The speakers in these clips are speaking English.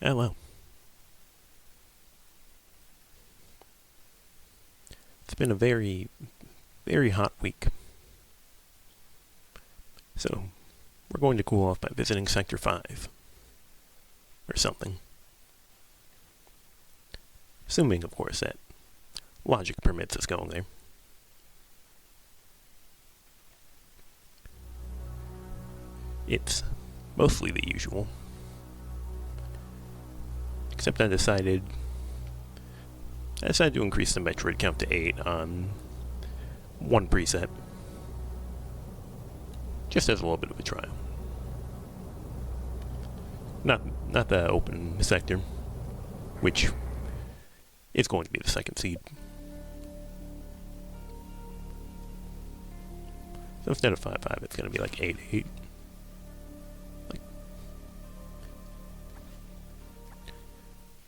Hello. It's been a very, very hot week. So, we're going to cool off by visiting Sector 5. Or something. Assuming, of course, that logic permits us going there. It's mostly the usual. Except I decided to increase the Metroid count to 8 on one preset. Just as a little bit of a trial. Not the open sector, which is going to be the second seed. So instead of 5-5, it's going to be like 8-8.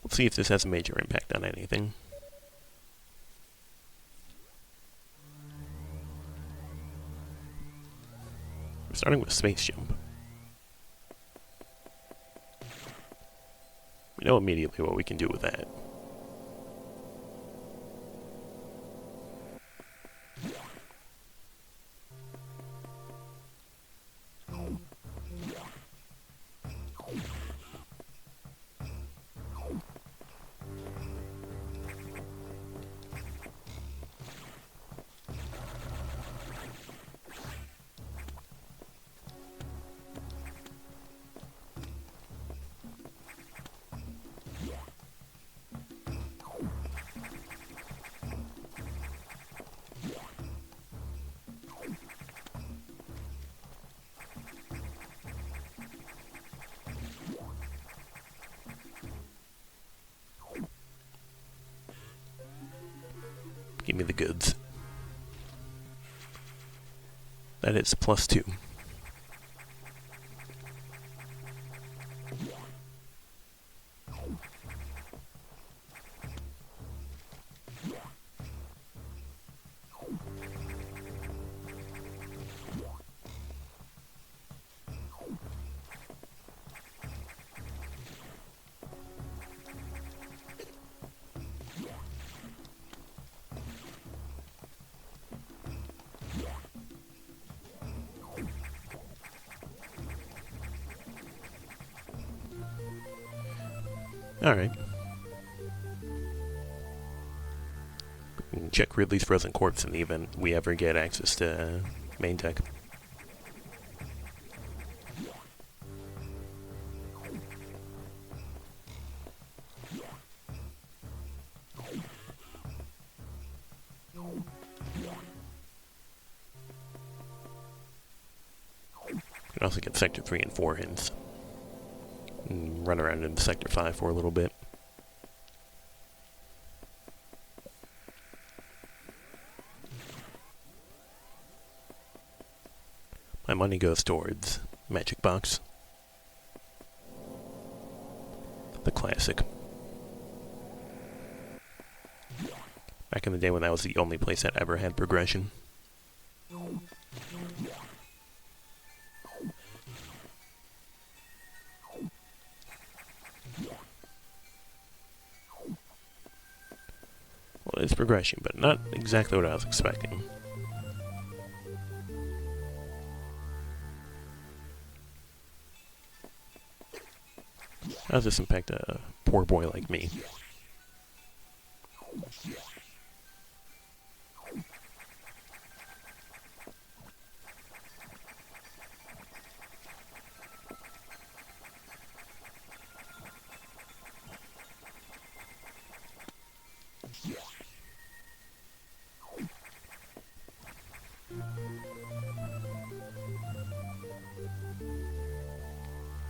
We'll see if this has a major impact on anything. We're starting with Space Jump. We know immediately what we can do with that. Give me the goods. That is +2. Alright. We can check Ridley's frozen corpse in the event we ever get access to main tech. We can also get Sector 3 and 4 hints. And run around into Sector 5 for a little bit. My money goes towards Magic Box. The classic. Back in the day when that was the only place that ever had progression. Well, it's progression, but not exactly what I was expecting. How does this impact a poor boy like me?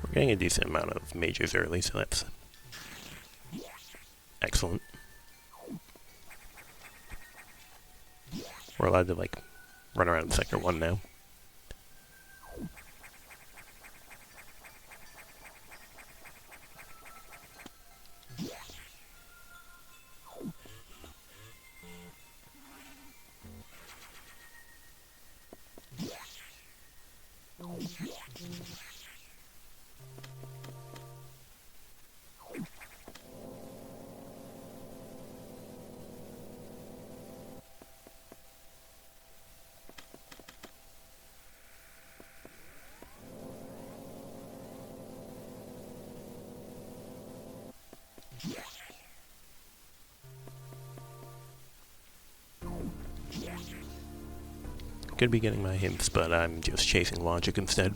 We're getting a decent amount of majors early, so that's excellent. We're allowed to, run around Sector 1 now. Could be getting my hints, but I'm just chasing logic instead.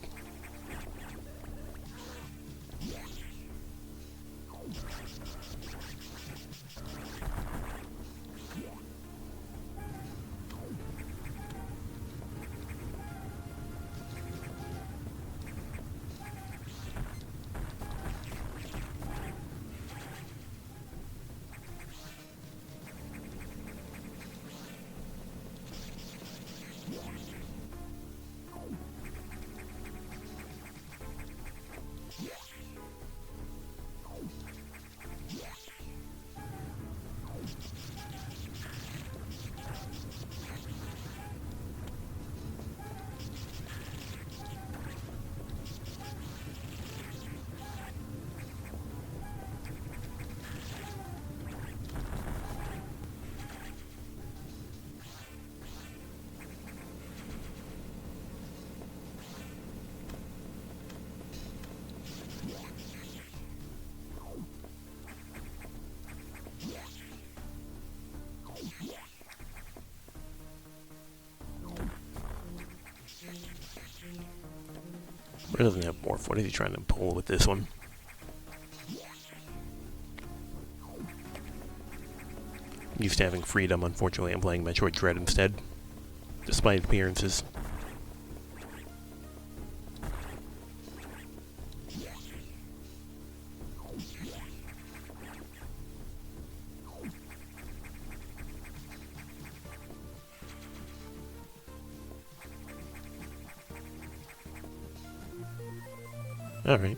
But it doesn't have morph. What is he trying to pull with this one? I'm used to having freedom. Unfortunately, I'm playing Metroid Dread instead, despite appearances. Alright.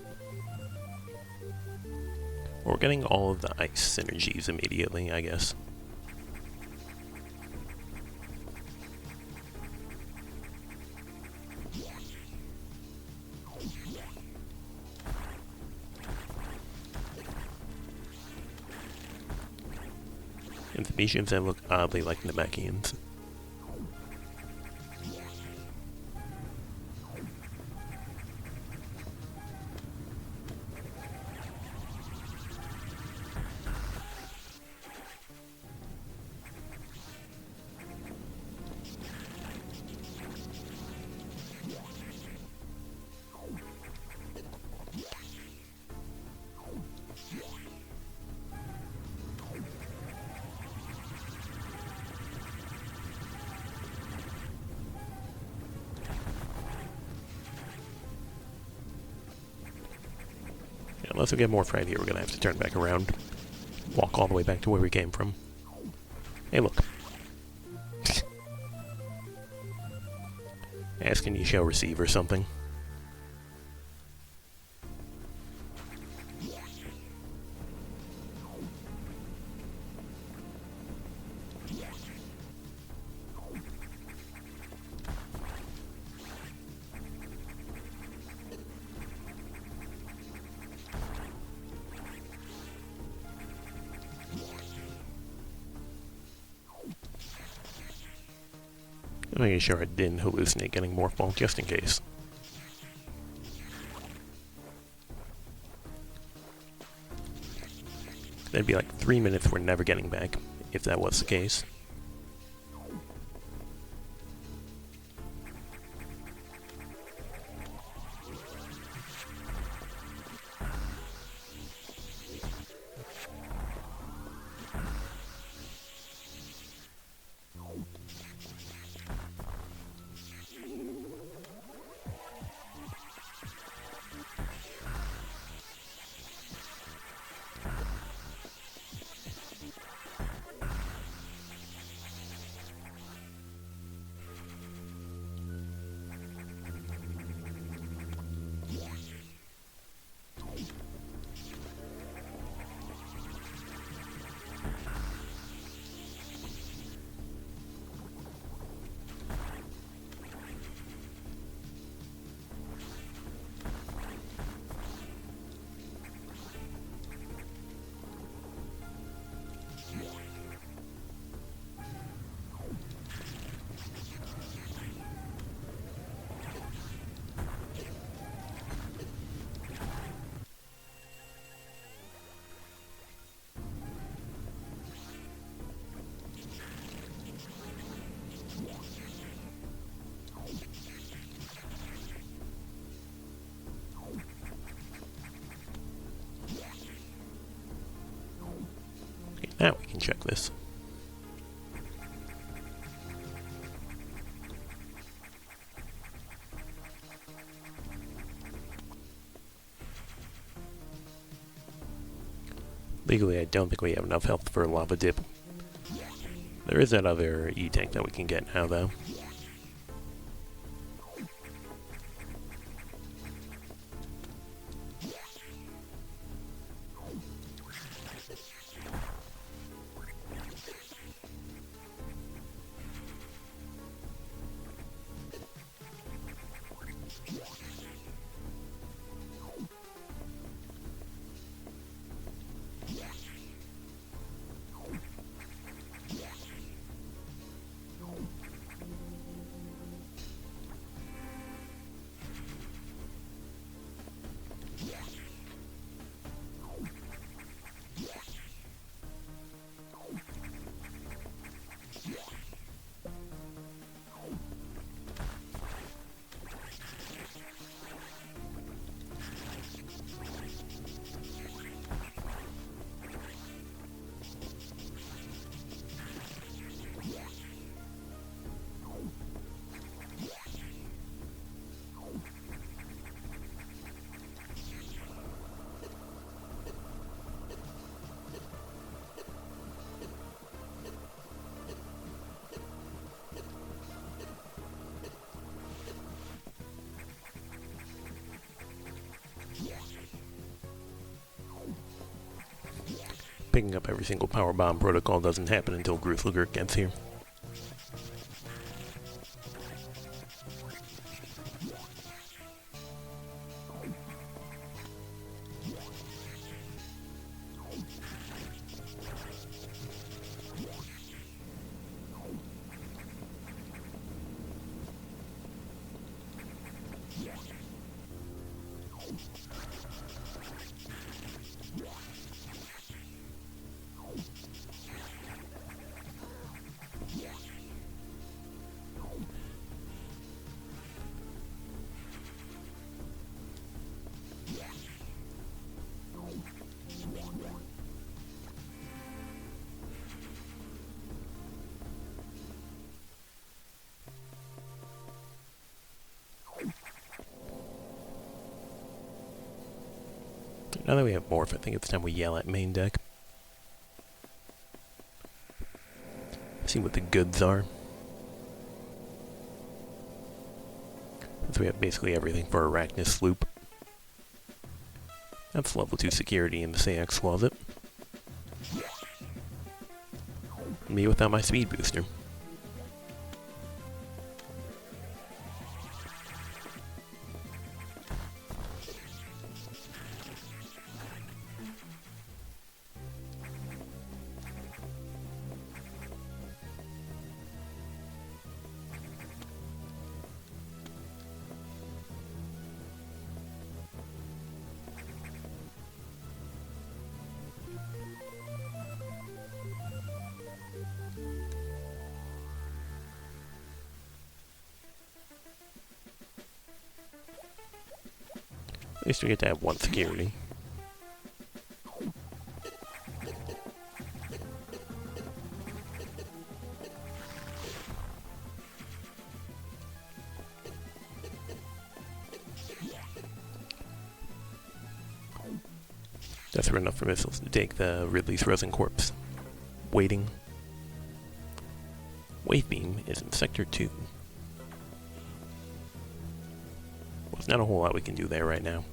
We're getting all of the ice synergies immediately, I guess. And species that look oddly like Namekians. Unless we get more right here, we're gonna have to turn back around. Walk all the way back to where we came from. Hey, look. Ask and you shall receive or something. I'm making sure I didn't hallucinate getting Morph Ball just in case. That'd be like 3 minutes we're never getting back, if that was the case. Now we can check this. Legally, I don't think we have enough health for a lava dip. There is that other E-tank that we can get now, though. Picking up every single power bomb protocol doesn't happen until Grusliger gets here. Now that we have Morph, I think it's time we yell at main deck. See what the goods are. So we have basically everything for Arachnus Sloop. That's level 2 security in the CX closet. Me without my speed booster. At least we get to have one security. That's enough for missiles to take the Ridley's Resin Corpse. Waiting. Wave Beam is in Sector 2. Well, there's not a whole lot we can do there right now.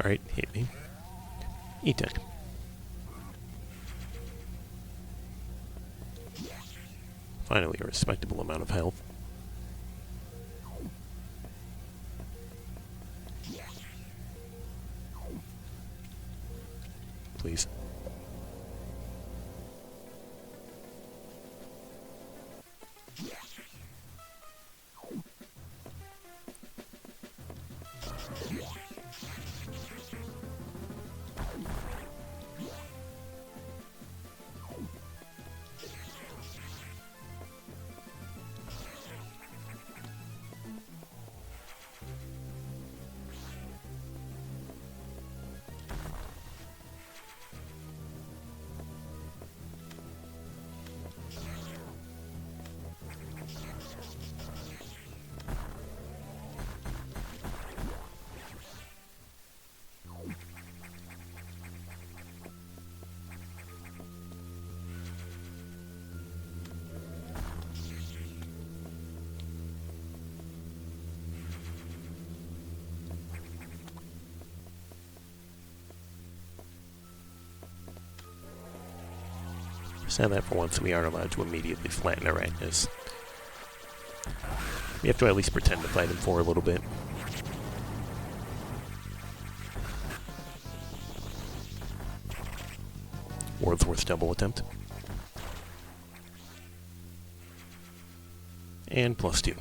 Alright, hit me. E-Tech. Finally, a respectable amount of health. these. Say that for once, we aren't allowed to immediately flatten Arachnis. We have to at least pretend to fight him for a little bit. Wordsworth's double attempt. And +2.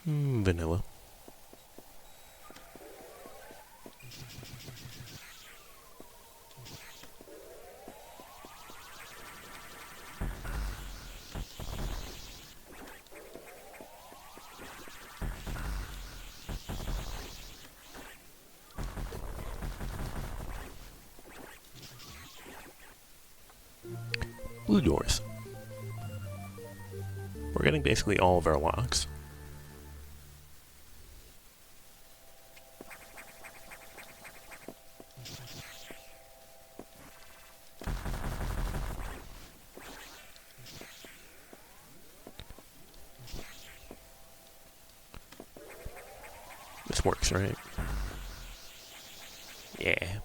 Vanilla. Blue doors. We're getting basically all of our locks. This works, right? Yeah.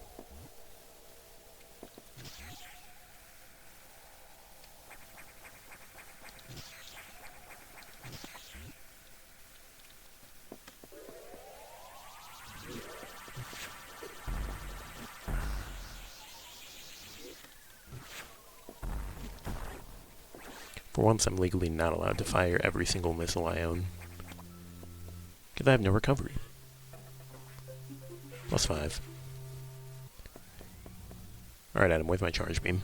For once, I'm legally not allowed to fire every single missile I own, because I have no recovery. +5. Alright, Adam, where's my charge beam?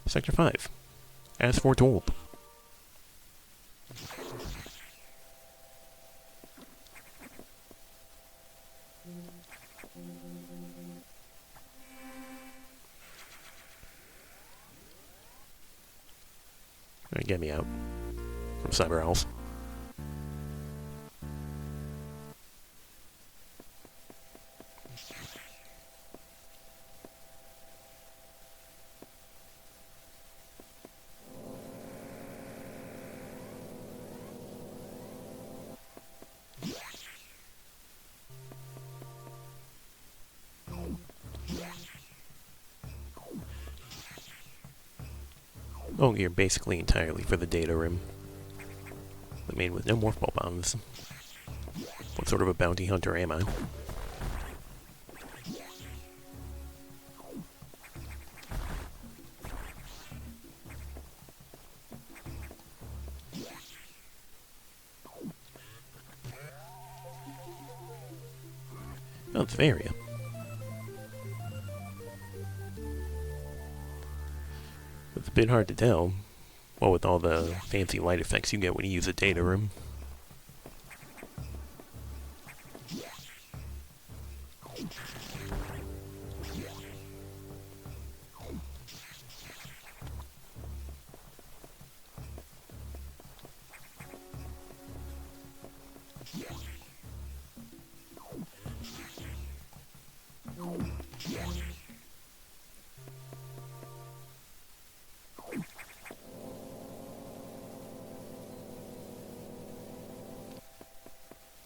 Sector 5. As foretold. Alright, get me out from Cyber Owls. Oh, you're basically entirely for the data room. I mean, with no morph ball bombs. What sort of a bounty hunter am I? Oh, it's Varia. It's a bit hard to tell. Well, with all the fancy light effects you get when you use a data room.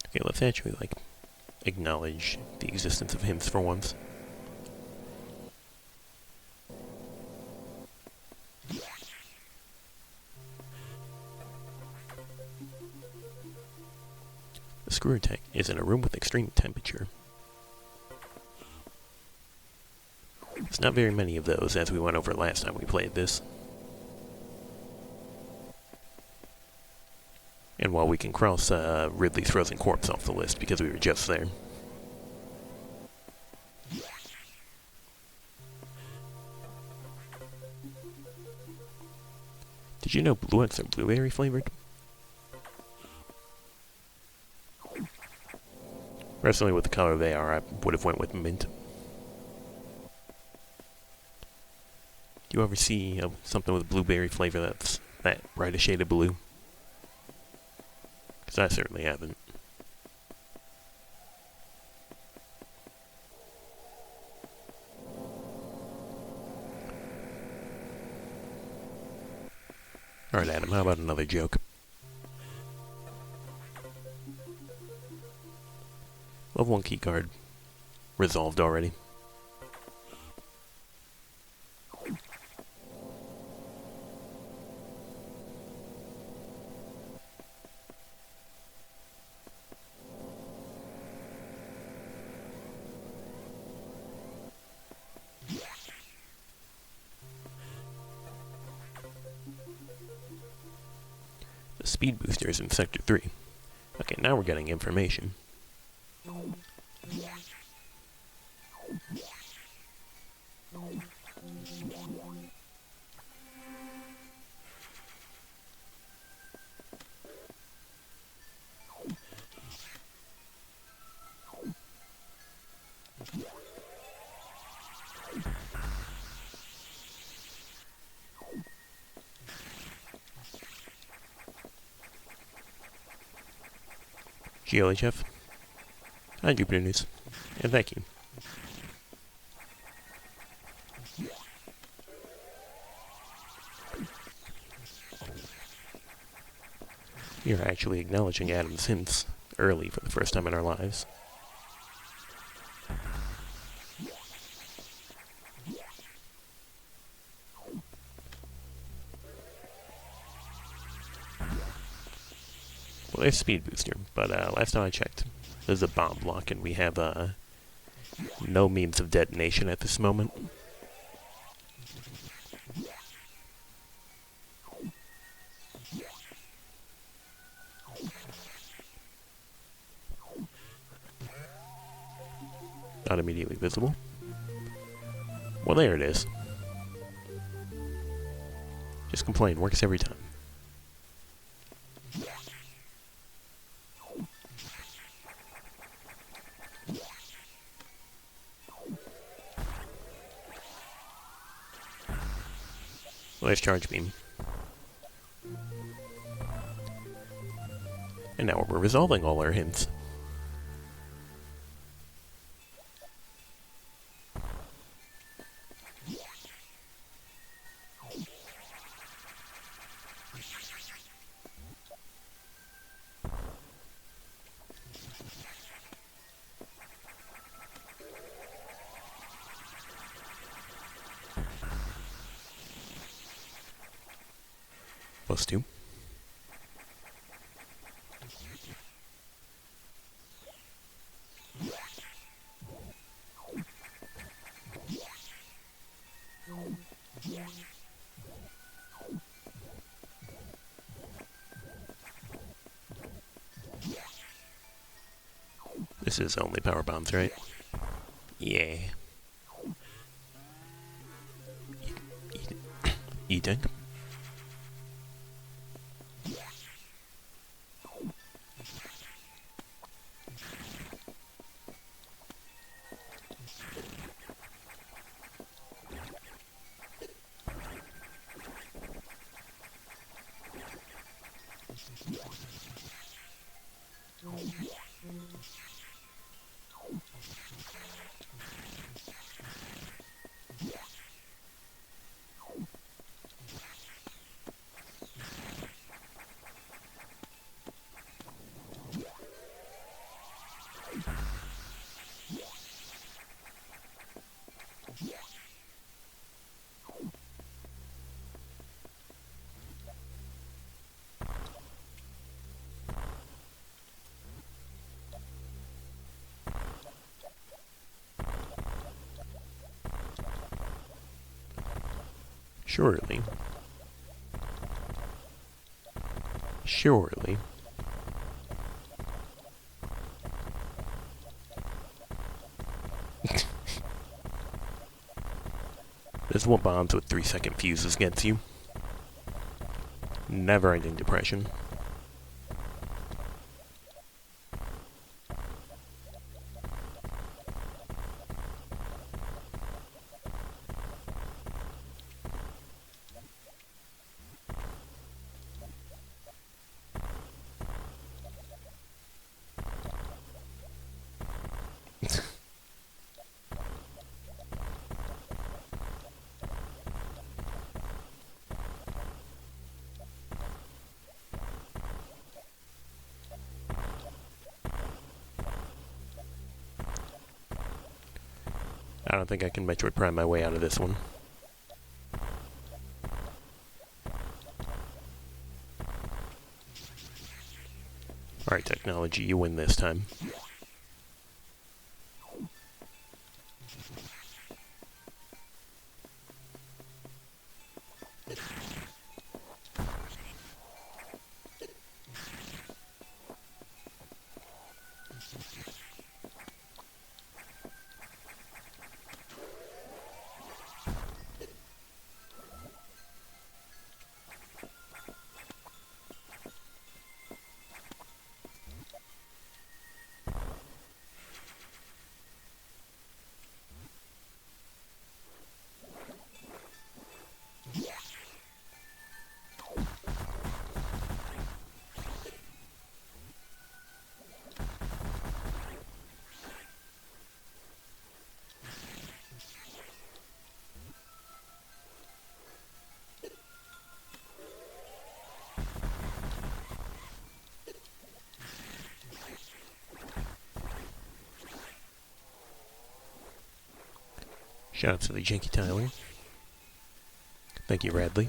Okay, let's actually, acknowledge the existence of hints for once. The screw tank is in a room with extreme temperature. There's not very many of those, as we went over last time we played this. And while we can cross Ridley's frozen corpse off the list because we were just there. Did you know Blue X are blueberry flavored? Personally, with the color they are, I would have went with mint. Do you ever see something with blueberry flavor that's that brighter shade of blue? Because I certainly haven't. Alright, Adam, how about another joke? Level 1 keycard. Resolved already. The speed booster is in Sector 3. Okay, now we're getting information. GLHF. Hi, Jupiter News. And thank you. We are actually acknowledging Adam's hints early for the first time in our lives. Well, there's Speed Booster, but last time I checked, there's a bomb block, and we have no means of detonation at this moment. Not immediately visible. Well, there it is. Just complain, works every time. Well, there's Charge Beam. And now we're resolving all our hints. +2. This is only power bombs, right? Yeah. Eating. Surely. Surely. This is what bombs with 3-second fuses gets you. Never-ending depression. I don't think I can Metroid Prime my way out of this one. Alright, technology, you win this time. Shout out to the Janky Tyler. Thank you, Radley.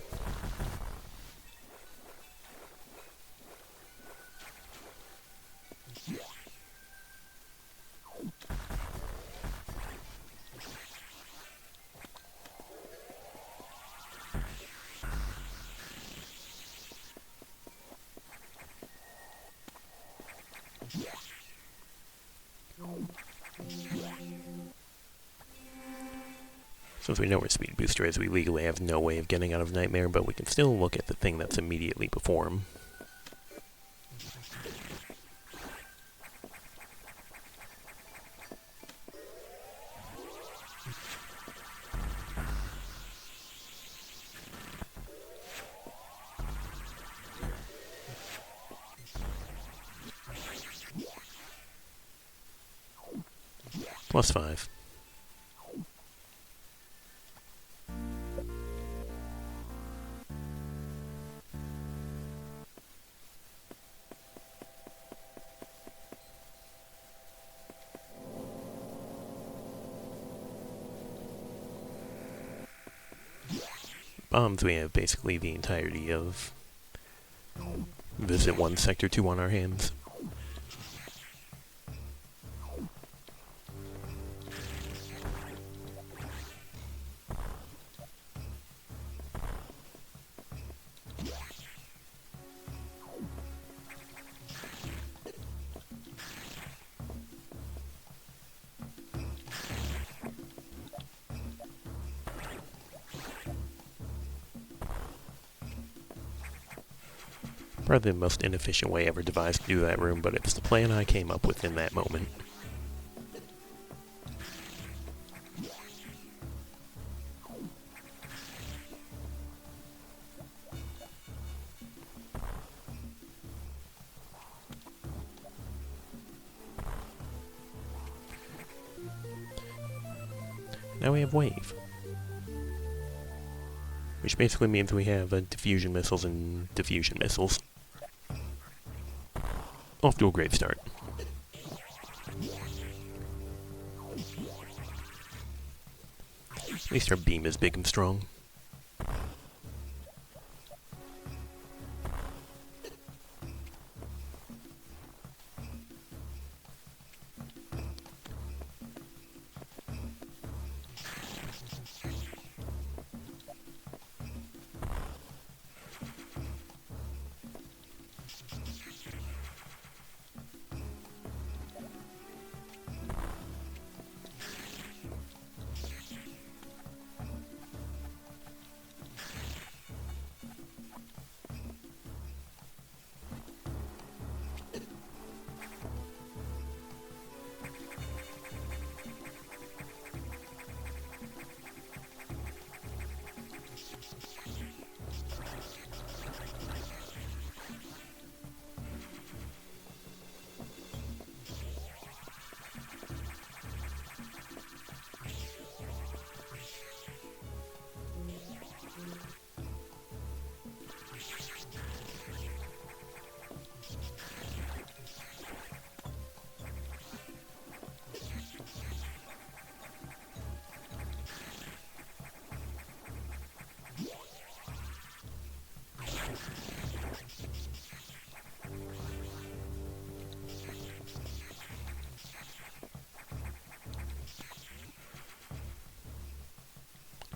Since we know where Speed Booster is, we legally have no way of getting out of Nightmare, but we can still look at the thing that's immediately before him. +5. Bombs, we have basically the entirety of Visit 1 Sector 2 on our hands. Probably the most inefficient way ever devised to do that room, but it's the plan I came up with in that moment. Now we have wave. Which basically means we have diffusion missiles and diffusion missiles. Off to a great start. At least our beam is big and strong.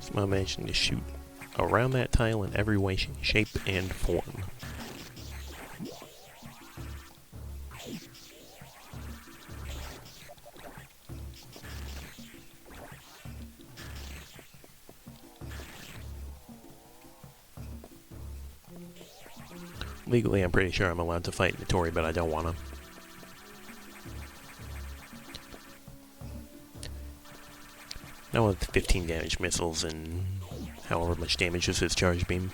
So I'm managing to shoot around that tile in every way, shape, and form. Legally, I'm pretty sure I'm allowed to fight Metroid, but I don't want to. Now with 15 damage missiles and however much damage is his charge beam.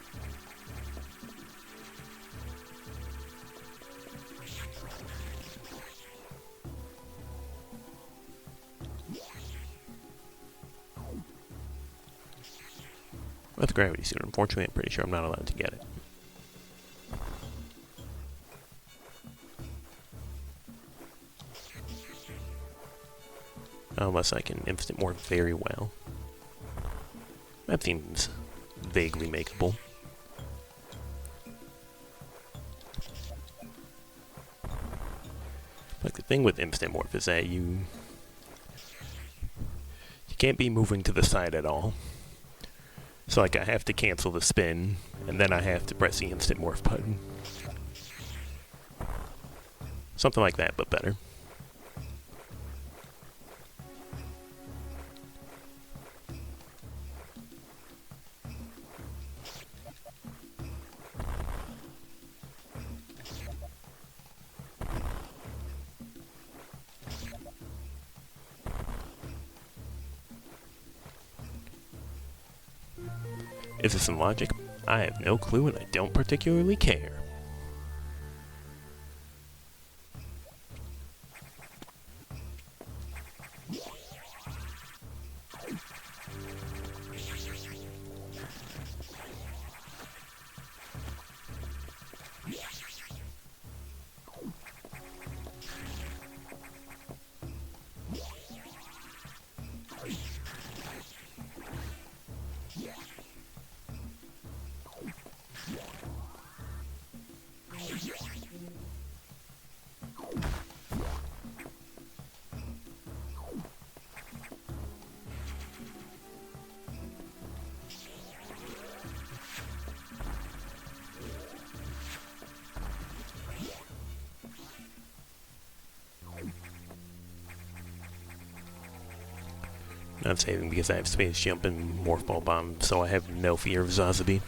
With the gravity suit, unfortunately, I'm pretty sure I'm not allowed to get it. Unless I can instant morph very well. That seems vaguely makeable. Like the thing with instant morph is that you can't be moving to the side at all. So like I have to cancel the spin, and then I have to press the instant morph button. Something like that, but better. Is this some logic? I have no clue and I don't particularly care. Not saving because I have space jump and morph ball bomb, so I have no fear of Zazabi.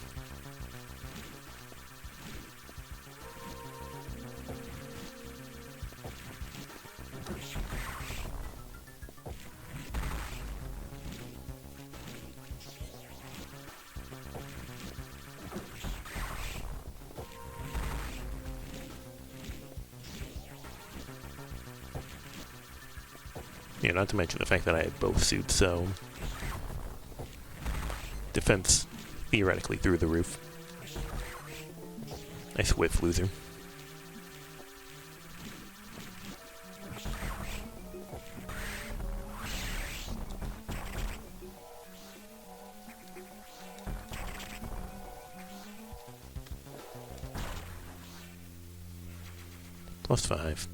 Yeah, not to mention the fact that I have both suits, so defense theoretically through the roof. Nice whiff, loser. +5.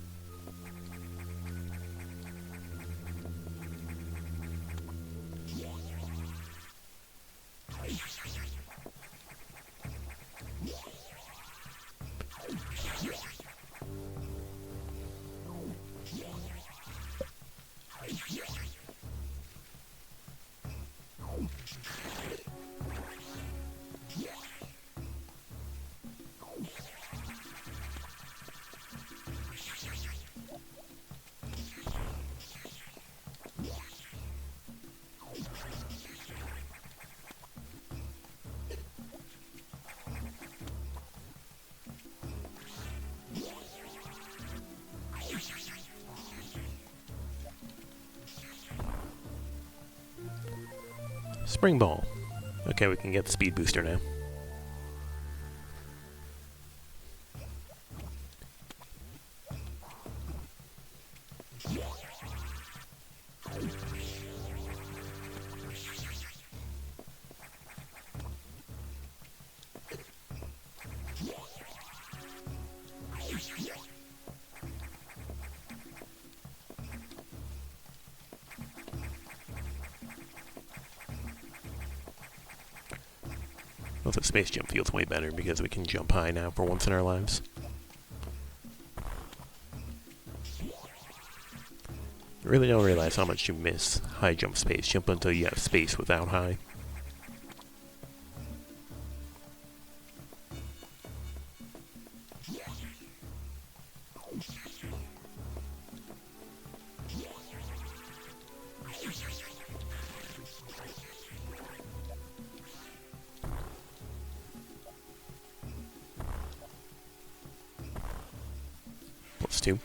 Spring ball. Okay, we can get the speed booster now. Well, the space jump feels way better because we can jump high now for once in our lives. You really don't realize how much you miss high jump space jump until you have space without high. +2.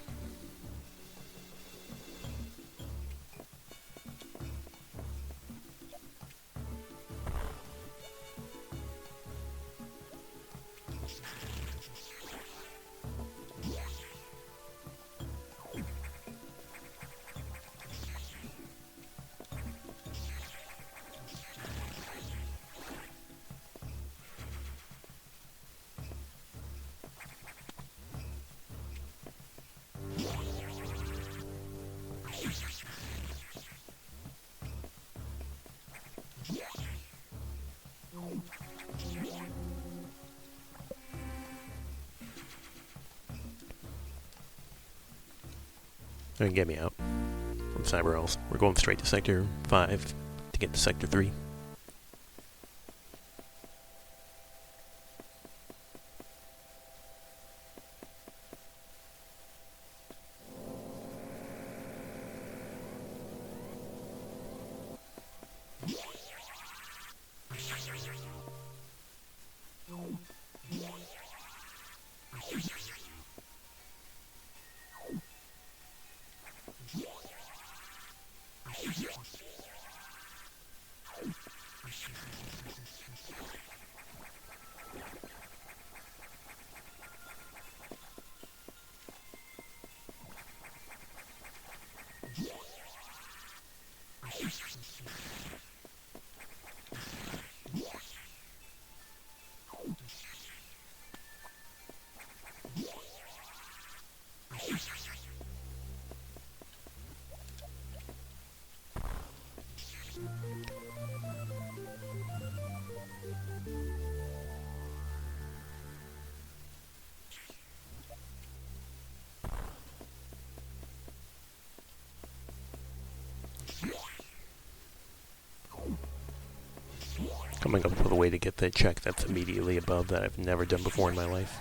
And get me out from Cyber Elves. We're going straight to Sector 5 to get to Sector 3. Coming up with a way to get the check that's immediately above that I've never done before in my life.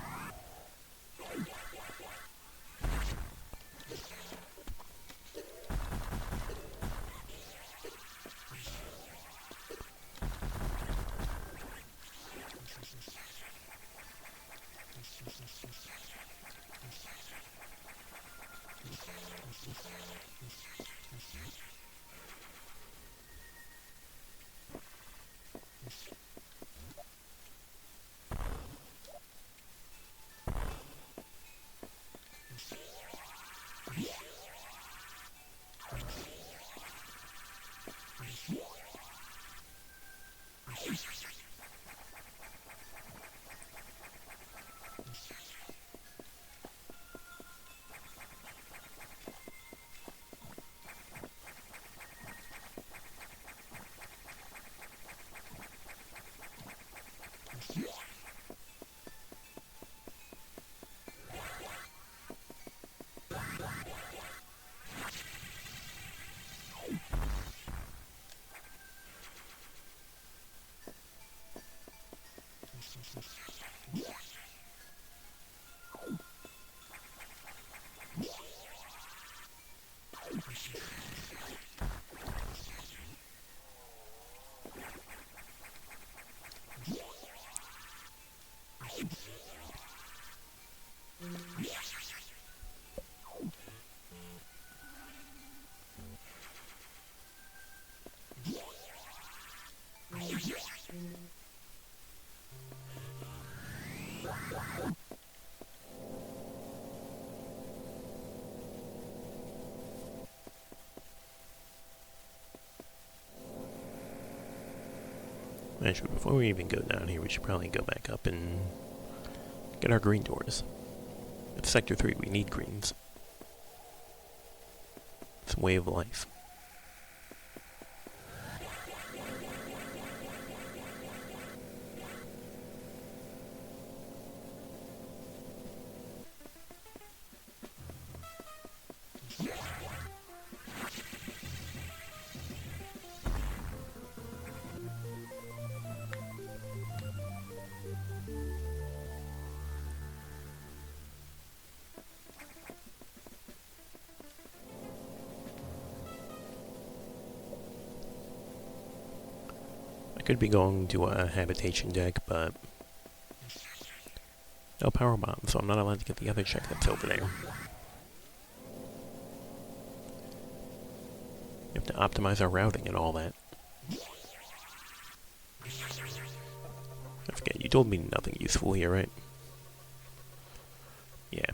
Actually, before we even go down here, we should probably go back up and get our green doors. It's Sector 3, we need greens. It's a way of life. Could be going to a habitation deck, but no power bomb, so I'm not allowed to get the other check that's over there. You have to optimize our routing and all that. I forget, you told me nothing useful here, right? Yeah.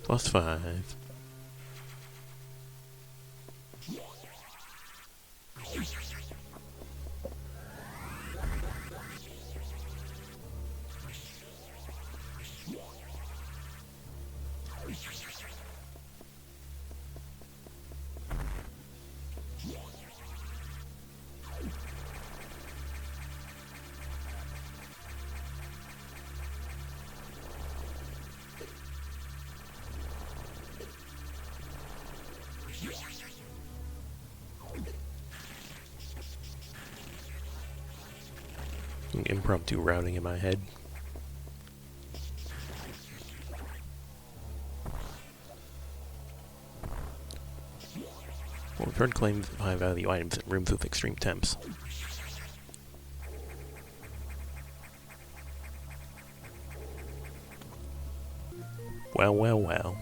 +5. Impromptu routing in my head. Well, we've heard claims of high value items in rooms with extreme temps. Well, well, well.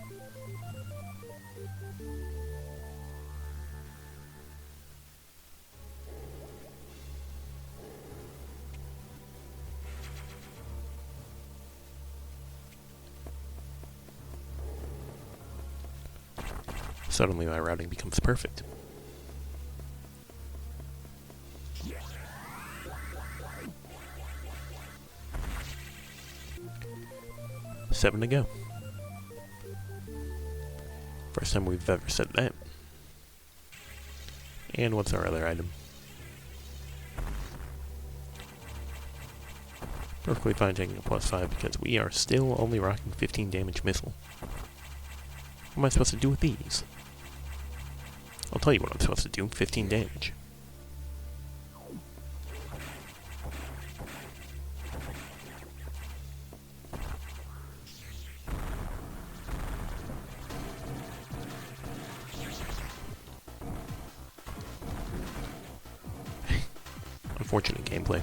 Suddenly my routing becomes perfect. Seven to go. First time we've ever said that. And what's our other item? Perfectly fine taking a +5 because we are still only rocking 15 damage missile. What am I supposed to do with these? I'll tell you what I'm supposed to do. 15 damage. Unfortunate gameplay.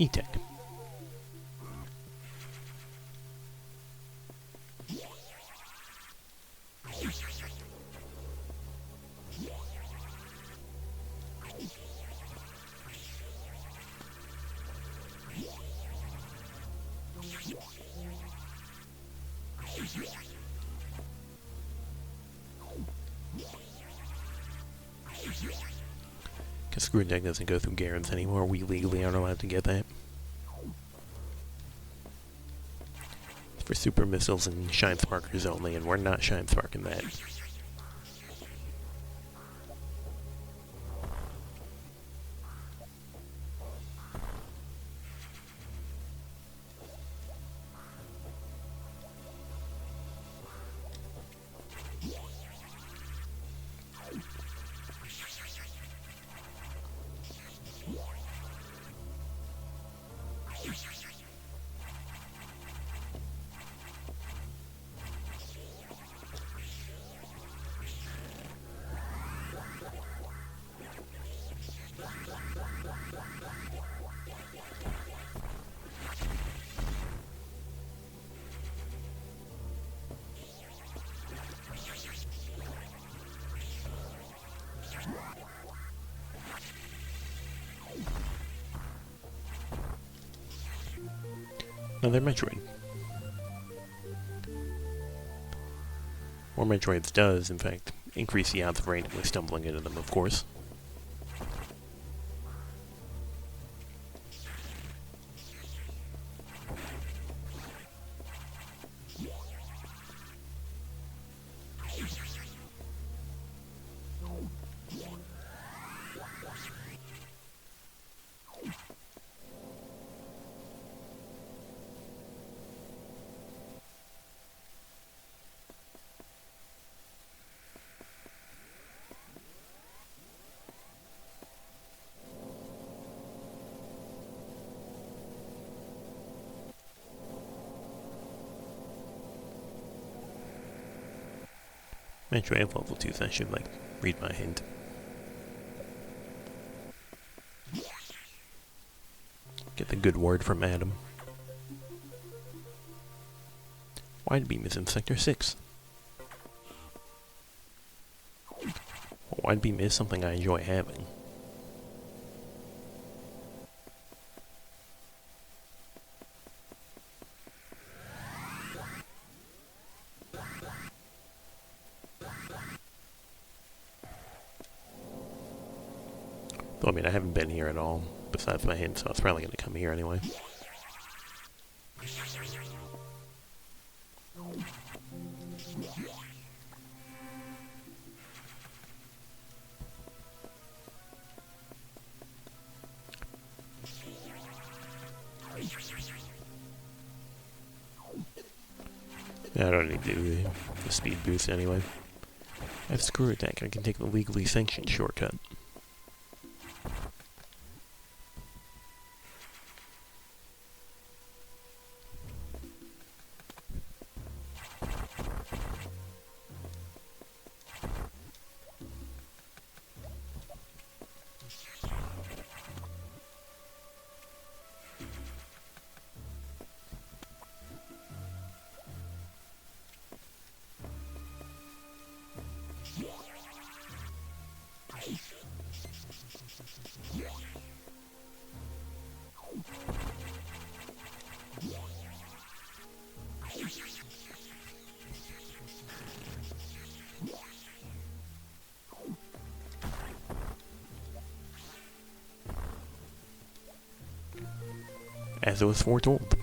E-Tech. Because Screw Deck doesn't go through Garen's anymore, we legally aren't allowed to get that. It's for super missiles and shine sparkers only, and we're not shine sparking that. Another Metroid. More Metroids does, in fact, increase the odds of randomly stumbling into them, of course. Metroid have level 2, so I should, read my hint. Get the good word from Adam. Wide beam is in Sector 6. Well, wide beam is something I enjoy having. Though, I mean, I haven't been here at all, besides my hint, so I was probably going to come here anyway. Yeah, I don't need to do the speed boost anyway. I have Screw Attack, I can take the legally sanctioned shortcut. As it was foretold.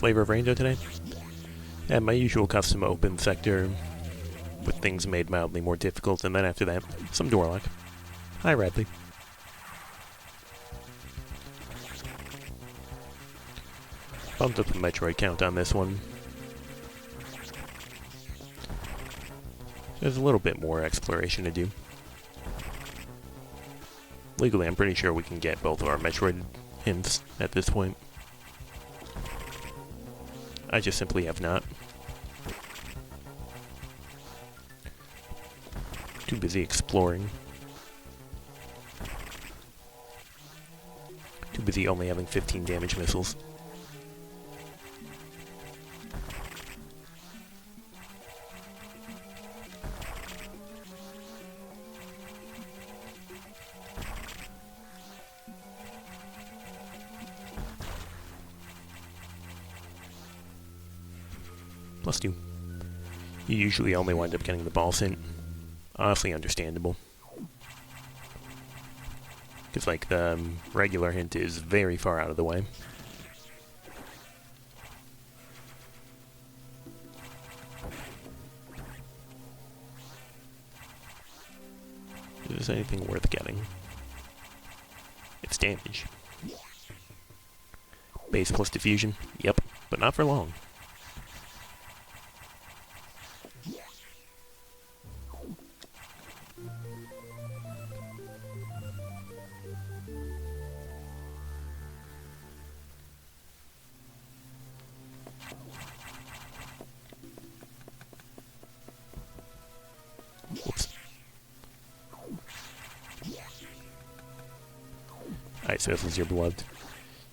flavor of rando today. And my usual custom open sector, with things made mildly more difficult, and then after that, some door lock. Hi, Radley. Bumped up the Metroid count on this one. There's a little bit more exploration to do. Legally, I'm pretty sure we can get both of our Metroid hints at this point. I just simply have not. Too busy exploring. Too busy only having 15 damage missiles. Plus 2. You usually only wind up getting the boss hint. Honestly understandable. Because, like, the regular hint is very far out of the way. Is there anything worth getting? It's damage. Base plus diffusion? Yep, but not for long. Alright, so this is your beloved.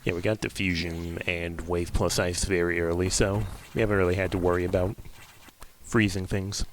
Yeah, we got diffusion and wave plus ice very early, so we haven't really had to worry about freezing things.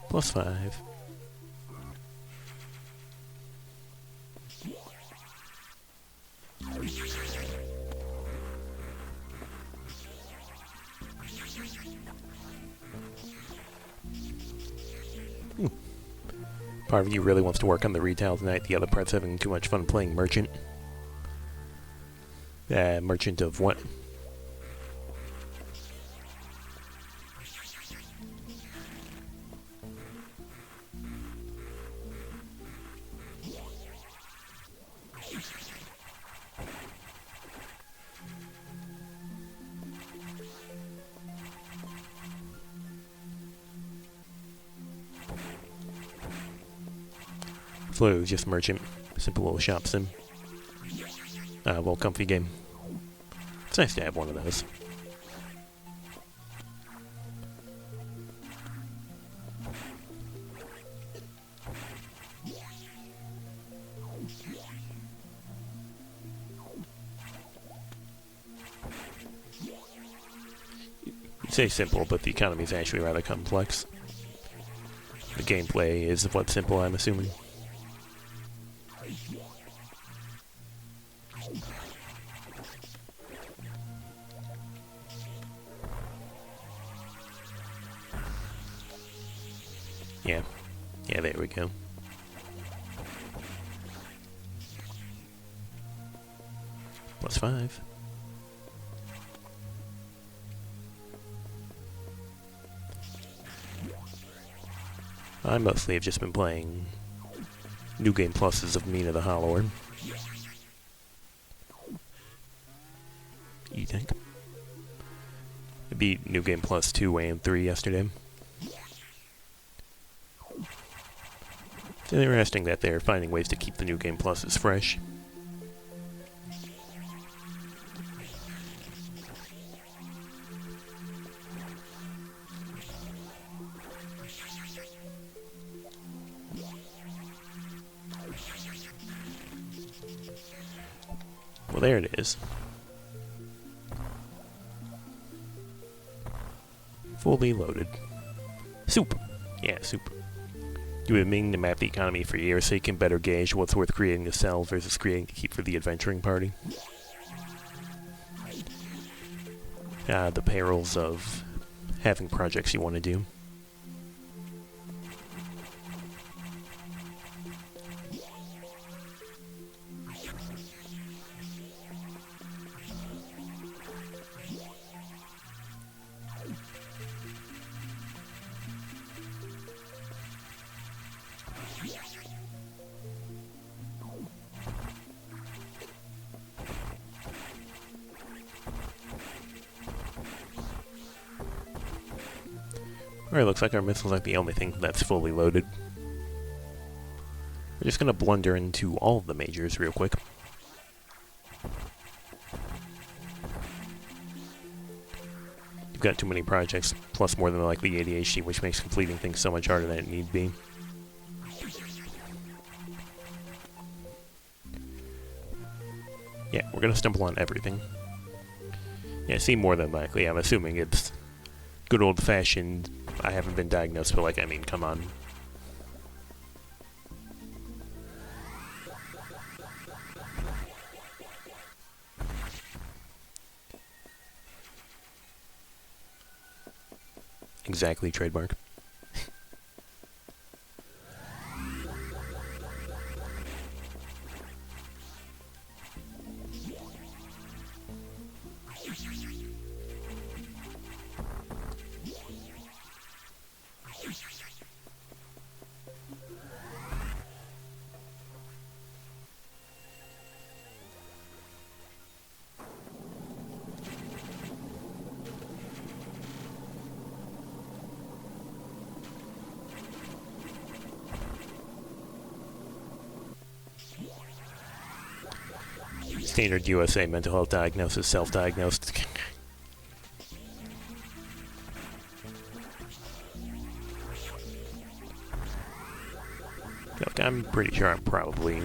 Plus 5. Part of you really wants to work on the retail tonight, the other part's having too much fun playing Merchant. Merchant of what? Flu, just Merchant. Simple little shop sim. Well, comfy game. It's nice to have one of those. You say simple, but the economy is actually rather complex. The gameplay is what's simple, I'm assuming. Yeah, there we go. Plus 5. I mostly have just been playing New Game Pluses of Mina the Hollower. You think? beat New Game Plus 2 and 3 yesterday. It's interesting that they're finding ways to keep the New Game Pluses fresh. Well, there it is. Fully loaded. Soup! Yeah, soup. You've been meaning to map the economy for years so you can better gauge what's worth creating to sell versus creating to keep for the adventuring party. The perils of having projects you want to do. Alright, looks like our missiles aren't the only thing that's fully loaded. We're just gonna blunder into all of the majors real quick. You've got too many projects, plus more than likely ADHD, which makes completing things so much harder than it need be. Yeah, we're gonna stumble on everything. Yeah, see, more than likely, I'm assuming it's good old-fashioned, I haven't been diagnosed, but like, I mean, come on. Exactly, trademark. Standard USA mental health diagnosis, self-diagnosed. Look, I'm pretty sure I'm probably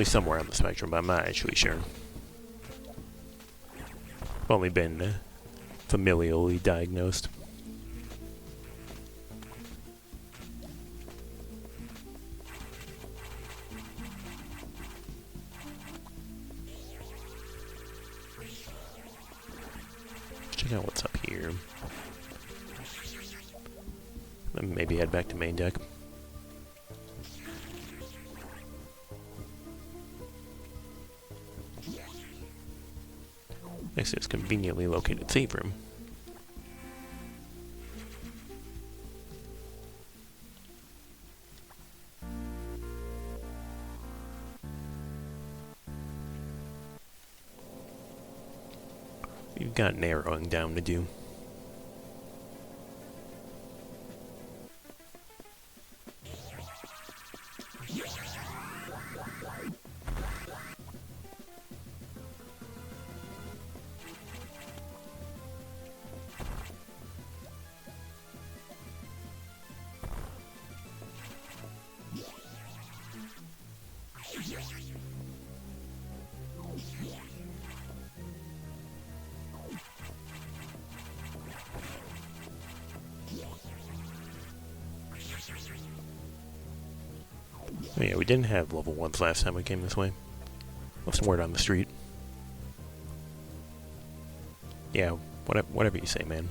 somewhere on the spectrum, but I'm not actually sure. I've only been familially diagnosed. Check out what's up here. Then maybe head back to main deck. Next is conveniently located save room. We've got narrowing down to do. Oh yeah, we didn't have level 1s last time we came this way. Left some word on the street. Yeah, whatever you say, man.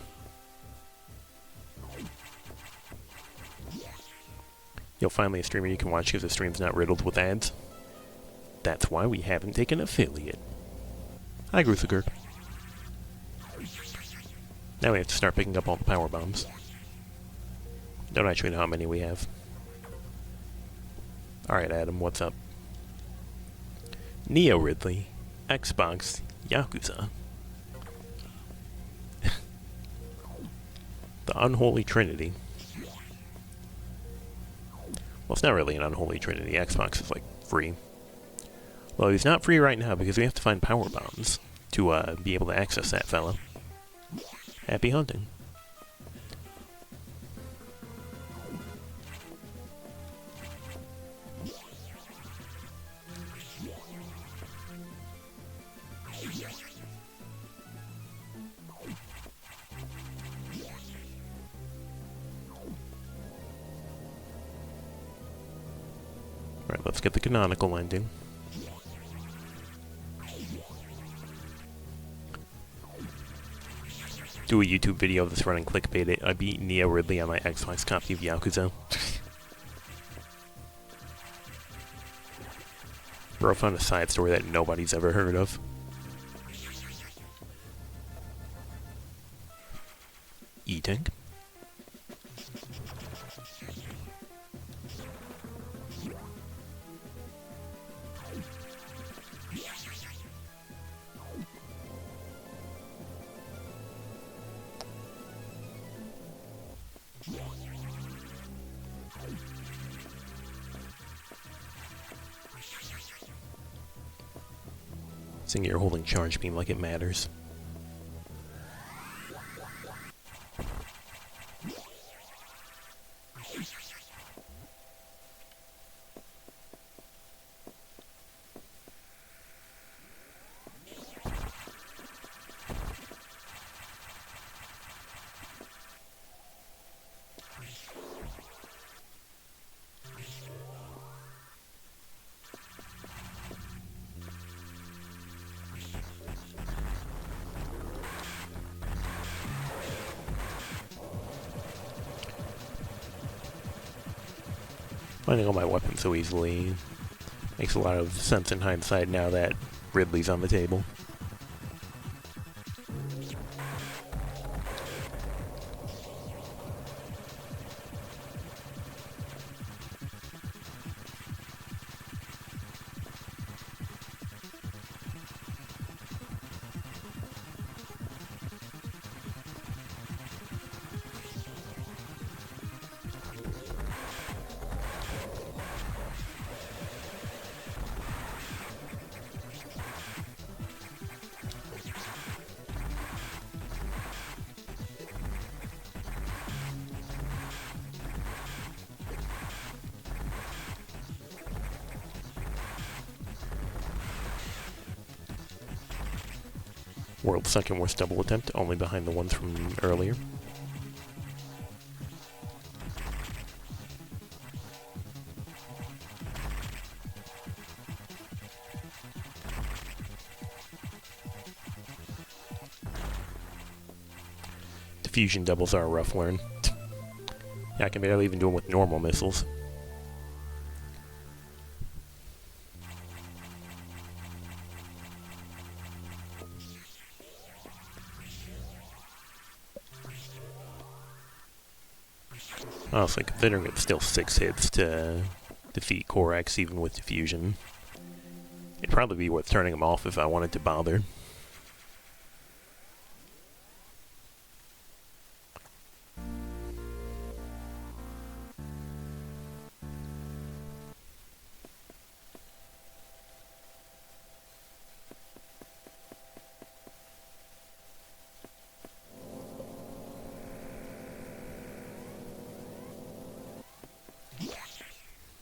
You'll finally a streamer you can watch because the stream's not riddled with ads. That's why we haven't taken affiliate. Hi, Gruthakirk. Now we have to start picking up all the power bombs. Don't actually know how many we have. Alright, Adam, what's up? Neo Ridley, Xbox, Yakuza. unholy trinity. Well, it's not really an unholy trinity. Xbox is, like, free. Well, he's not free right now because we have to find power bombs to be able to access that fella. Happy hunting. Alright, let's get the canonical ending. Do a YouTube video of this running clickbait. I beat Neo Ridley on my Xbox copy of Yakuza. Bro found a side story that nobody's ever heard of. Eating. Seeing you're holding charge beam like it matters. Finding all my weapons so easily makes a lot of sense in hindsight now that Ridley's on the table. World's second worst double attempt, only behind the ones from earlier. Fusion doubles are a rough learn. Yeah, I can barely even do them with normal missiles. Honestly, considering it's still 6 hits to defeat Korax even with diffusion, it'd probably be worth turning him off if I wanted to bother.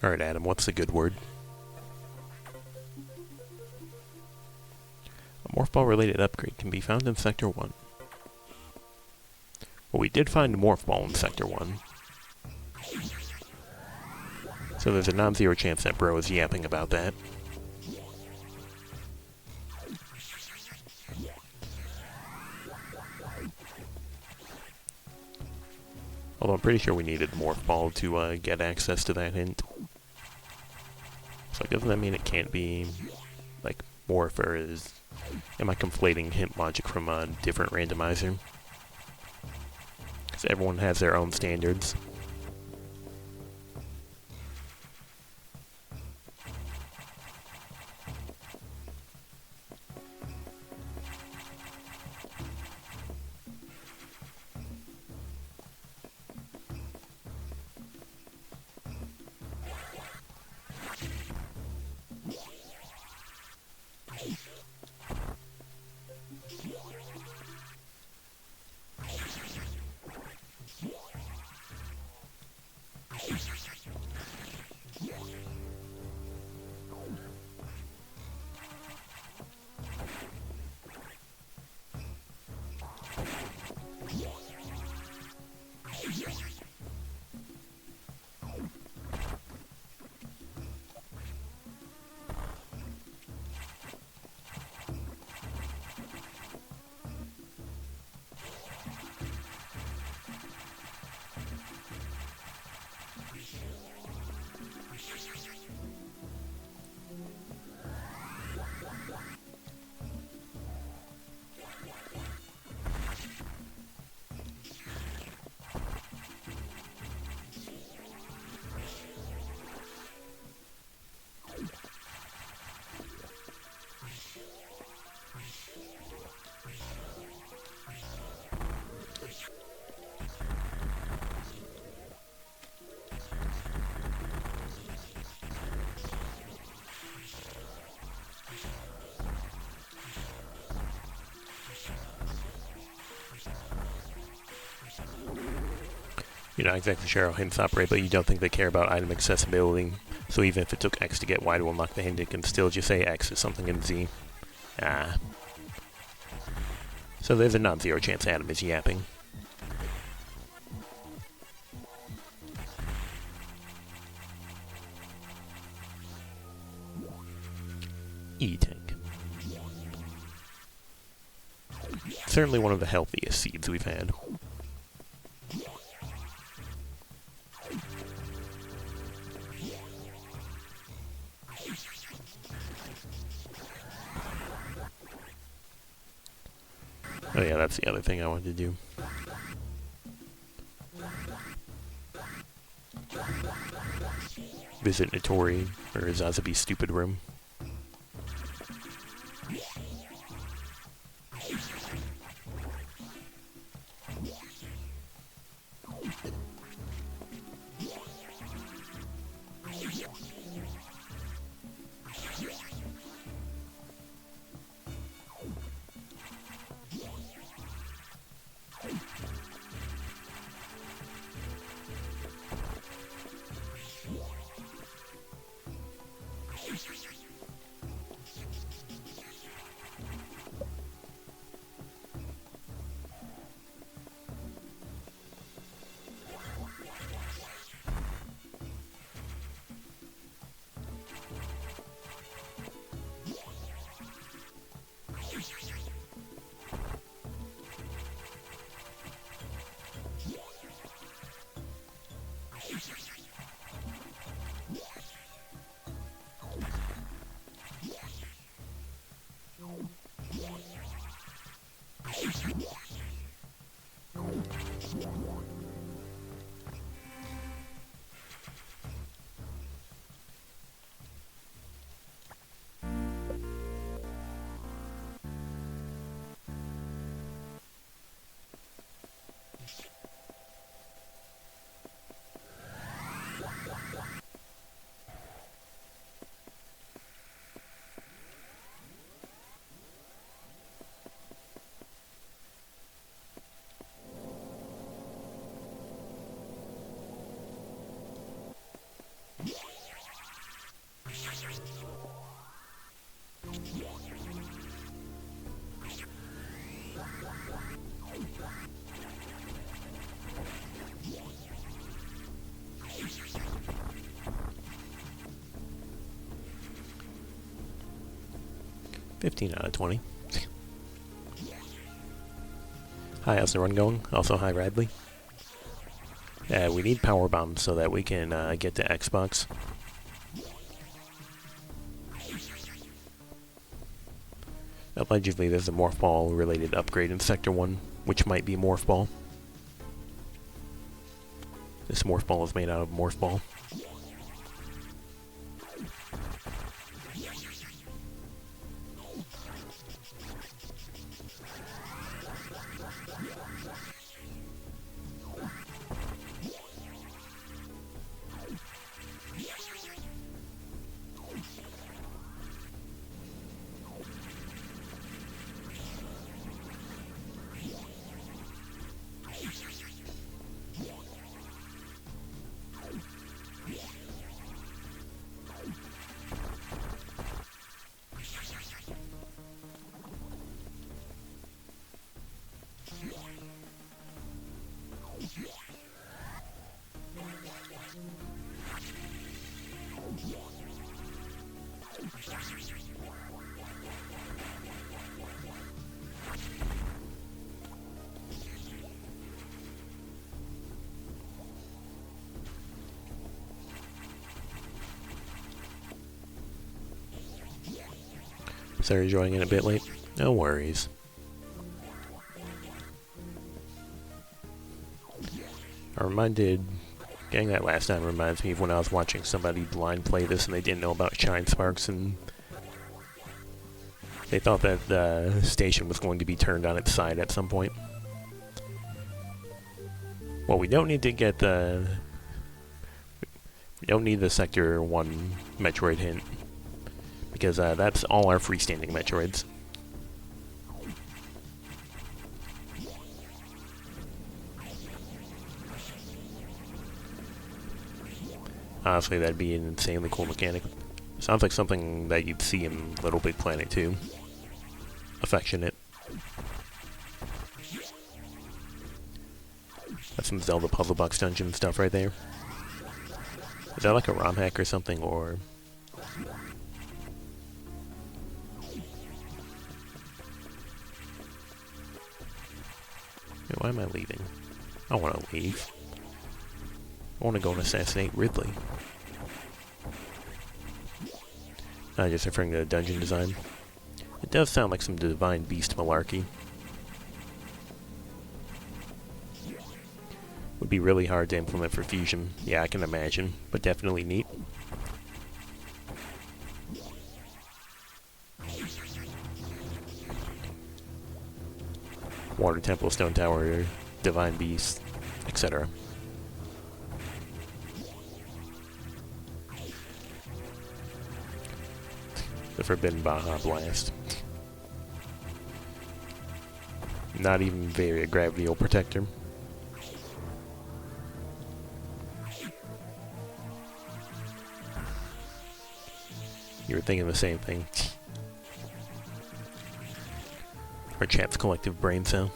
Alright, Adam, what's the good word? A Morph Ball related upgrade can be found in Sector 1. Well, we did find a Morph Ball in Sector 1. So there's a non-zero chance that Bro is yapping about that. Although I'm pretty sure we needed Morph Ball to get access to that hint. So doesn't that mean it can't be, like, Morph, or is... Am I conflating hint logic from a different randomizer? Because everyone has their own standards. You're not exactly sure how hints operate, but you don't think they care about item accessibility. So even if it took X to get Y to unlock the hint, it can still just say X is something in Z. Ah. So there's a non-zero chance Adam is yapping. E-Tank. Certainly one of the healthiest seeds we've had. Oh yeah, that's the other thing I wanted to do. Visit Notori, or Zazabi's stupid room. $15 out of 20. Hi, how's the run going? Also, hi, Radley. We need power bombs so that we can get to Xbox. Allegedly, there's a Morph Ball related upgrade in Sector 1, which might be Morph Ball. This Morph Ball is made out of Morph Ball. Sorry, joining in a bit late. No worries. Getting that last time reminds me of when I was watching somebody blind play this and they didn't know about Shine Sparks and they thought that the station was going to be turned on its side at some point. Well, we don't need to get the... We don't need the Sector 1 Metroid hint, because that's all our freestanding Metroids. Honestly, that'd be an insanely cool mechanic. Sounds like something that you'd see in Little Big Planet 2. Affectionate. That's some Zelda Puzzle Box Dungeon stuff right there. Is that like a ROM hack or something, or... Wait, why am I leaving? I don't want to leave. I want to go and assassinate Ridley. Just referring to the dungeon design. It does sound like some Divine Beast malarkey. Would be really hard to implement for Fusion. Yeah, I can imagine, but definitely neat. Water Temple, Stone Tower, Divine Beast, etc. The Forbidden Baja Blast. Not even very a Gravity Protector. You were thinking the same thing. Our chat's collective brain cell.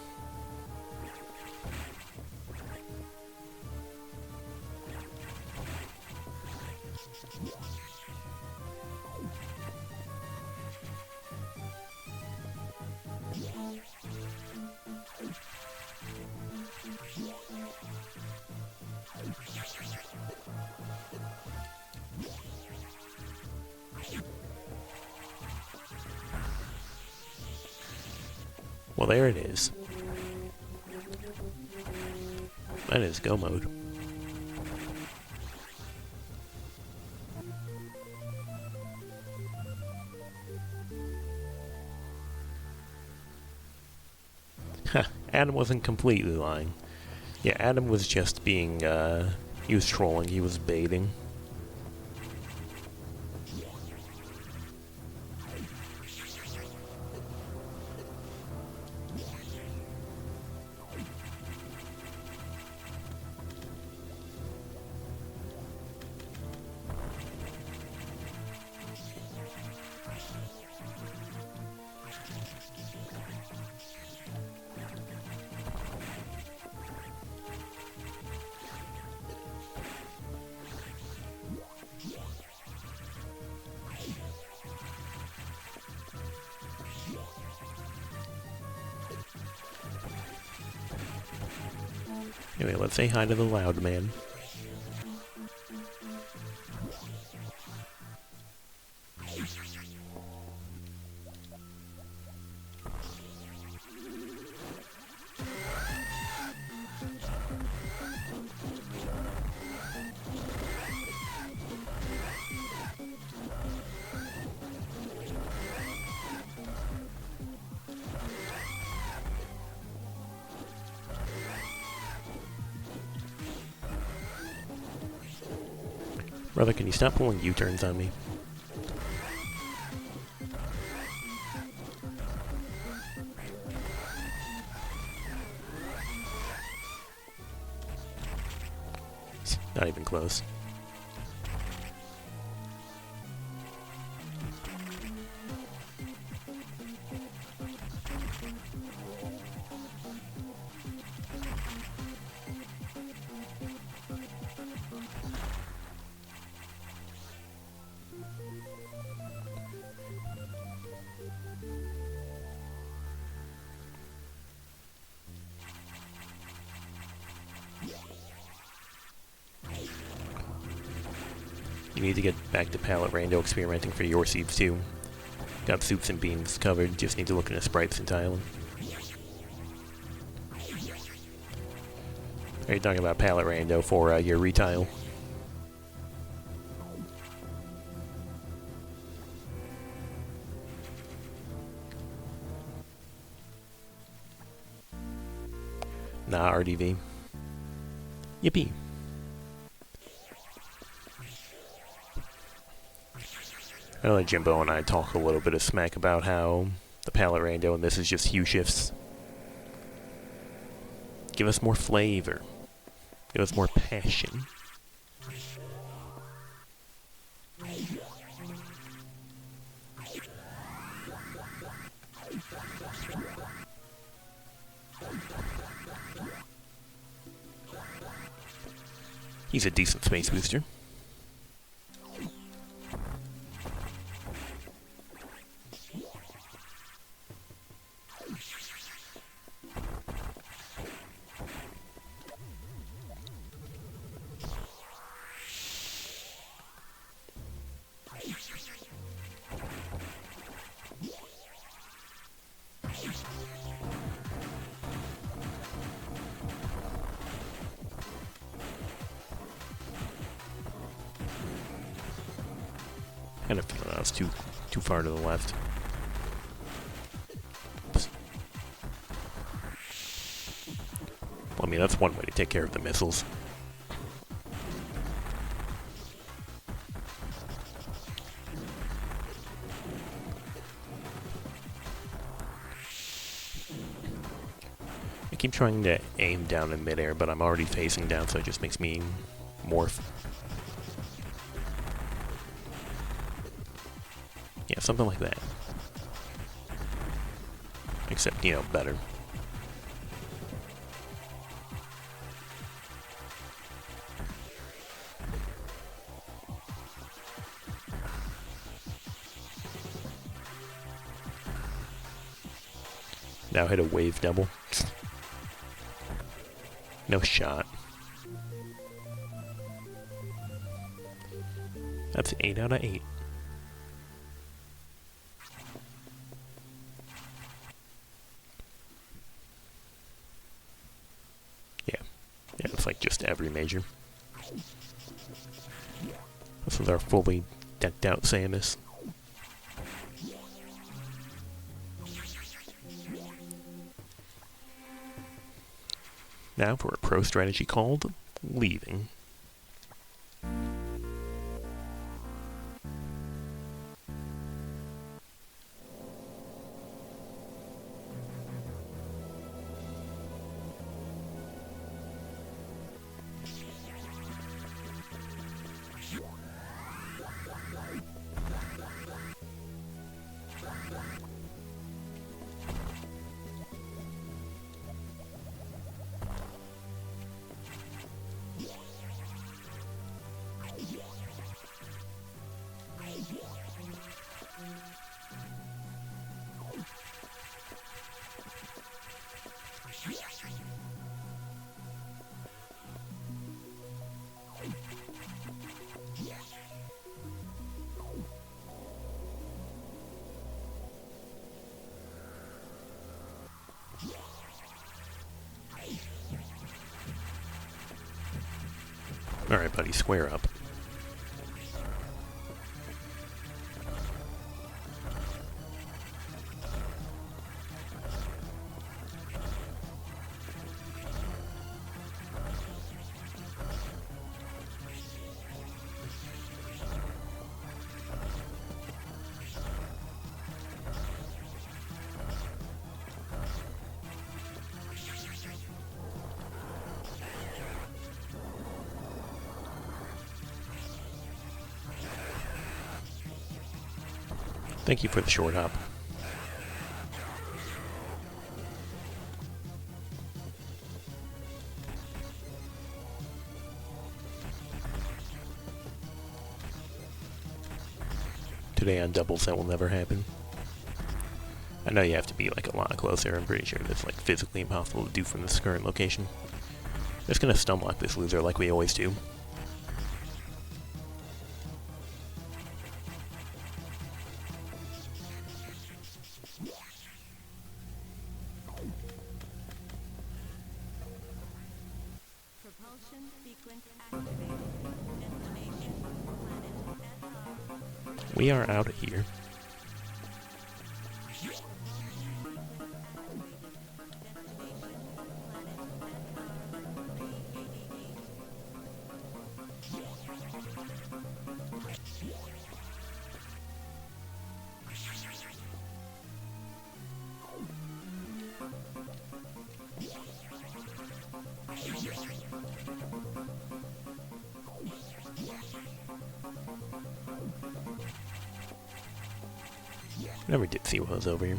Well, there it is. That is go mode. Adam wasn't completely lying. Yeah, Adam was just being, he was trolling, he was baiting. Anyway, let's say hi to the loud man. Brother, can you stop pulling U-turns on me? Not even close. You need to get back to palette rando experimenting for your seeds too. Got soups and beans covered, just need to look into sprites and tiling. Are you talking about palette rando for your retile? Nah, RDV. Yippee. I know that Jimbo and I talk a little bit of smack about how the palette rando and this is just hue shifts. Give us more flavor. Give us more passion. He's a decent space booster. Kind of feeling that was too far to the left. Oops. Well, I mean, that's one way to take care of the missiles. I keep trying to aim down in midair, but I'm already facing down, so it just makes me morph. Yeah, something like that. Except, you know, better. Now hit a wave double. No shot. That's 8 out of 8. Yeah, it's like just every major. This is our fully decked out Samus. Now for a pro strategy called leaving. Alright, buddy, square up. Thank you for the short hop. Today on doubles, that will never happen. I know you have to be like a lot closer. I'm pretty sure that's like physically impossible to do from this current location. Just gonna stunlock this loser like we always do. We are out of here. Never did see what was over here.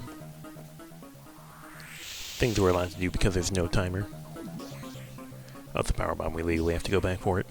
Things we're allowed to do because there's no timer. Oh, it's a power bomb. We legally have to go back for it.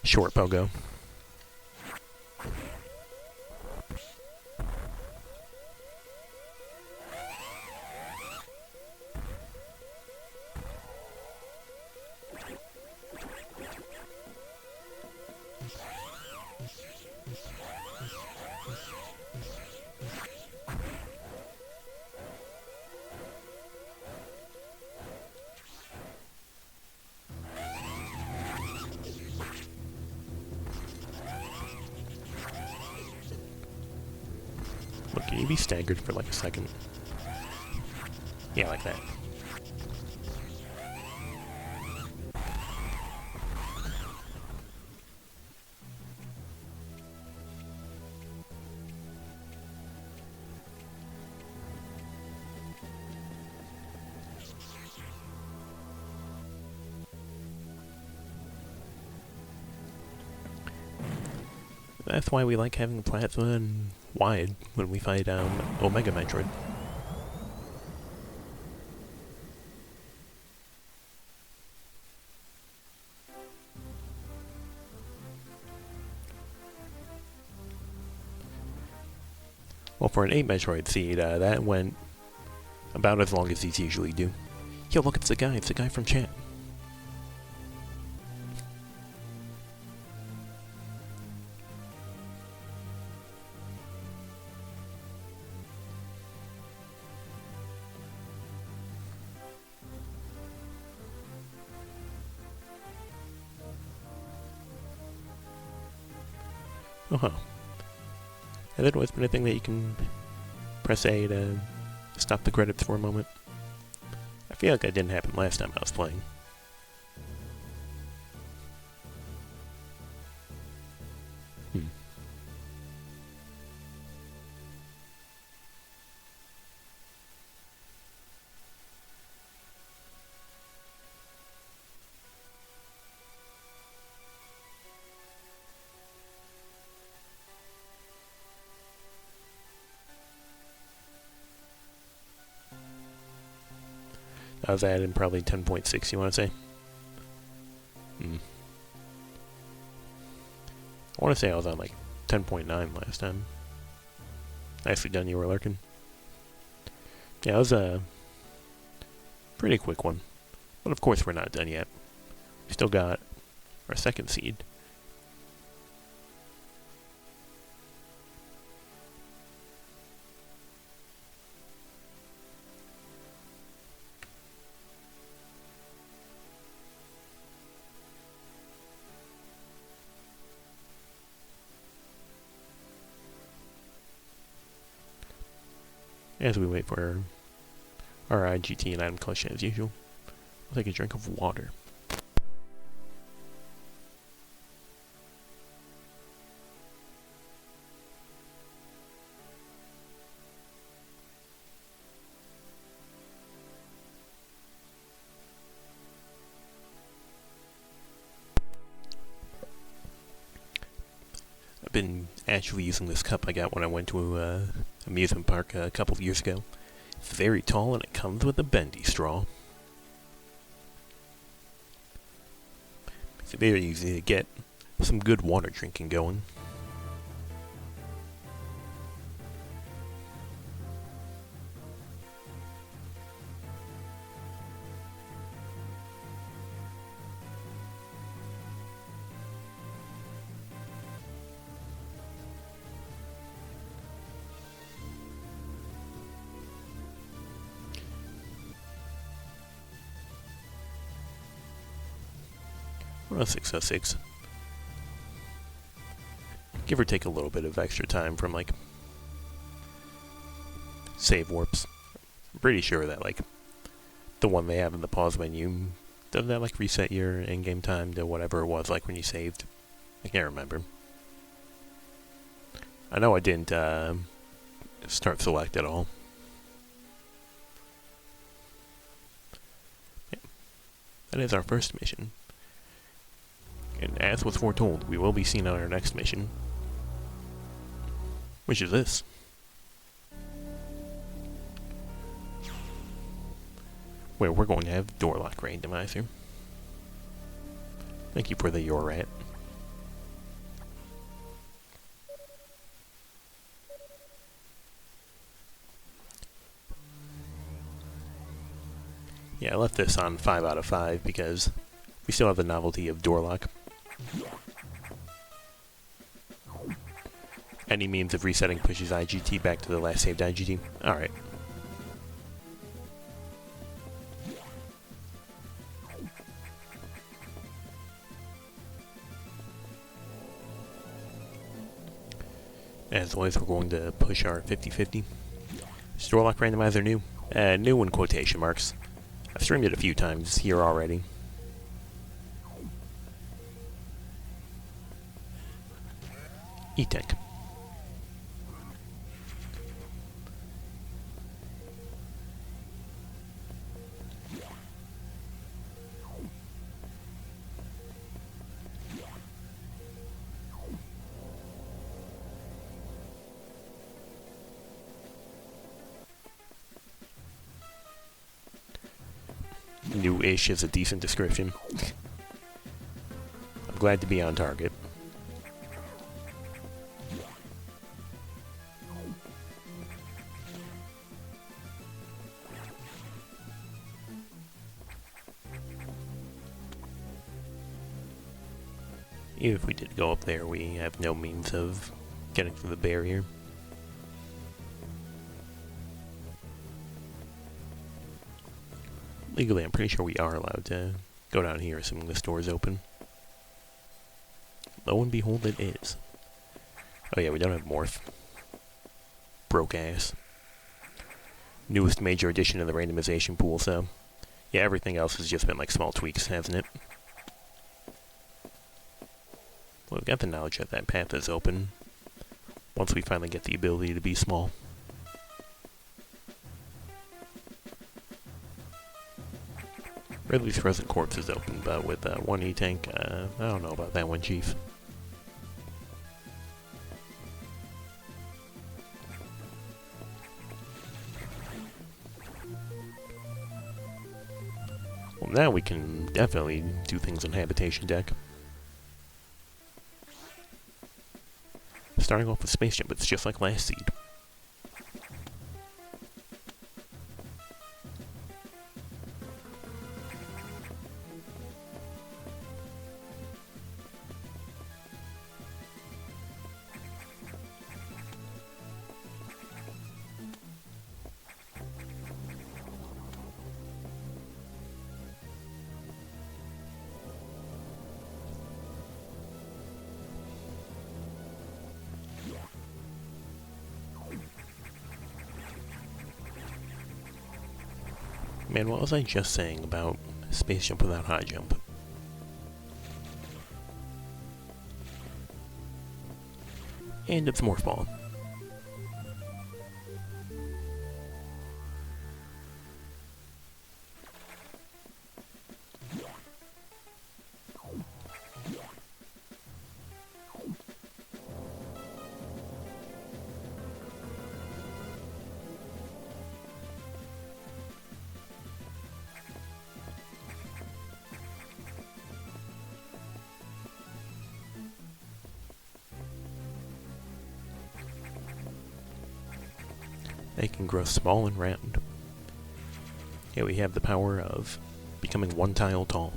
short pogo. Look, can you be staggered for like a second? Yeah, like that. That's why we like having plasma and wide when we fight Omega Metroid. Well, for an 8 Metroid seed, that went about as long as these usually do. Yo, look, it's the guy. It's the guy from chat. Uh-huh. Has there always been a thing that you can press A to stop the credits for a moment? I feel like that didn't happen last time I was playing. I was at in probably 10.6, you want to say? I want to say I was on like 10.9 last time. Nicely done, you were lurking. Yeah, it was a pretty quick one. But of course we're not done yet. We still got our second seed. As we wait for our IGT and item collection as usual, I'll take a drink of water. I've been actually using this cup I got when I went to an amusement park a couple of years ago. It's very tall and it comes with a bendy straw. It's very easy to get some good water drinking going. Well, 606. Give or take a little bit of extra time from, like, save warps. I'm pretty sure that, like, the one they have in the pause menu, doesn't that, like, reset your in-game time to whatever it was, like, when you saved? I can't remember. I know I didn't, start select at all. Yeah. That is our first mission. And as was foretold, we will be seen on our next mission. Which is this. Where we're going to have door lock randomizer. Thank you for the your rat. Yeah, I left this on 5 out of 5 because we still have the novelty of door lock. Any means of resetting pushes IGT back to the last saved IGT. Alright. As always, we're going to push our 50-50. Door lock randomizer new. New in quotation marks. I've streamed it a few times here already. E-Tank. New-ish is a decent description. I'm glad to be on target. Even if we did go up there, we have no means of getting through the barrier. Legally, I'm pretty sure we are allowed to go down here assuming this door is open. Lo and behold, it is. Oh yeah, we don't have morph. Broke ass. Newest major addition to the randomization pool, so... yeah, everything else has just been like small tweaks, hasn't it? Well, we've got the knowledge that that path is open. Once we finally get the ability to be small. Ridley's Frozen Corpse is open, but with one E-Tank, I don't know about that one, Chief. Well, now we can definitely do things on Habitation Deck. Starting off with Spaceship, it's just like last seed. Man, what was I just saying about space jump without high jump? And it's Morph Ball. They can grow small and round. Here we have the power of becoming one tile tall.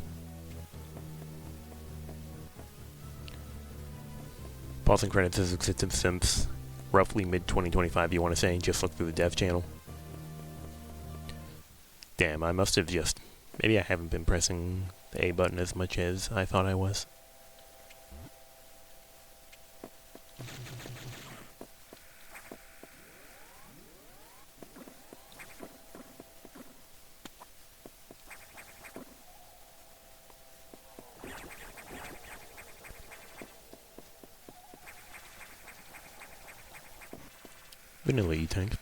Pausing credits has existed since roughly mid-2025, you want to say, just look through the dev channel. Damn, I must have just... maybe I haven't been pressing the A button as much as I thought I was. Vanilla E-Tank.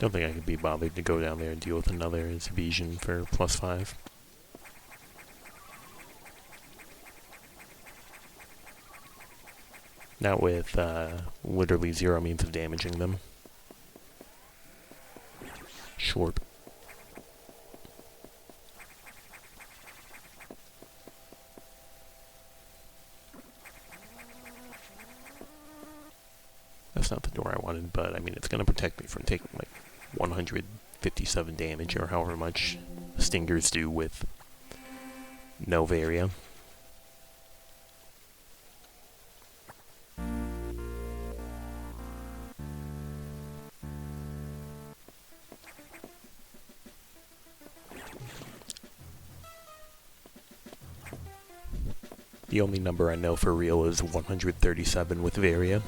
Don't think I could be bothered to go down there and deal with another Zabijan for +5. Not with literally zero means of damaging them. warp. That's not the door I wanted, but I mean, it's going to protect me from taking like 157 damage or however much stingers do with no varia. The only number I know for real is 137 with varia.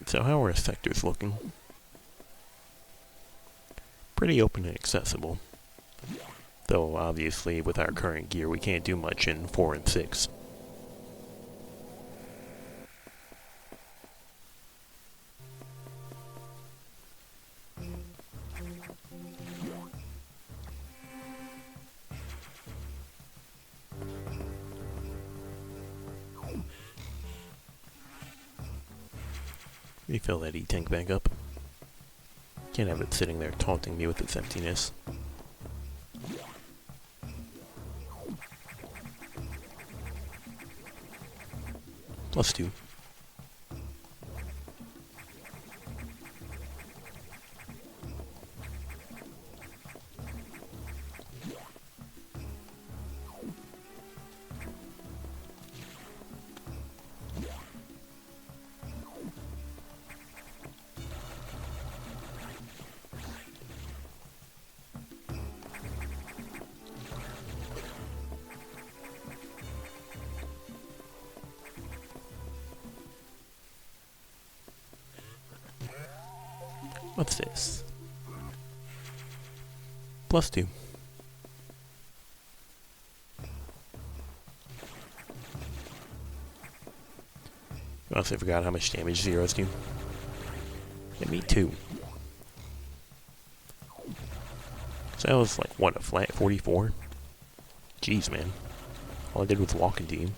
So how are our sectors looking? Pretty open and accessible. Though obviously with our current gear we can't do much in 4 and 6. Refill that E-tank back up. Can't have it sitting there taunting me with its emptiness. +2. What's this? +2. I honestly forgot how much damage zeros do. Yeah, me too. So that was like, what, a flat 44? Jeez, man. All I did was walk into you.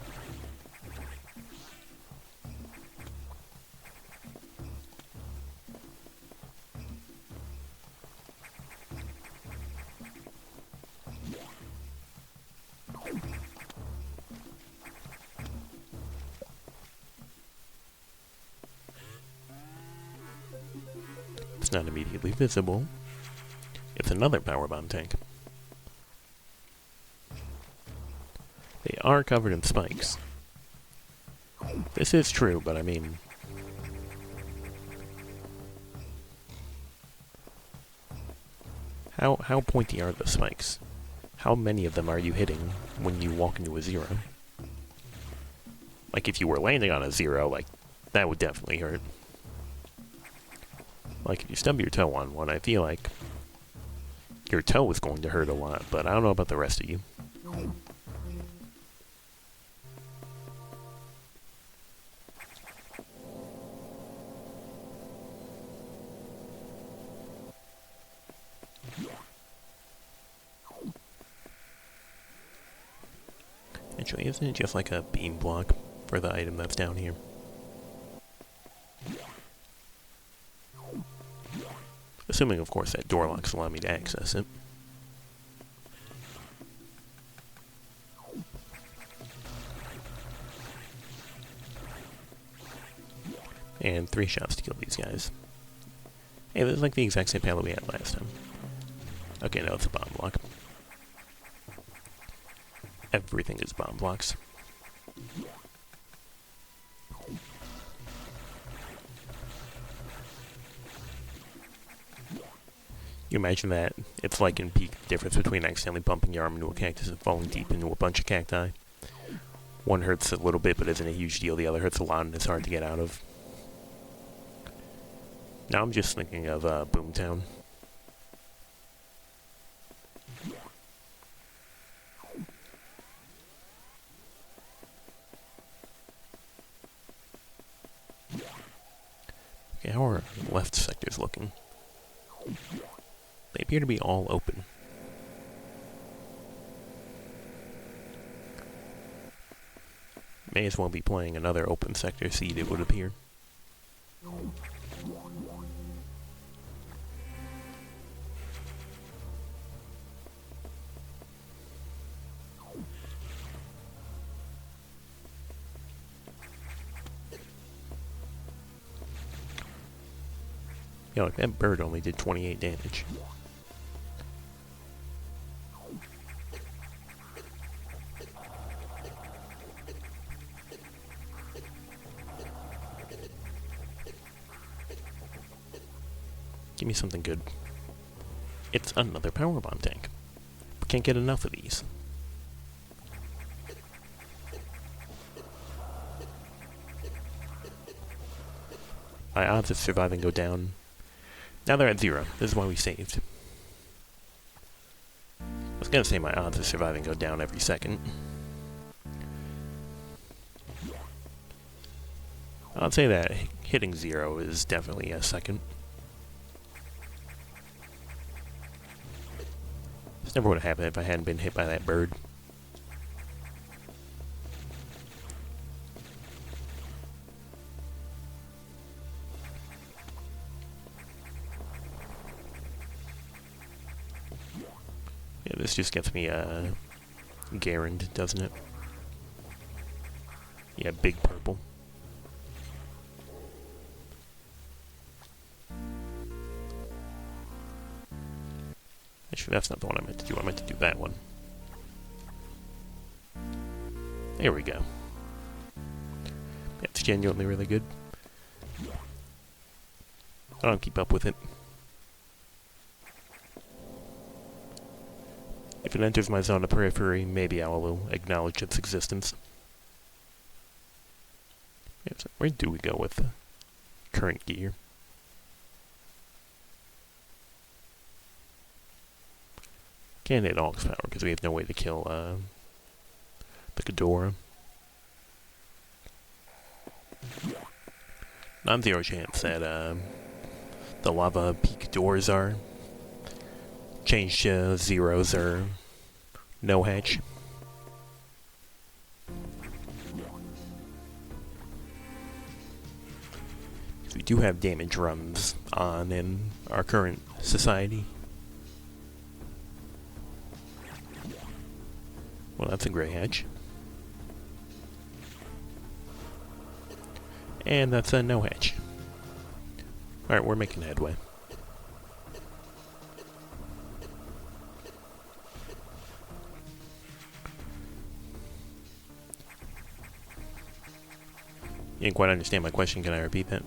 It's not immediately visible. It's another power bomb tank. They are covered in spikes. This is true, but I mean... How pointy are the spikes? How many of them are you hitting when you walk into a 0? Like, if you were landing on a 0, like, that would definitely hurt. Like, if you stub your toe on one, I feel like your toe is going to hurt a lot, but I don't know about the rest of you. Actually, isn't it just like a beam block for the item that's down here? Assuming, of course, that door locks allow me to access it. And 3 shots to kill these guys. Hey, this is like the exact same palette we had last time. Okay, no, it's a bomb block. Everything is bomb blocks. You imagine that it's like in Peak, the difference between accidentally bumping your arm into a cactus and falling deep into a bunch of cacti. One hurts a little bit but isn't a huge deal, the other hurts a lot and it's hard to get out of. Now I'm just thinking of Boomtown. how are left sectors looking? They appear to be all open. May as well be playing another open sector seed, it would appear. Yeah, like that bird only did 28 damage. Give me something good. It's another power bomb tank. We can't get enough of these. My odds of surviving go down. Now they're at 0. This is why we saved. I was gonna say my odds of surviving go down every second. I'd say that hitting 0 is definitely a second. This never would have happened if I hadn't been hit by that bird. Yeah, this just gets me, Garand, doesn't it? Yeah, big purple. Actually, that's not the one I meant to do. I meant to do that one. There we go. That's genuinely really good. I don't keep up with it. If it enters my zone of periphery, maybe I will acknowledge its existence. Yeah, so where do we go with the current gear? Can't hit Aug's power because we have no way to kill the Ghidorah. Non-zero chance that the lava peak doors are changed to zeros or no hatch. We do have damage runs on in our current society. Well, that's a gray hatch. And that's a no hatch. Alright, we're making headway. You didn't quite understand my question. Can I repeat that?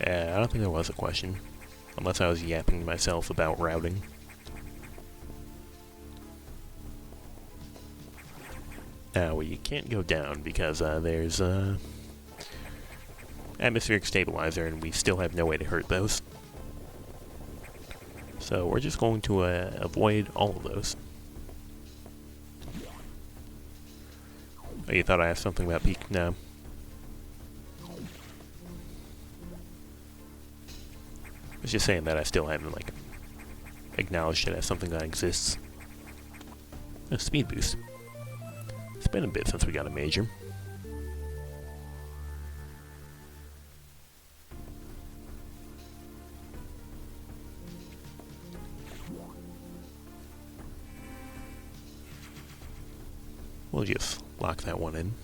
I don't think there was a question. Unless I was yapping to myself about routing. Well, you can't go down because there's atmospheric stabilizer and we still have no way to hurt those. So we're just going to avoid all of those. Oh, you thought I asked something about peak? No. I was just saying that I still haven't, like, acknowledged it as something that exists. A speed boost. It's been a bit since we got a major. We'll just lock that one in.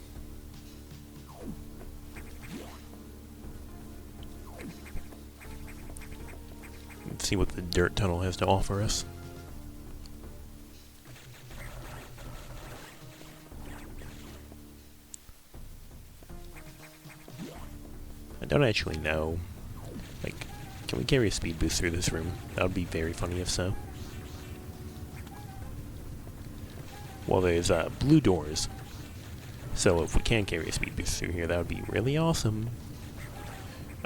Let's see what the dirt tunnel has to offer us. I don't actually know. Like, can we carry a speed boost through this room? That would be very funny if so. Well, there's blue doors. So if we can carry a speed boost through here, that would be really awesome.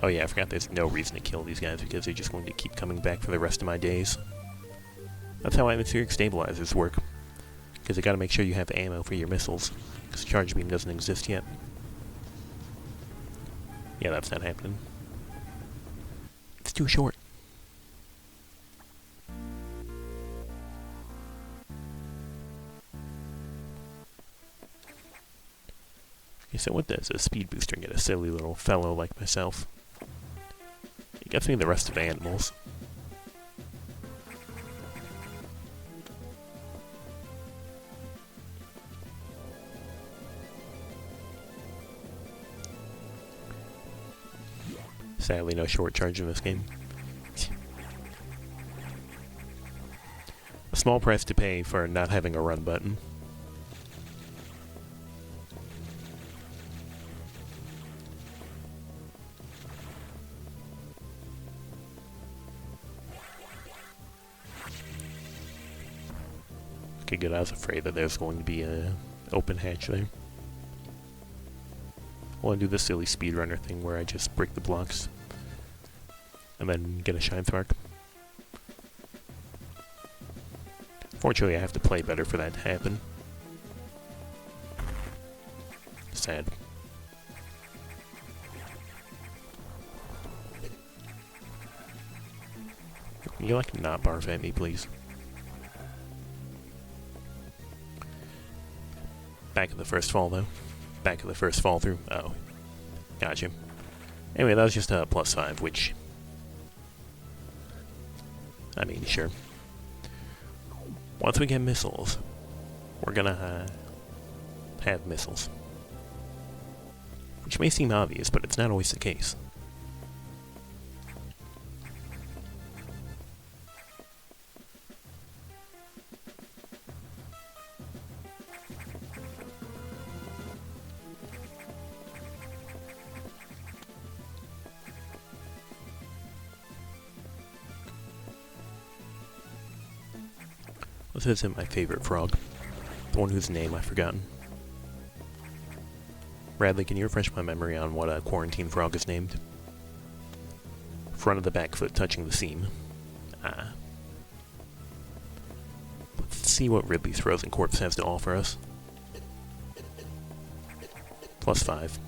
Oh yeah, I forgot there's no reason to kill these guys because they're just going to keep coming back for the rest of my days. That's how atmospheric stabilizers work. Because you gotta make sure you have ammo for your missiles. Because charge beam doesn't exist yet. Yeah, that's not happening. It's too short. Okay, so what does a speed booster get a silly little fellow like myself? It gets me the rest of animals. Sadly, no short charge in this game. A small price to pay for not having a run button. Okay, good. I was afraid that there's going to be an open hatch there. I want to do the silly speedrunner thing where I just break the blocks and then get a shine spark. Fortunately, I have to play better for that to happen. Sad. Can you, like, not barf at me, please? Back of the first fall, though. Back of the first fall through. Oh. Gotcha. Anyway, that was just a +5, which... I mean, sure. Once we get missiles, we're gonna have missiles. Which may seem obvious, but it's not always the case. Let's visit my favorite frog. The one whose name I've forgotten. Radley, can you refresh my memory on what a quarantine frog is named? Front of the back foot touching the seam. Ah. Let's see what Ridley's Frozen Corpse has to offer us. +5.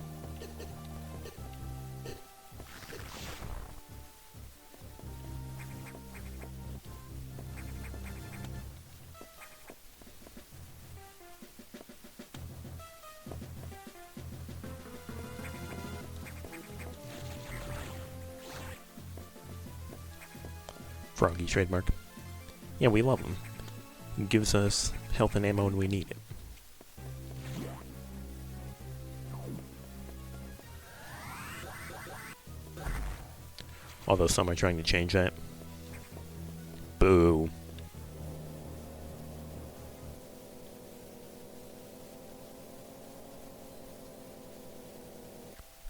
Froggy trademark. Yeah, we love him. He gives us health and ammo when we need it. Although some are trying to change that. Boo.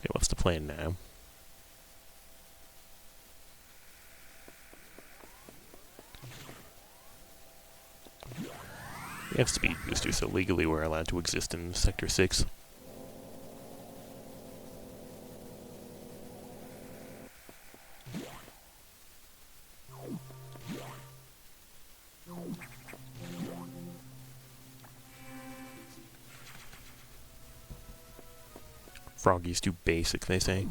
Okay, what's the plan now? We have speed boosters, so legally we're allowed to exist in Sector 6. Froggy's too basic, they say.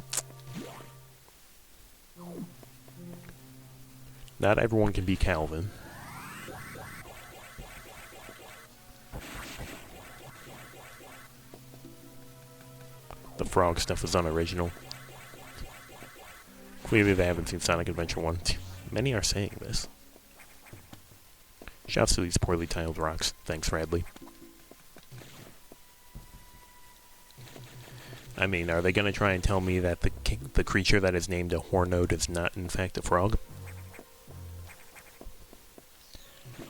Not everyone can be Calvin. The frog stuff is unoriginal. Clearly they haven't seen Sonic Adventure 1. Many are saying this. Shouts to these poorly tiled rocks. Thanks, Radley. I mean, are they going to try and tell me that the creature that is named a Hornode is not, in fact, a frog?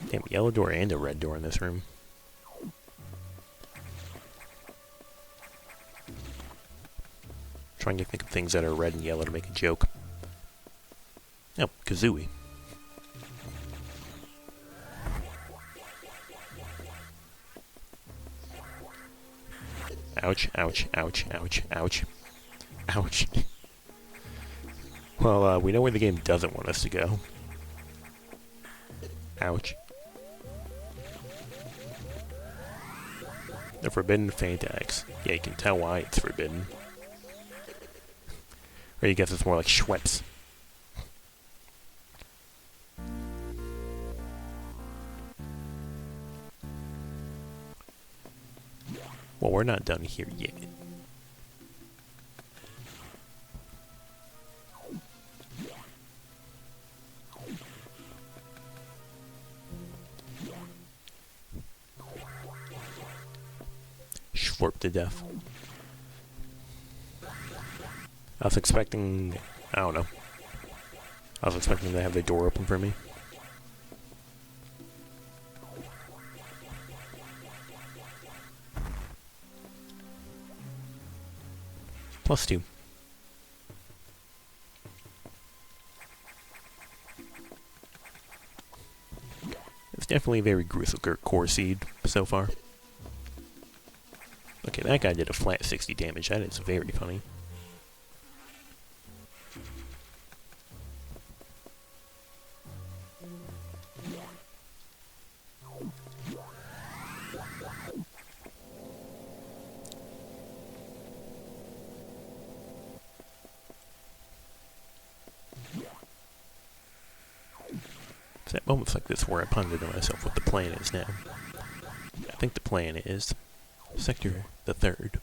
Damn, yellow door and a red door in this room. Trying to think of things that are red and yellow to make a joke. Oh, Kazooie. Ouch, ouch, ouch, ouch, ouch. Ouch. Well, we know where the game doesn't want us to go. Ouch. The Forbidden Faint Axe. Yeah, you can tell why it's forbidden. Or you guess it's more like Schweppes. Well, we're not done here yet. Schwarp to death. I was expecting... I don't know. I was expecting to have the door open for me. +2. It's definitely a very Gristle core seed so far. Okay, that guy did a flat 60 damage. That is very funny. It's at moments like this where I ponder to myself what the plan is now. I think the plan is Sector the 3rd.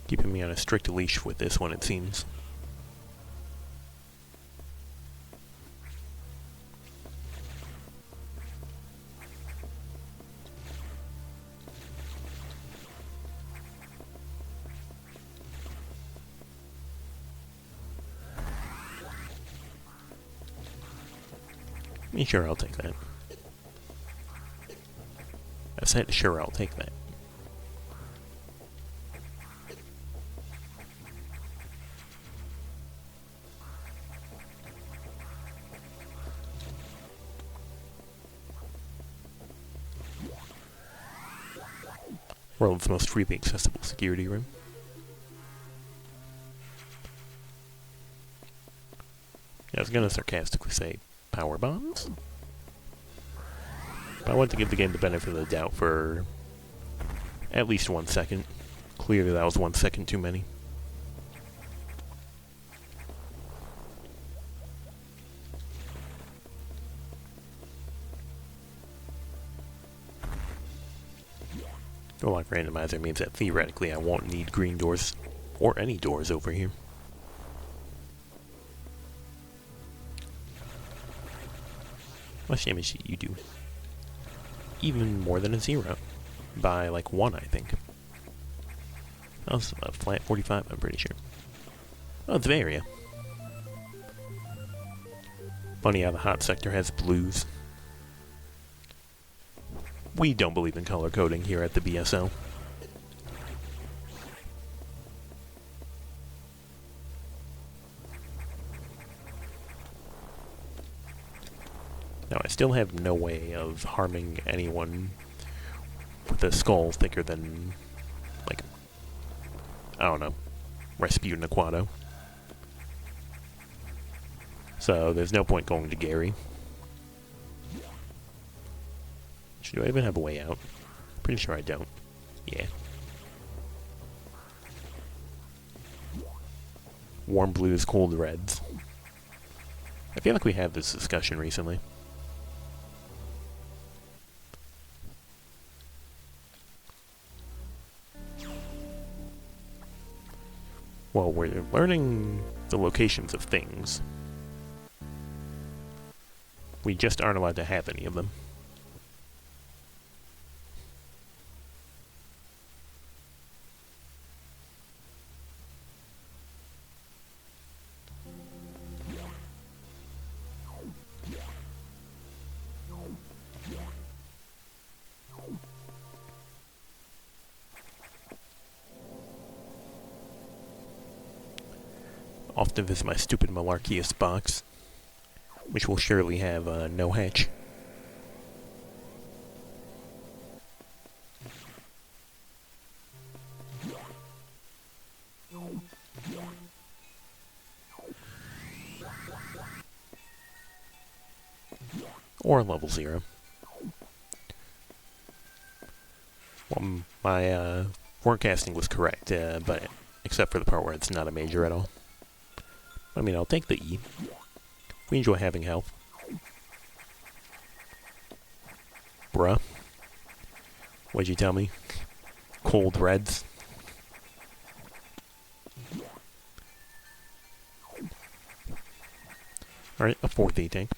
Keeping me on a strict leash with this one, it seems. I mean, sure, I'll take that. I said, sure, I'll take that. World's most freely accessible security room. I was gonna sarcastically say power bombs, but I want to give the game the benefit of the doubt for at least 1 second. Clearly that was 1 second too many. The lock randomizer means that theoretically I won't need green doors or any doors over here. How much damage do you do? Even more than a 0. By like 1, I think. That was a flat 45, I'm pretty sure. Oh, it's Varia. Funny how the hot sector has blues. We don't believe in color coding here at the BSL. Now, I still have no way of harming anyone with a skull thicker than, like, I don't know, Rasputin Aquato. So, there's no point going to Gary. Do I even have a way out? Pretty sure I don't. Yeah. Warm blues, cold reds. I feel like we had this discussion recently. Well, we're learning the locations of things. We just aren't allowed to have any of them. Off to visit my stupid Malarchius box, which will surely have no hatch. Or level 0. Well, my forecasting was correct, but except for the part where it's not a major at all. I mean, I'll take the E. We enjoy having health. Bruh. What'd you tell me? Cold reds. Alright, a 4th E-tank.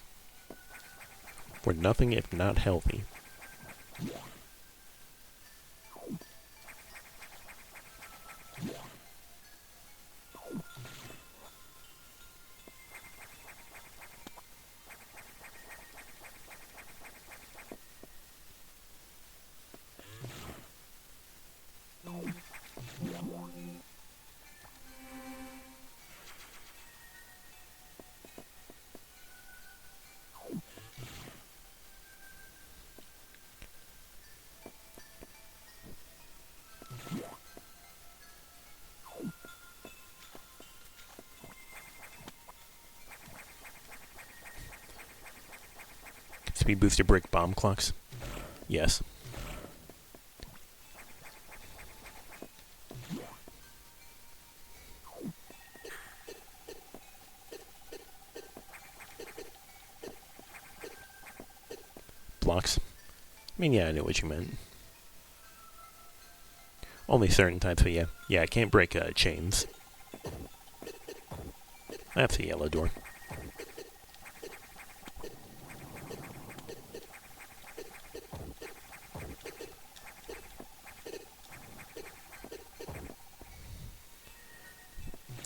We're nothing if not healthy. Speed booster break bomb clocks? Yes. Blocks? I mean, yeah, I knew what you meant. Only certain types, but yeah. Yeah, I can't break chains. That's a yellow door.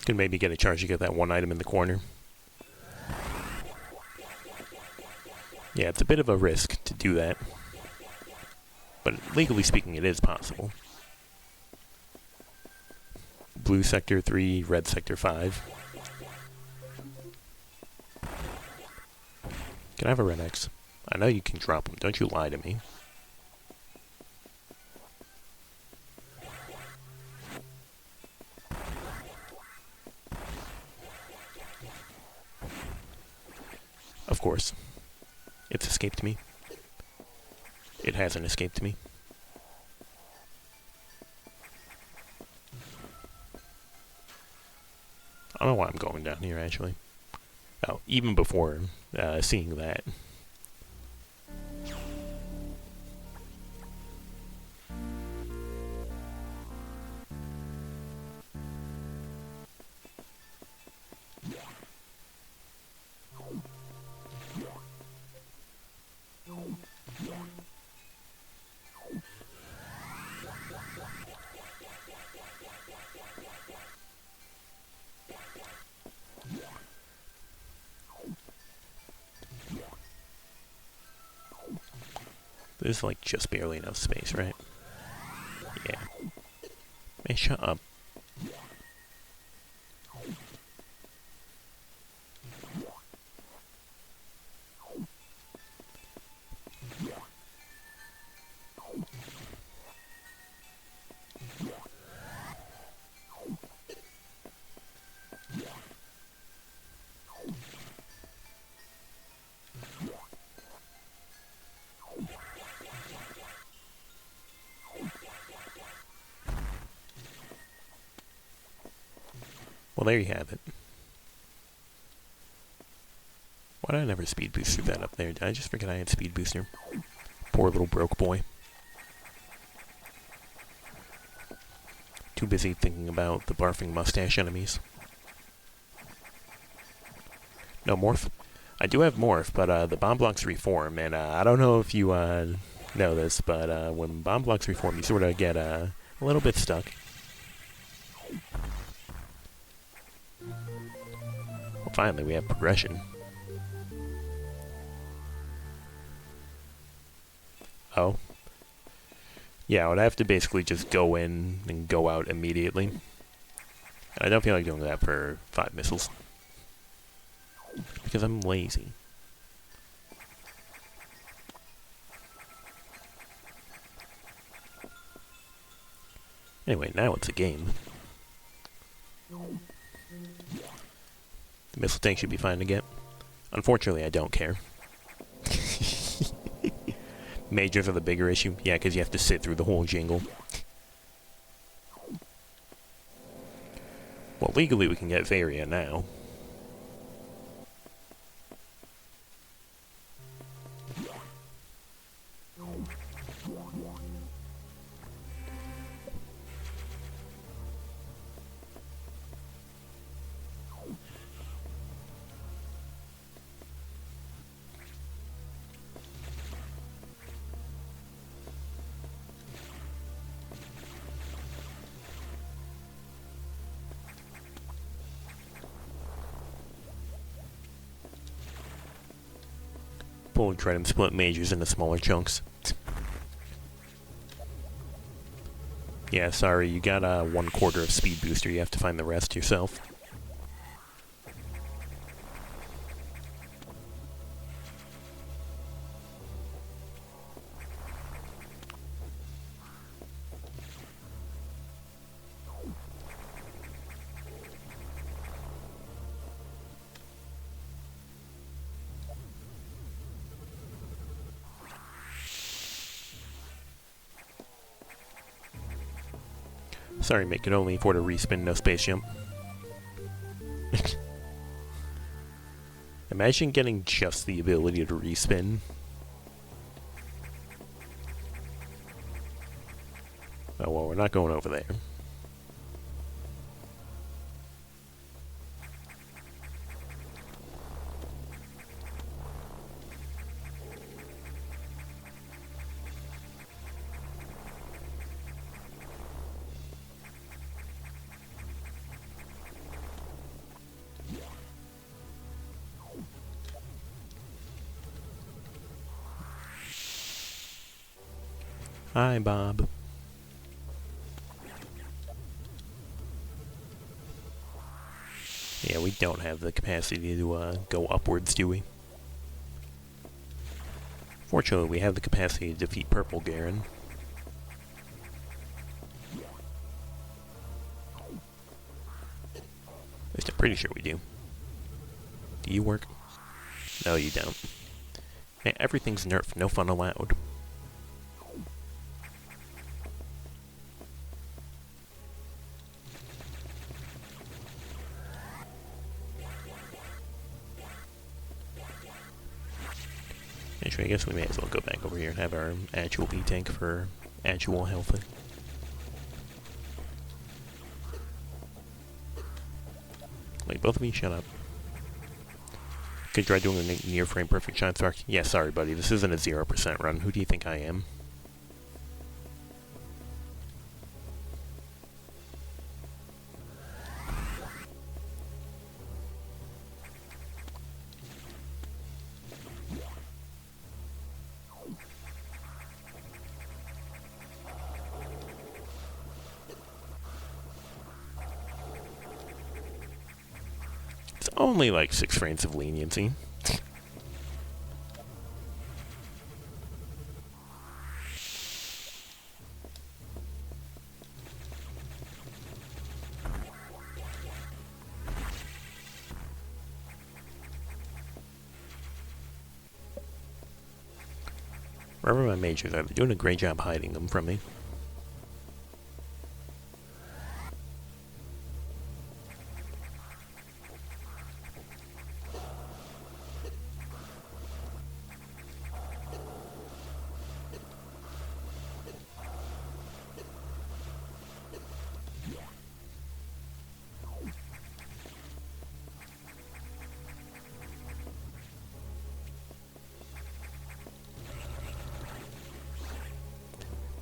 Could maybe get a charge to get that one item in the corner. Yeah, it's a bit of a risk to do that. But legally speaking, it is possible. Blue sector 3, red sector 5. Can I have a red X? I know you can drop them. Don't you lie to me. Of course. It's escaped me. It hasn't escaped me. I don't know why I'm going down here, actually. Oh, even before seeing that. There's like just barely enough space, right? Yeah. Hey, shut up. Well, there you have it. Why did I never speed booster that up there? Did I just forget I had speed booster? Poor little broke boy. Too busy thinking about the barfing mustache enemies. No, morph. I do have morph, but the bomb blocks reform, and I don't know if you know this, but when bomb blocks reform, you sort of get a little bit stuck. Well, finally, we have progression. Oh. Yeah, I would have to basically just go in and go out immediately. And I don't feel like doing that for 5 missiles. Because I'm lazy. Anyway, now it's a game. The missile tank should be fine to get. Unfortunately, I don't care. Majors are the bigger issue? Yeah, because you have to sit through the whole jingle. Well, legally we can get Varia now. We'll try to split majors into smaller chunks. Yeah, sorry, you got a 1/4 of speed booster. You have to find the rest yourself. Sorry, make it only for the respin, no space jump. Imagine getting just the ability to respin. Oh well, we're not going over there. Hi, Bob. Yeah, we don't have the capacity to go upwards, do we? Fortunately, we have the capacity to defeat Purple Garen. At least I'm pretty sure we do. Do you work? No, you don't. Man, everything's nerfed, no fun allowed. Actually, I guess we may as well go back over here and have our actual B-Tank for actual health. Wait, both of you shut up. Could try doing a near frame perfect shot spark. Yeah, sorry buddy, this isn't a 0% run. Who do you think I am? Only like 6 frames of leniency. Remember my majors, they're doing a great job hiding them from me.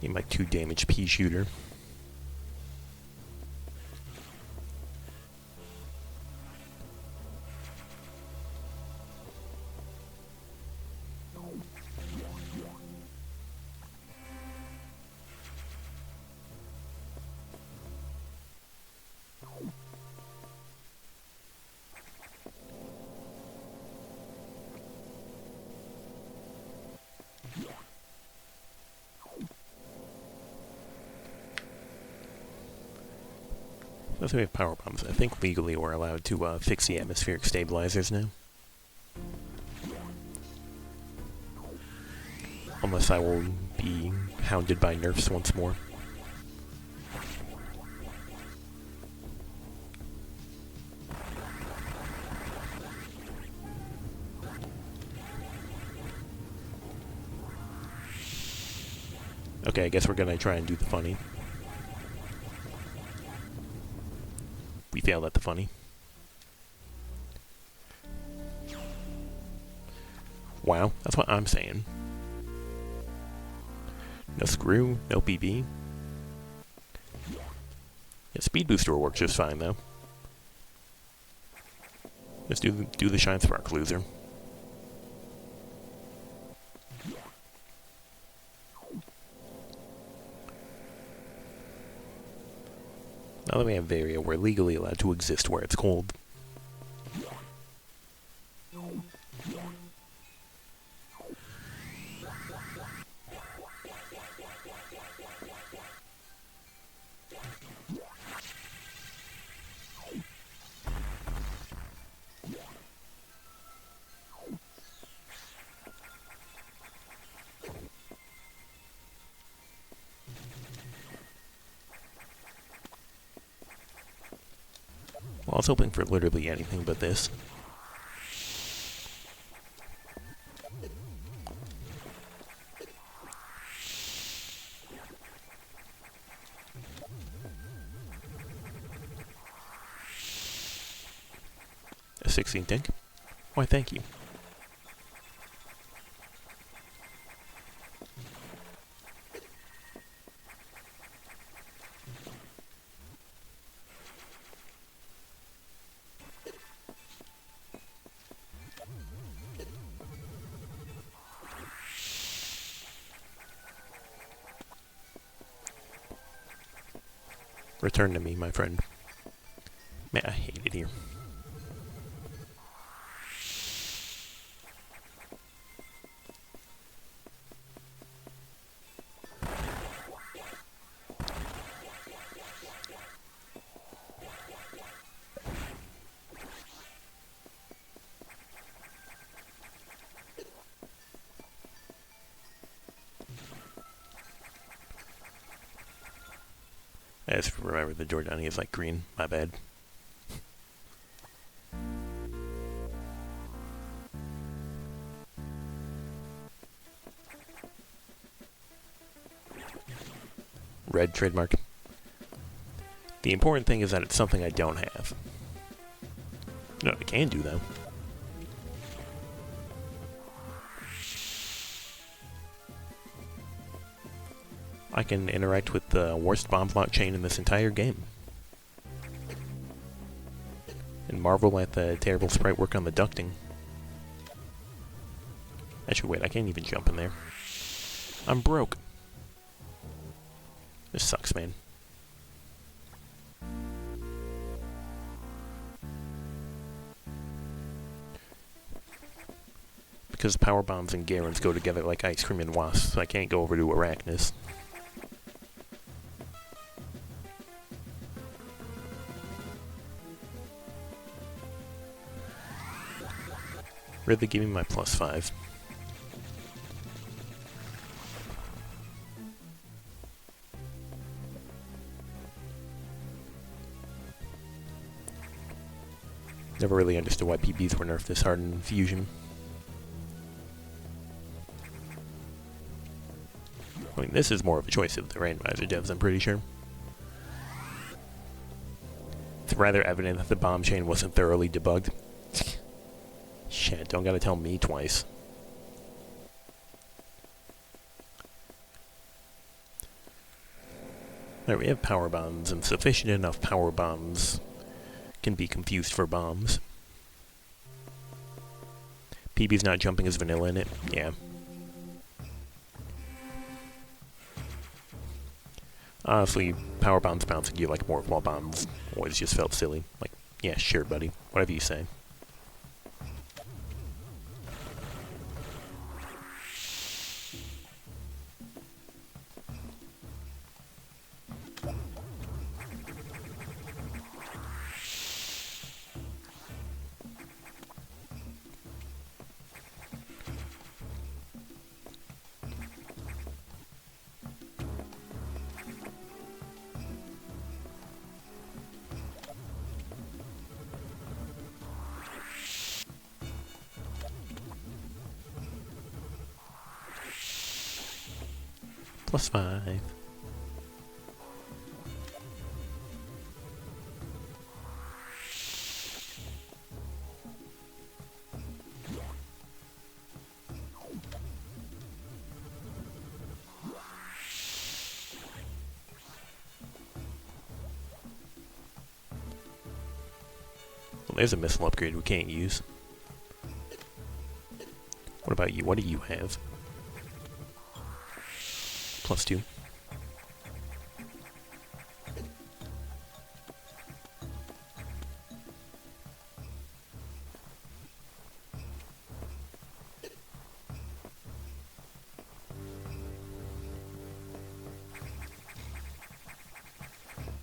Need my 2 damage pea shooter. Let's we have power bombs. I think legally we're allowed to fix the atmospheric stabilizers now. promise I will be hounded by nerfs once more. Okay, I guess we're gonna try and do the funny. We failed at the funny. Wow, that's what I'm saying. No screw, no PB. Yeah, speed booster works just fine though. Just do the Shine Spark loser. Now that we have Varia, we're legally allowed to exist where it's cold. Well, I was hoping for literally anything but this. A 16 tank? Why, thank you. Return to me, my friend. Man, I hate it here. I just remember the Jordani is like green. My bad. Red trademark. The important thing is that it's something I don't have. No, I can do though. I can interact with the worst bomb blockchain in this entire game. And marvel at the terrible sprite work on the ducting. Actually, wait, I can't even jump in there. I'm broke. This sucks, man. Because power bombs and Garens go together like ice cream and wasps, I can't go over to Arachnus. Really give me my +5. Never really understood why PBs were nerfed this hard in Fusion. I mean, this is more of a choice of the randomizer devs, I'm pretty sure. It's rather evident that the bomb chain wasn't thoroughly debugged. Shit, don't gotta tell me twice. There we have power bombs, and sufficient enough power bombs can be confused for bombs. PB's not jumping as vanilla in it? Yeah. Honestly, power bombs bouncing you like morph wall bombs always just felt silly. Like, yeah, sure, buddy. Whatever you say. +5. Well, there's a missile upgrade we can't use. What about you? What do you have? +2.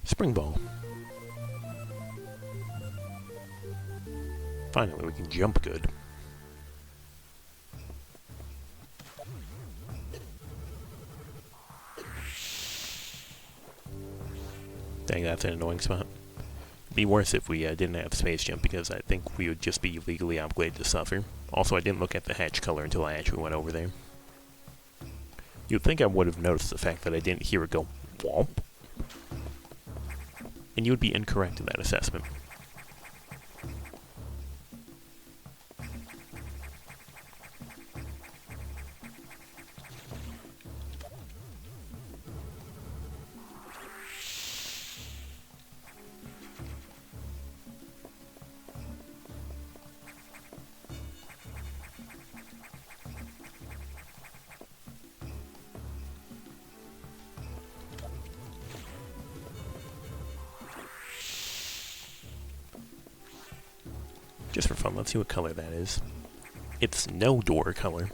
Spring ball. Finally, we can jump good. Dang, that's an annoying spot. It'd be worse if we didn't have space jump, because I think we would just be legally obligated to suffer. Also, I didn't look at the hatch color until I actually went over there. You'd think I would have noticed the fact that I didn't hear it go whomp. And you would be incorrect in that assessment. Just for fun, let's see what color that is. It's no door color.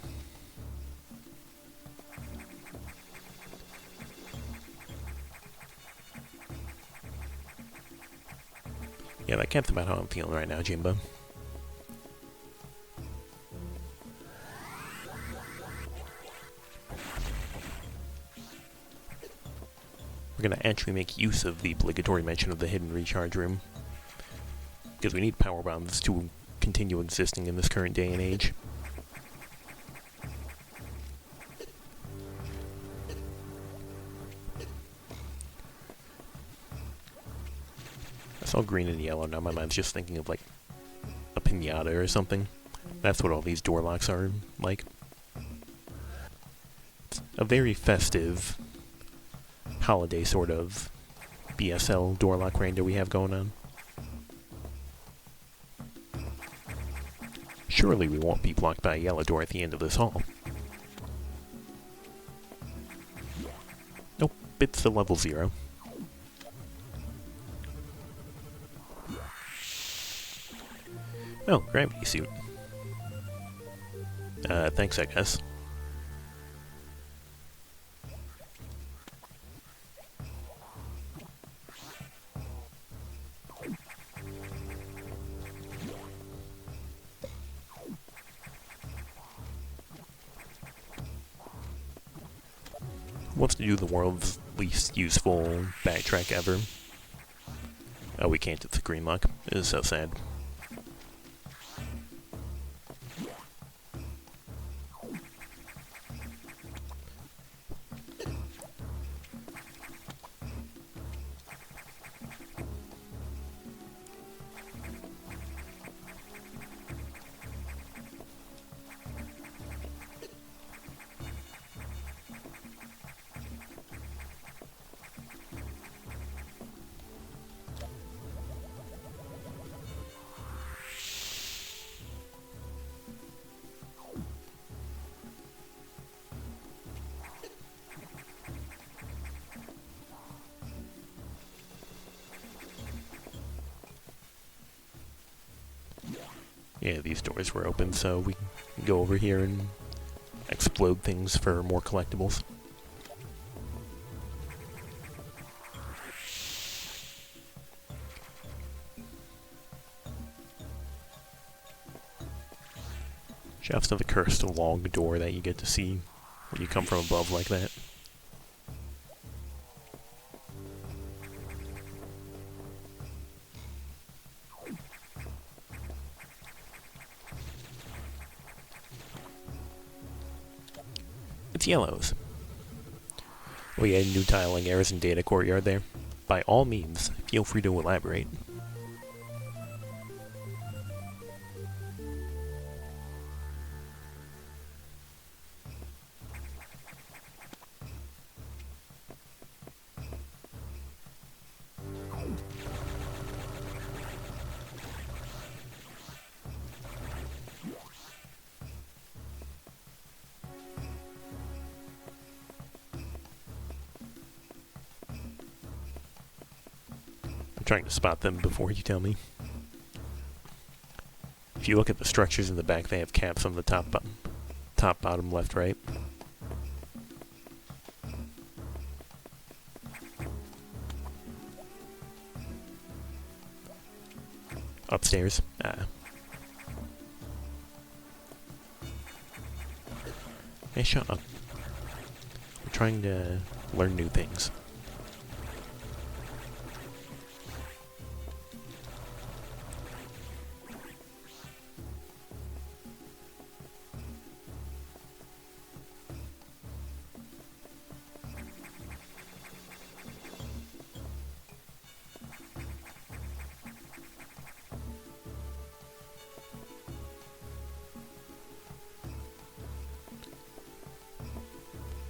Yeah, that kept about how I'm feeling right now, Jimbo. We're gonna actually make use of the obligatory mention of the hidden recharge room, because we need power bombs to continue existing in this current day and age. I saw green and yellow, now my mind's just thinking of like a piñata or something. That's what all these door locks are like. It's a very festive holiday sort of BSL door lock rando we have going on. Surely we won't be blocked by a yellow door at the end of this hall. Nope, it's the level 0. Oh, gravity suit. Thanks, I guess. Wants to do the world's least useful backtrack ever. Oh, we can't, it's a green lock. It is so sad. Yeah, these doors were open, so we can go over here and explode things for more collectibles. Shouts to the cursed log door that you get to see when you come from above like that. It's yellows. We had new tiling errors in data courtyard there. By all means, feel free to elaborate. Trying to spot them before you tell me. If you look at the structures in the back, they have caps on the top, bottom, left, right. Upstairs. Hey, shut up. We're trying to learn new things.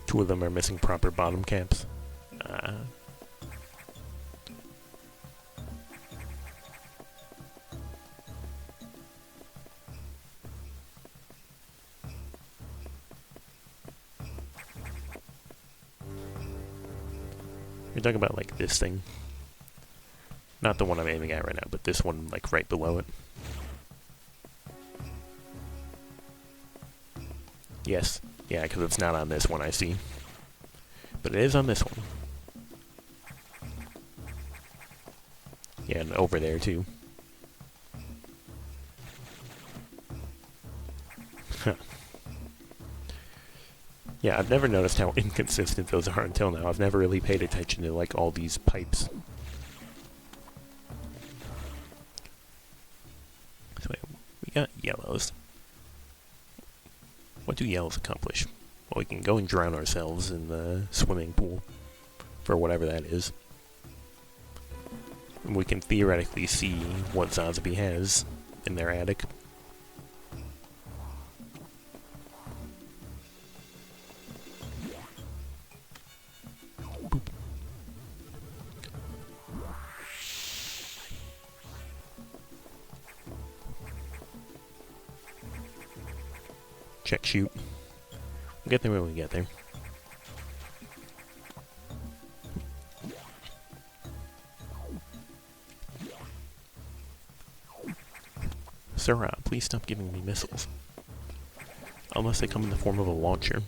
Two of them are missing proper bottom caps. You're talking about like this thing. Not the one I'm aiming at right now, but this one like right below it. Yes. Yeah, because it's not on this one I see. But it is on this one. Yeah, and over there too. Yeah, I've never noticed how inconsistent those are until now. I've never really paid attention to like all these pipes. So we got yellows. What do yellows accomplish? Well, we can go and drown ourselves in the swimming pool. For whatever that is. And we can theoretically see what Zazzaby has in their attic. Boop. Check shoot. We'll get there when we get there. Sir, please stop giving me missiles. Unless they come in the form of a launcher.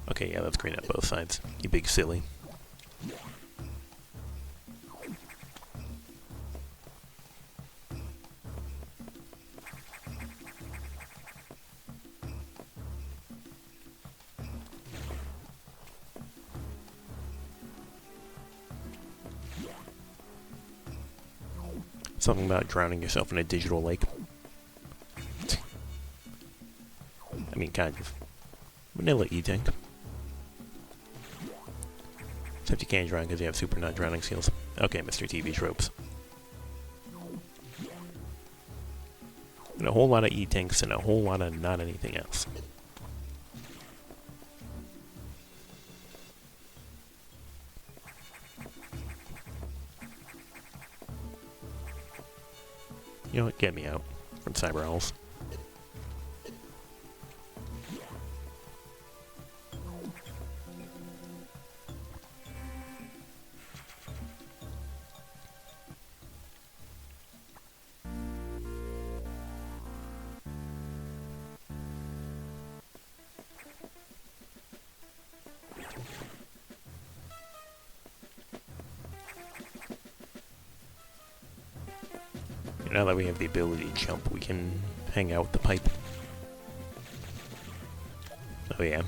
Okay, yeah, that's green on both sides. You big silly. Something about drowning yourself in a digital lake. I mean, kind of. Vanilla E-Tank. Except you can't drown because you have super not drowning skills. Okay, Mr. TV tropes. And a whole lot of E-Tanks and a whole lot of not anything else. You know what? Get me out from Cyber Owls. Now that we have the ability to jump, we can hang out with the pipe. Oh yeah,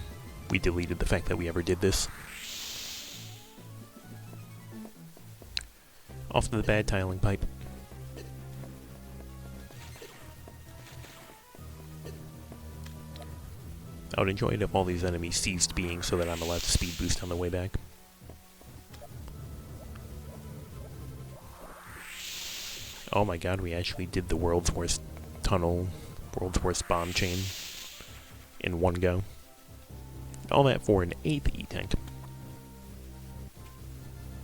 we deleted the fact that we ever did this. Off to the bad tiling pipe. I would enjoy it if all these enemies ceased being so that I'm allowed to speed boost on the way back. Oh my god, we actually did the world's worst tunnel, world's worst bomb chain in one go. All that for an 8th E-Tank.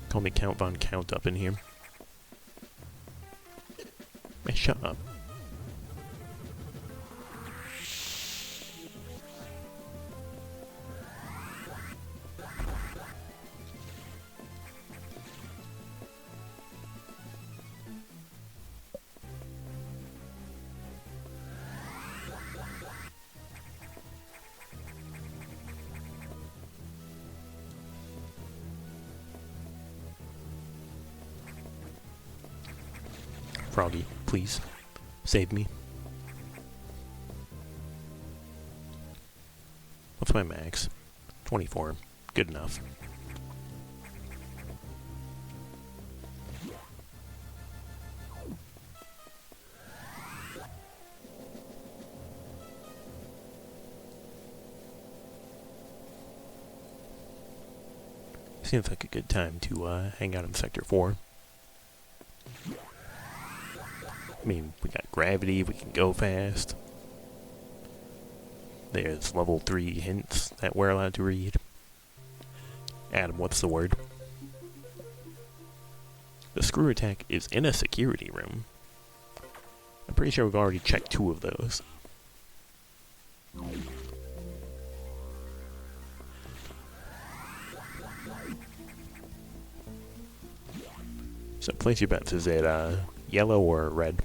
Call me Count Von Count up in here. Man, shut up. Froggy, please, save me. What's my max? 24. Good enough. Seems like a good time to hang out in Sector 4. I mean, we got gravity, we can go fast. There's level 3 hints that we're allowed to read. Adam, what's the word? The screw attack is in a security room. I'm pretty sure we've already checked 2 of those. So place your bets. Is it yellow or red?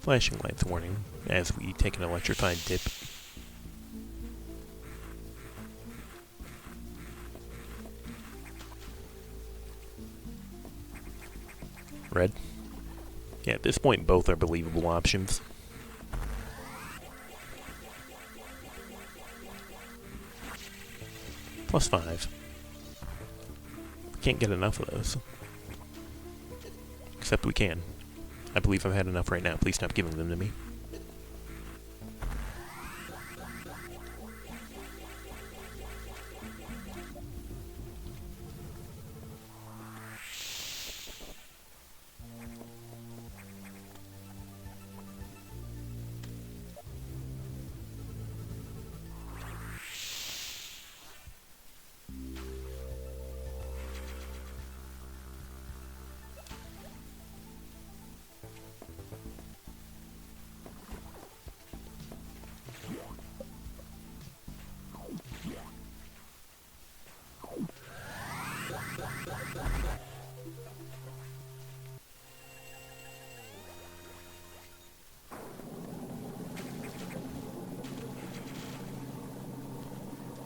Flashing lights warning as we take an electrified dip. Red? Yeah, at this point both are believable options. +5. Can't get enough of those. Except we can. I believe I've had enough right now. Please stop giving them to me.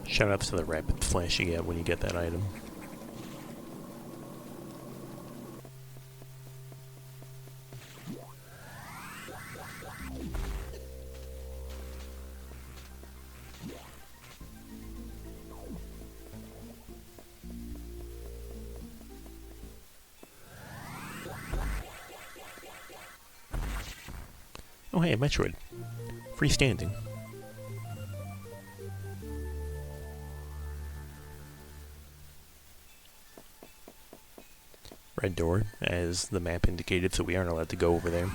Shoutouts to the rapid flash you get when you get that item. Oh hey, a Metroid. Freestanding. Red door, as the map indicated, so we aren't allowed to go over there.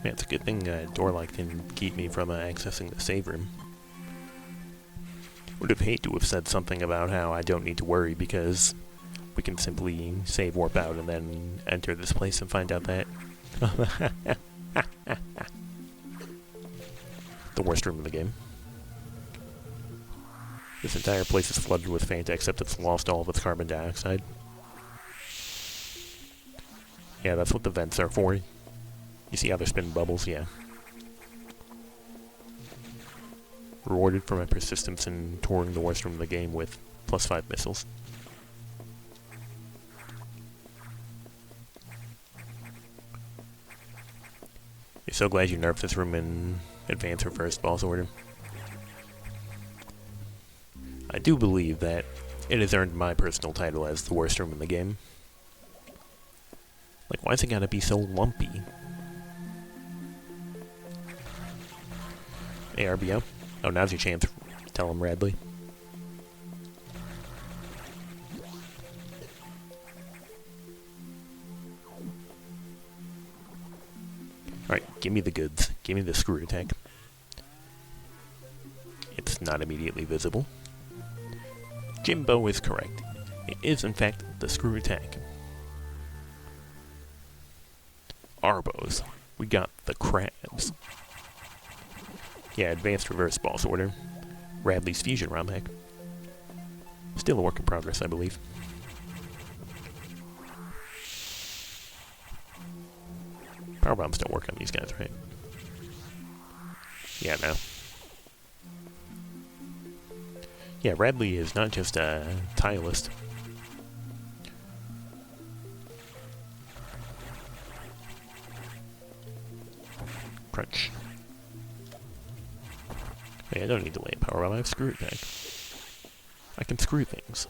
Yeah, it's a good thing a door like didn't keep me from accessing the save room. Would have hated to have said something about how I don't need to worry because we can simply save warp out and then enter this place and find out that the worst room of the game. This entire place is flooded with Fanta except it's lost all of its carbon dioxide. Yeah, that's what the vents are for. You see how they're spinning bubbles? Yeah. Rewarded for my persistence in touring the worst room of the game with +5 missiles. so glad you nerfed this room in Advanced Reverse Boss Order. I do believe that it has earned my personal title as the worst room in the game. Like, why's it gotta be so lumpy? ARBO. Oh, now's your chance. Tell him, Radley. Alright, give me the goods. Give me the screw attack. It's not immediately visible. Jimbo is correct. It is, in fact, the screw attack. Arbos. We got the crabs. Yeah, Advanced Reverse Boss Order. Radley's Fusion ROM hack. Still a work in progress, I believe. Power bombs don't work on these guys, right? Yeah, no. Yeah, Radley is not just a tilist. Crunch. Hey, I don't need to lay power bomb, I have screw attack. I can screw things.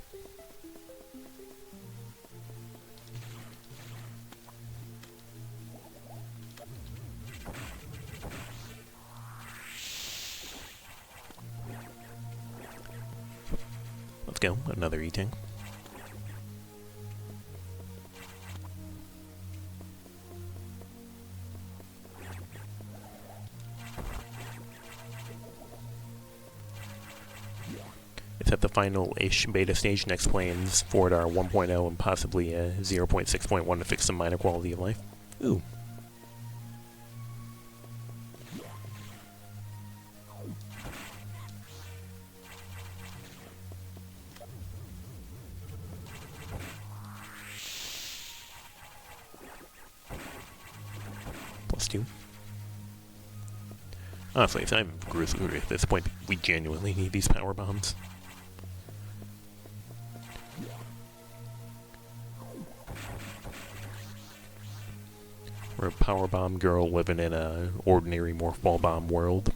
Let's go, another E-Tank. It's at the final-ish beta stage. Next plans for it are 1.0 and possibly 0.6.1 to fix some minor quality of life. Ooh. +2. Honestly, if I'm Grizzly at this point, we genuinely need these power bombs. We're a power bomb girl living in a ordinary morph ball bomb world.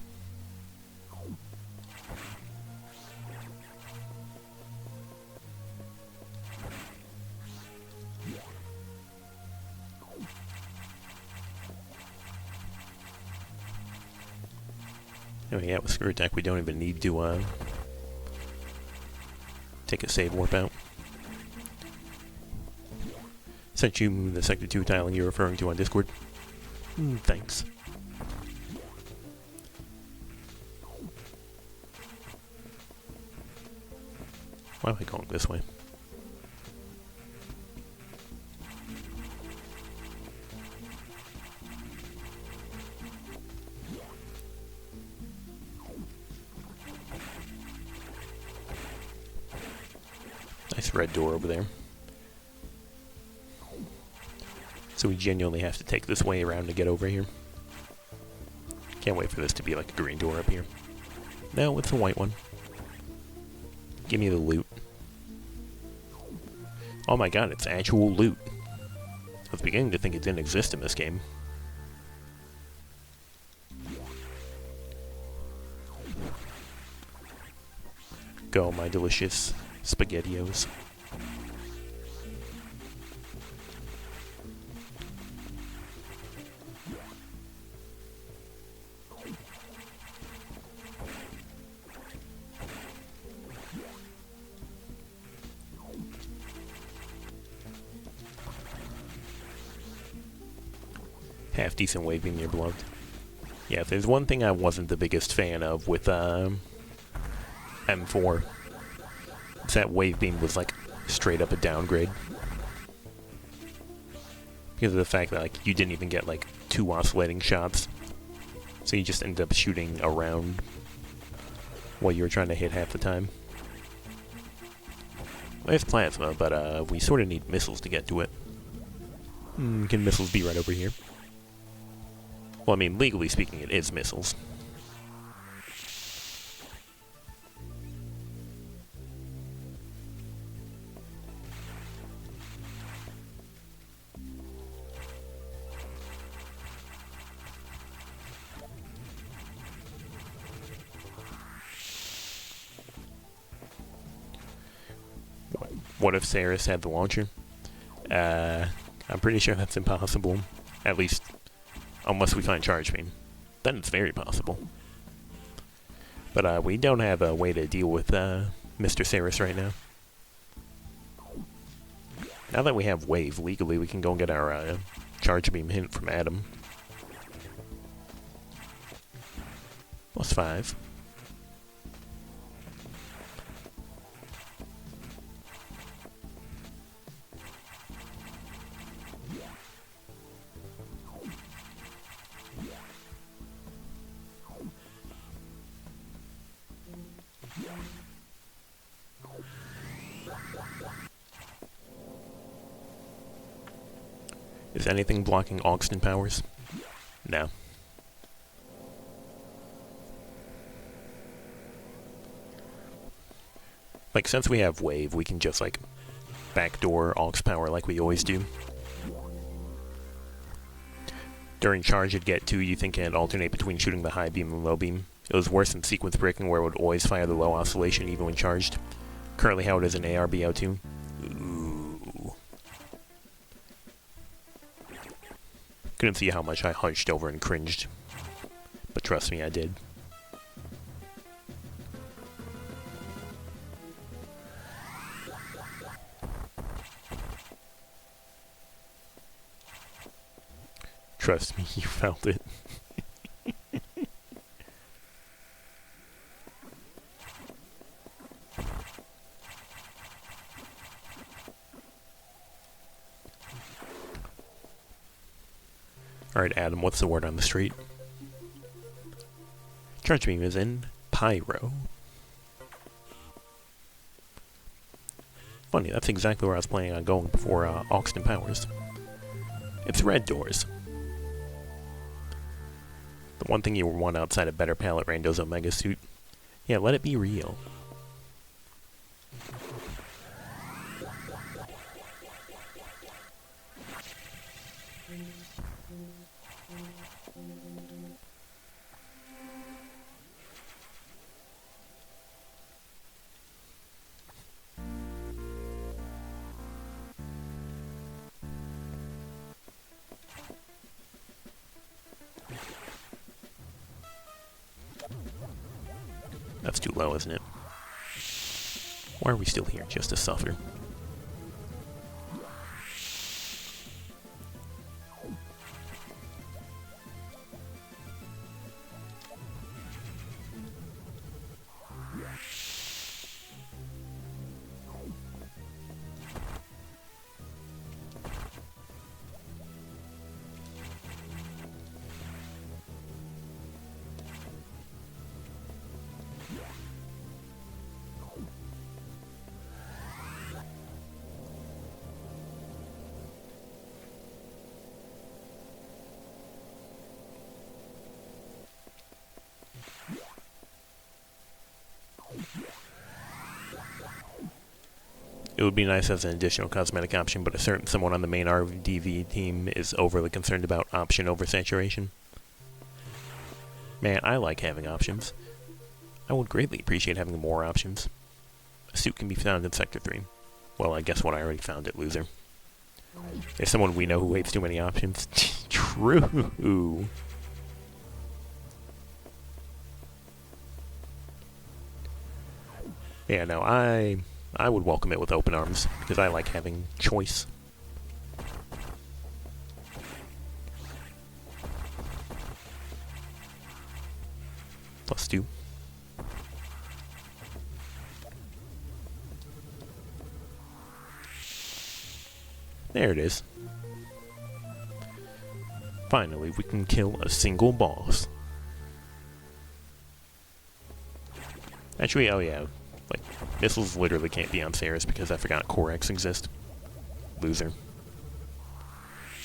Oh yeah, with screw attack we don't even need to take a save warp out. Sent you the Sector 2 tiling you're referring to on Discord. Thanks. Why am I going this way? Nice red door over there. So we genuinely have to take this way around to get over here. Can't wait for this to be like a green door up here. No, it's a white one. Give me the loot. Oh my god, it's actual loot. I was beginning to think it didn't exist in this game. Go, my delicious SpaghettiOs. Half decent wave beam, you're beloved. Yeah, if there's one thing I wasn't the biggest fan of with M4, it's that wave beam was like straight up a downgrade. Because of the fact that like you didn't even get like 2 oscillating shots. So you just ended up shooting around while you were trying to hit half the time. Well, it's plasma, but we sort of need missiles to get to it. Can missiles be right over here? Well, I mean, legally speaking, it is missiles. What if Saris had the launcher? I'm pretty sure that's impossible. At least, unless we find Charge Beam. Then it's very possible. But we don't have a way to deal with Mr. Saris right now. Now that we have Wave, legally we can go and get our Charge Beam hint from Adam. +5. Is anything blocking Auxton powers? No. Like, since we have Wave, we can just, like, backdoor Aux power like we always do. During charge, it'd get 2, you think it'd alternate between shooting the high beam and low beam. It was worse than sequence breaking, where it would always fire the low oscillation even when charged. Currently how it is in ARBO2. Ooh. Couldn't see how much I hunched over and cringed. But trust me, I did. Trust me, you felt it. Alright, Adam, what's the word on the street? Charge Beam is in Pyro. Funny, that's exactly where I was planning on going before Auxton Powers. It's red doors. The one thing you want outside a better palette Rando's Omega suit. Yeah, let it be real. That's too low, isn't it? Why are we still here? Just to suffer. It would be nice as an additional cosmetic option, but a certain someone on the main RDV team is overly concerned about option oversaturation. Man, I like having options. I would greatly appreciate having more options. A suit can be found in Sector 3. Well, I guess what I already found it, loser. There's someone we know who hates too many options. True. Yeah, no, I would welcome it with open arms, because I like having choice. +2. There it is. Finally, we can kill a single boss. Actually, oh yeah. Like, missiles literally can't be on Saris because I forgot Core X exist. Loser.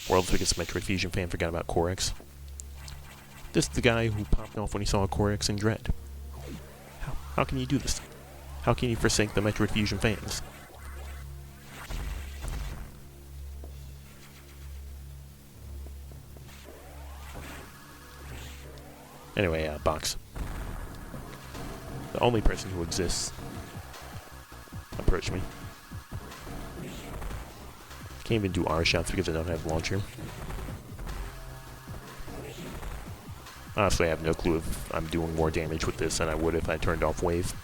World's biggest Metroid Fusion fan forgot about Core X. This is the guy who popped off when he saw a Core X in Dread. How can you do this? How can you forsake the Metroid Fusion fans? Anyway, box. The only person who exists approached me. Can't even do R shots because I don't have launcher. Honestly, I have no clue if I'm doing more damage with this than I would if I turned off wave.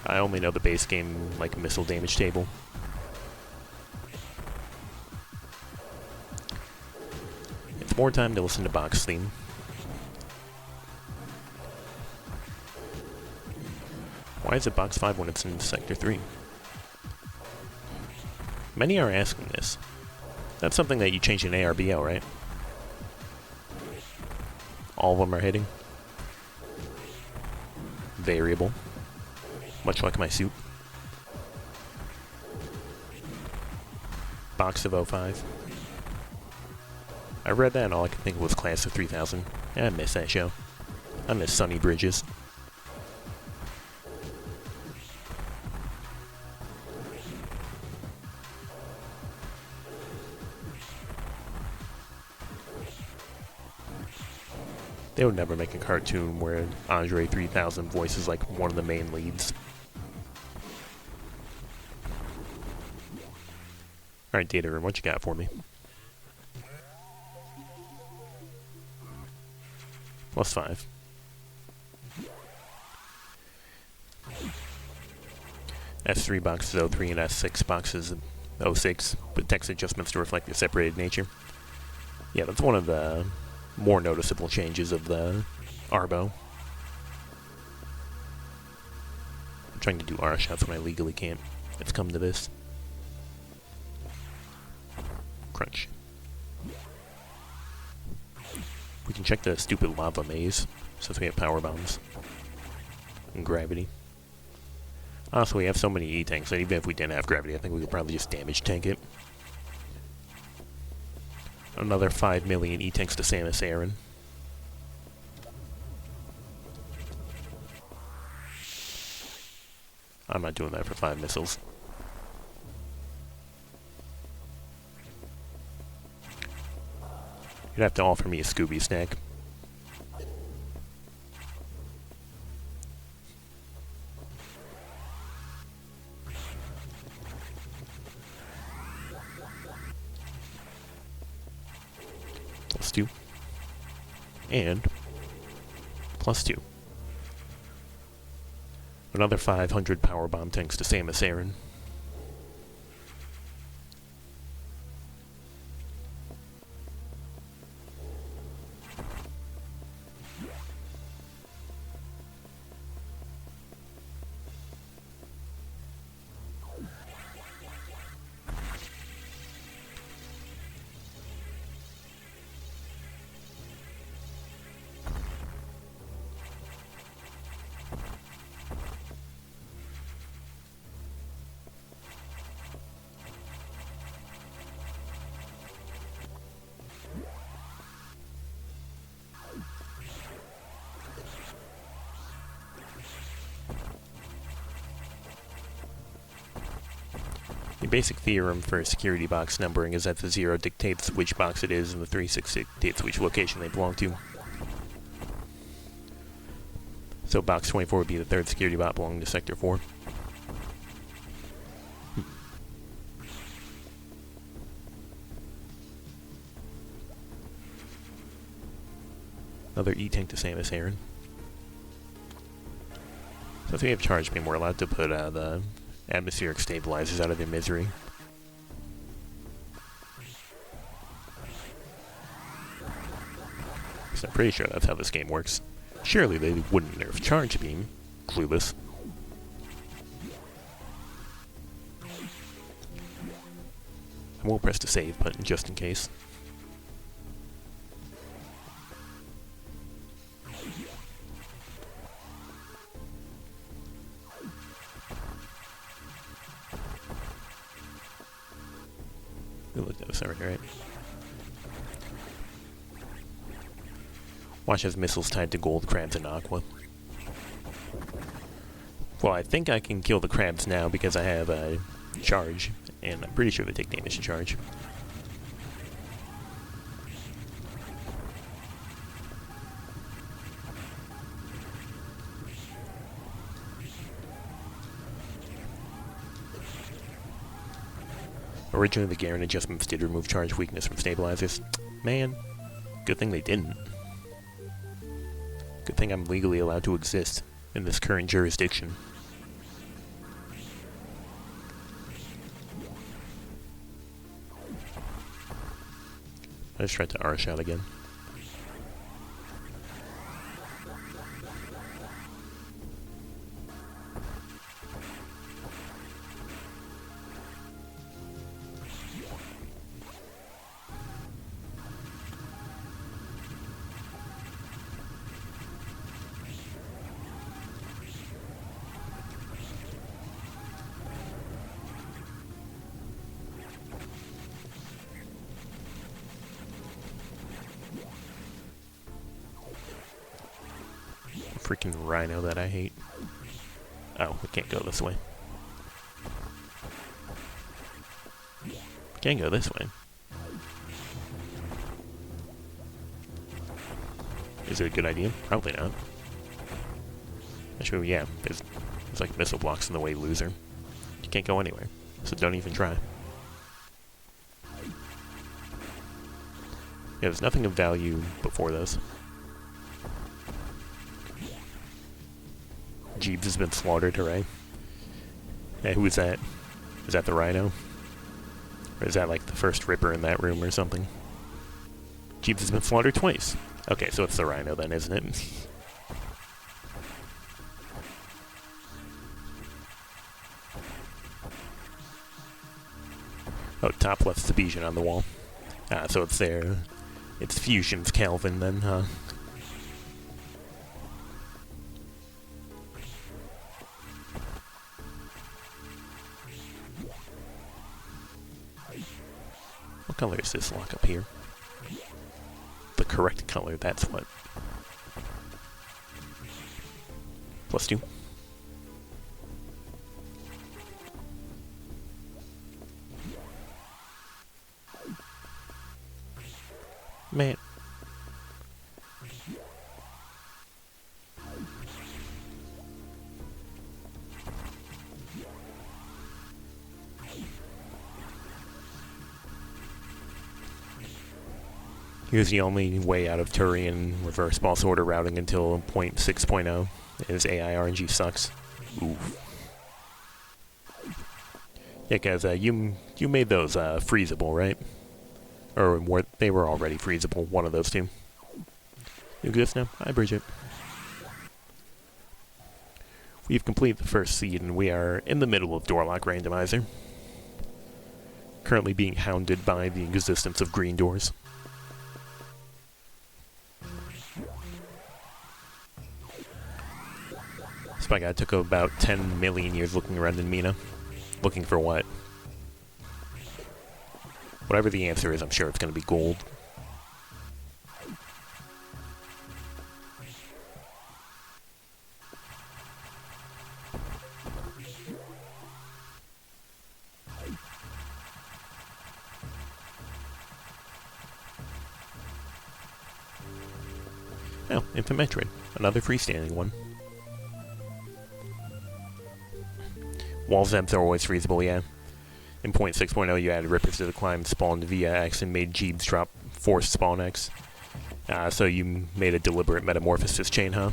I only know the base game, like, missile damage table. It's more time to listen to Box theme. Why is it Box 5 when it's in Sector 3? Many are asking this. That's something that you change in ARBL, right? All of them are hitting. Variable. Much like my suit. Box of 05. I read that and all I could think of was Class of 3000. I miss that show. I miss Sunny Bridges. They would never make a cartoon where Andre 3000 voices like one of the main leads. Alright, Data Room, what you got for me? +5. S3 boxes 03 and S6 boxes 06, with text adjustments to reflect their separated nature. Yeah, that's one of the more noticeable changes of the Arbo. I'm trying to do R shots when I legally can't. It's come to this. Crunch. We can check the stupid lava maze, since we have power bombs. And gravity. Honestly, we have so many E-tanks that even if we didn't have gravity, I think we could probably just damage tank it. Another 5 million E-tanks to Samus Aran. I'm not doing that for 5 missiles. You'd have to offer me a Scooby snack. +2. And +2. Another 500 power bomb tanks to Samus Aran. The basic theorem for security box numbering is that the 0 dictates which box it is and the 36 dictates which location they belong to. So box 24 would be the third security bot belonging to Sector 4. Another E-tank to Samus Aran. So if we have charge beam, we're allowed to put the atmospheric stabilizers out of their misery. So I'm pretty sure that's how this game works. Surely they wouldn't nerf charge beam. Clueless. I won't press the save button just in case. We looked at this already, right? Watch has missiles tied to gold crabs and aqua. Well, I think I can kill the crabs now because I have a charge, and I'm pretty sure they take damage to charge. Originally, the Garen adjustments did remove charge weakness from stabilizers. Man, good thing they didn't. Good thing I'm legally allowed to exist in this current jurisdiction. I just tried to R-shot again. Freaking rhino that I hate. Oh, we can't go this way. Can't go this way. Is it a good idea? Probably not. Actually, yeah, there's like missile blocks in the way, loser. You can't go anywhere, so don't even try. Yeah, there's nothing of value before this. Jeeves has been slaughtered, hooray. Hey, who is that? Is that the rhino? Or is that like the first Ripper in that room or something? Jeeves has been slaughtered twice. Okay, so it's the rhino then, isn't it? Oh, top left's the Bijan on the wall. Ah, so it's there. It's Fusion's Calvin then, huh? What color is this lock up here? The correct color, that's what. +2. Man. Here's the only way out of Turian reverse boss order routing until 6.0 is AI RNG sucks. Oof. Yeah, guys, you made those freezable, right? Or they were already freezable, one of those two. You exist now? Hi, Bridget. We've completed the first seed, and we are in the middle of Doorlock Randomizer. Currently being hounded by the existence of green doors. Spy Guy took about 10 million years looking around in Mina. Looking for what? Whatever the answer is, I'm sure it's going to be gold. Oh, Infant Metroid. Another freestanding one. Wall Zebs are always freezable, yeah. In 6.0, you added Rippers to the climb, spawned via X, and made Jeeves drop forced spawn X. So you made a deliberate metamorphosis chain, huh?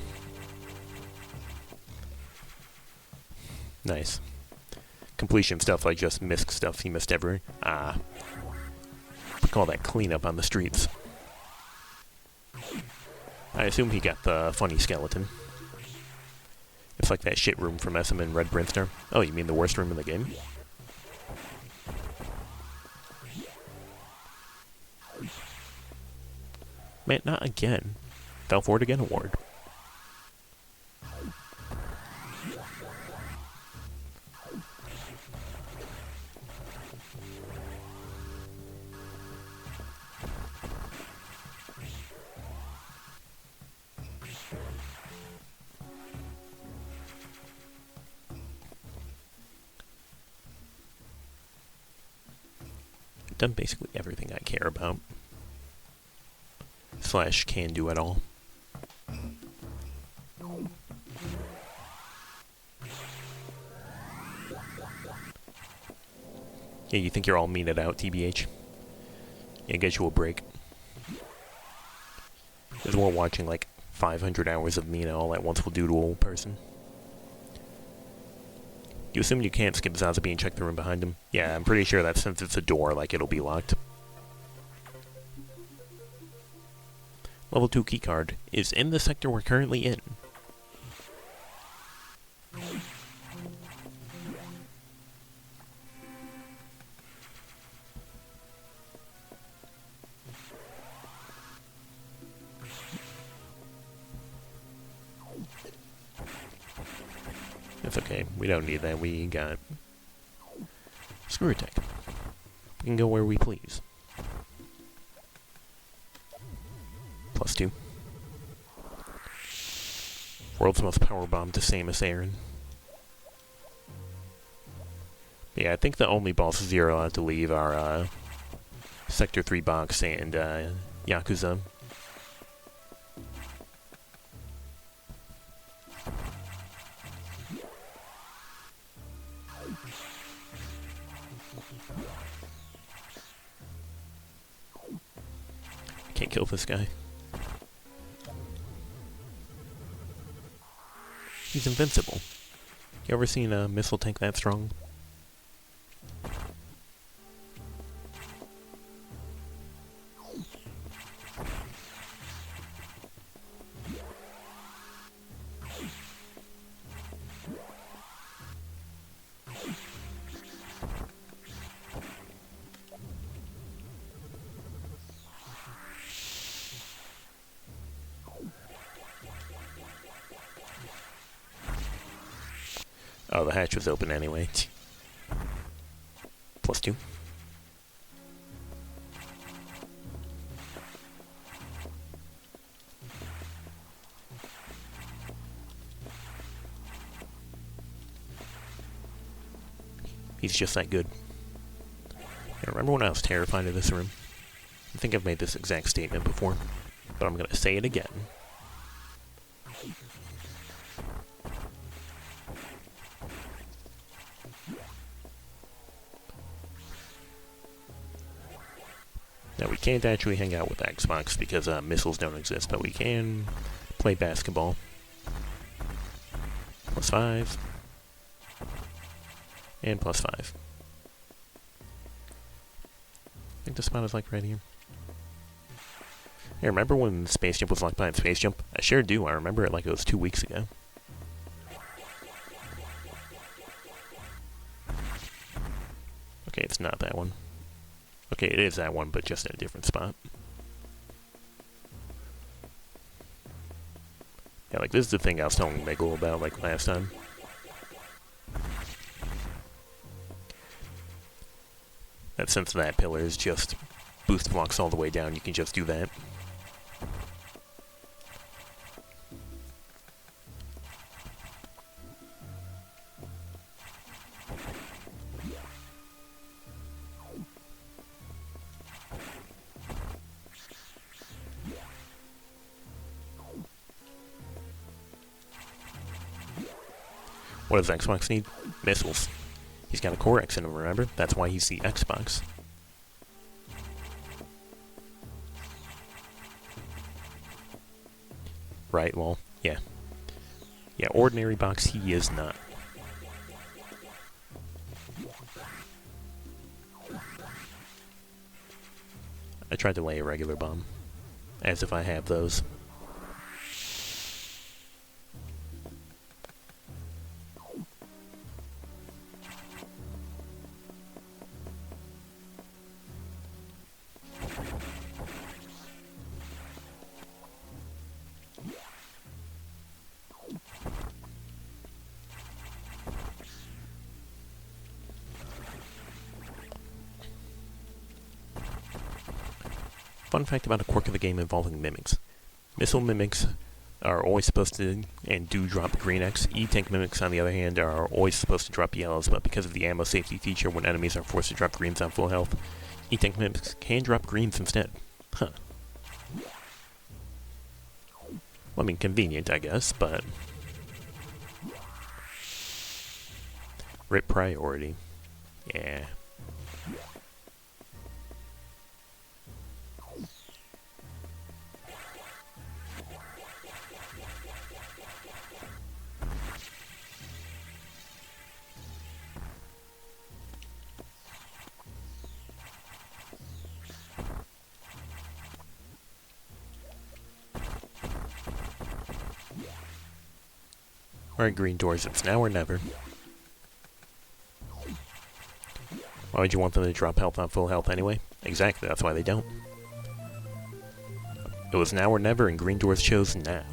Nice. Completion stuff like just misc stuff you missed everywhere. We call that cleanup on the streets. I assume he got the funny skeleton. It's like that shit room from SM and Red Brinstar. Oh, you mean the worst room in the game? Man, not again. Fell for it again award. Done basically everything I care about. / can do it all. Yeah, you think you're all meted out, TBH? Yeah, get you a break. Because we're watching like 500 hours of Mina all at once will do to a old person. You assume you can't skip Zazabi and check the room behind him? Yeah, I'm pretty sure that since it's a door, like, it'll be locked. Level 2 keycard is in the sector we're currently in. It's okay, we don't need that, we got screw attack. We can go where we please. +2. World's most powerbomb to Samus Aran. Yeah, I think the only bosses you're allowed to leave are Sector 3 Box and Yakuza. Can't kill this guy. He's invincible. You ever seen a missile tank that strong? Oh, the hatch was open anyway. +2. He's just that good. I remember when I was terrified of this room? I think I've made this exact statement before, but I'm gonna say it again. Now, we can't actually hang out with Xbox because missiles don't exist, but we can play basketball. +5. And +5. I think the spot is like right here. Hey, remember when Space Jump was locked behind Space Jump? I sure do. I remember it like it was 2 weeks ago. Okay, it's not that one. Okay, it is that one, but just in a different spot. Yeah, like, this is the thing I was telling Meggle about, like, last time. That since that pillar is just boost blocks all the way down, you can just do that. What does Xbox need? Missiles. He's got a Core X in him, remember? That's why he's the Xbox. Right, well, yeah. Yeah, ordinary box he is not. I tried to lay a regular bomb. As if I have those. Fun fact about a quirk of the game involving mimics. Missile mimics are always supposed to and do drop green X. E-tank mimics, on the other hand, are always supposed to drop yellows, but because of the ammo safety feature, when enemies are forced to drop greens on full health, E-tank mimics can drop greens instead. Huh. Well, I mean, convenient, I guess, but... RIP priority. Yeah. Alright, green doors, it's now or never. Why would you want them to drop health on full health anyway? Exactly, that's why they don't. It was now or never, and green doors chose now.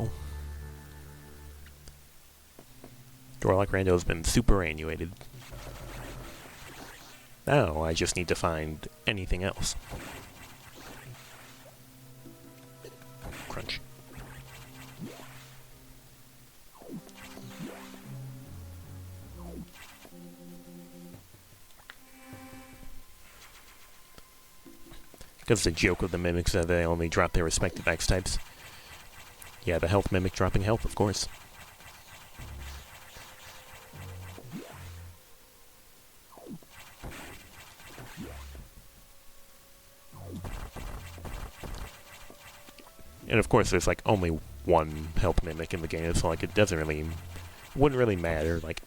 Door like Rando has been superannuated. Now I just need to find anything else. Crunch. Because the joke of the mimics that they only drop their respective X types. Yeah, the health mimic dropping health, of course. And of course, there's like only one health mimic in the game, so like it wouldn't really matter. Like,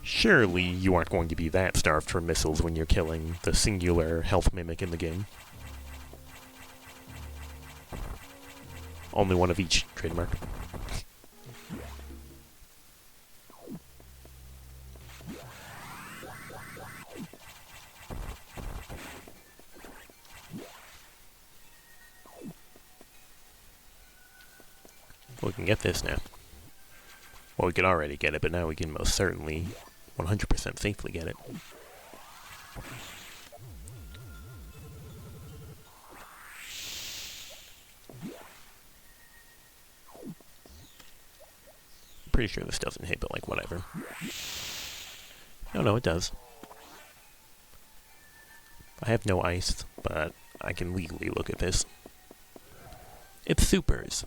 surely you aren't going to be that starved for missiles when you're killing the singular health mimic in the game. Only one of each, trademark. We can get this now. Well, we could already get it, but now we can most certainly 100% safely get it. Pretty sure this doesn't hit, but like, whatever. No, it does. I have no ice, but I can legally look at this. It's supers.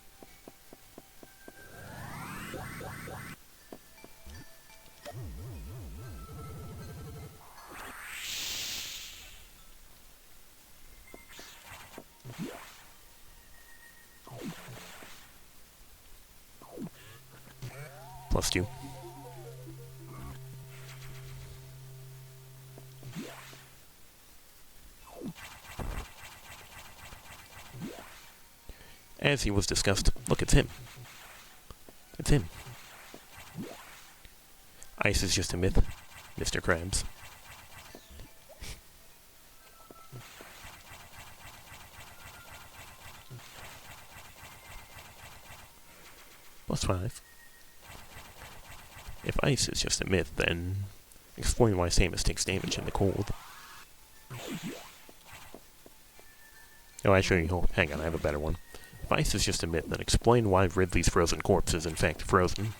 +2. As he was discussed, look, it's him. It's him. Ice is just a myth, Mr. Krabs. +5. If ice is just a myth, then explain why Samus takes damage in the cold. Oh, actually, hang on, I have a better one. If ice is just a myth, then explain why Ridley's frozen corpse is in fact frozen.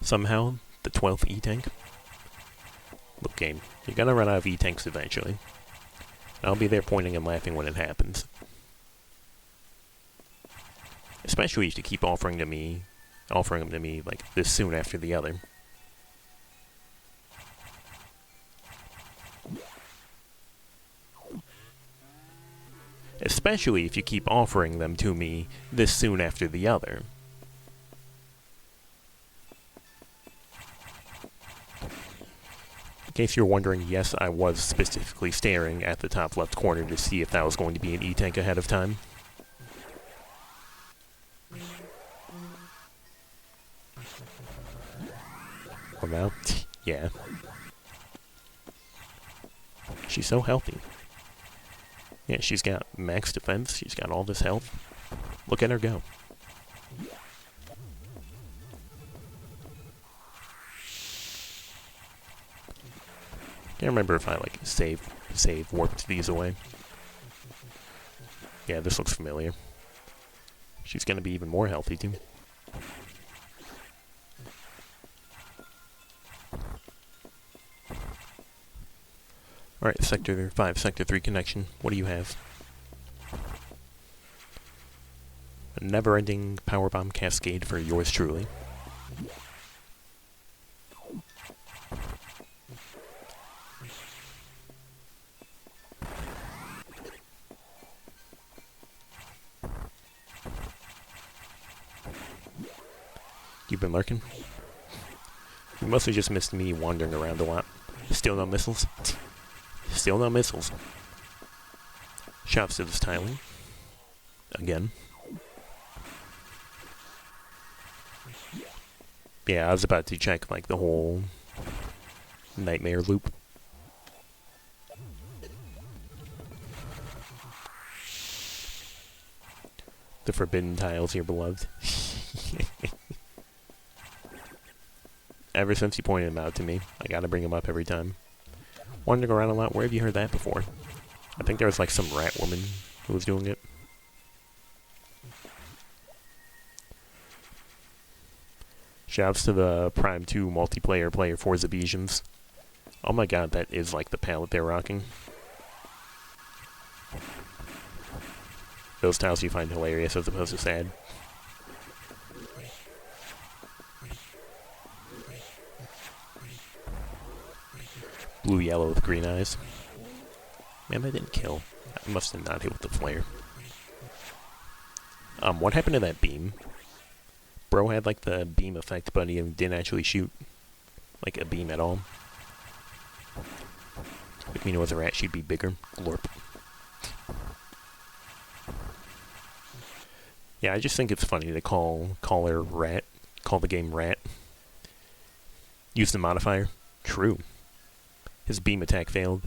Somehow, the 12th E-Tank? Look, game, you're gonna run out of E-Tanks eventually. I'll be there pointing and laughing when it happens. Especially if you keep offering them to me like this soon after the other. Especially if you keep offering them to me this soon after the other. In case you're wondering, yes, I was specifically staring at the top left corner to see if that was going to be an E-Tank ahead of time. Well, now, yeah. She's so healthy. Yeah, she's got max defense, she's got all this health. Look at her go. Can't remember if I like save warped these away. Yeah, this looks familiar. She's gonna be even more healthy too. Alright, Sector 5, Sector 3 connection. What do you have? A never-ending powerbomb cascade for yours truly. You've been lurking? You mostly just missed me wandering around a lot. Still no missiles? Still no missiles. Shouts to this tiling. Again. Yeah, I was about to check, like, the whole nightmare loop. The forbidden tiles here, beloved. Ever since you pointed them out to me, I gotta bring them up every time. Wandering around a lot, where have you heard that before? I think there was like some rat woman who was doing it. Shouts to the Prime 2 multiplayer player Forza Visions. Oh my god, that is like the palette they're rocking. Those tiles you find hilarious as opposed to sad. Blue yellow with green eyes. Man, that didn't kill. I must have not hit with the flare. What happened to that beam? Bro had like the beam effect, but he didn't actually shoot like a beam at all. If Mina was a rat, she'd be bigger. Glorp. Yeah, I just think it's funny to call her rat. Call the game rat. Use the modifier. True. His beam attack failed.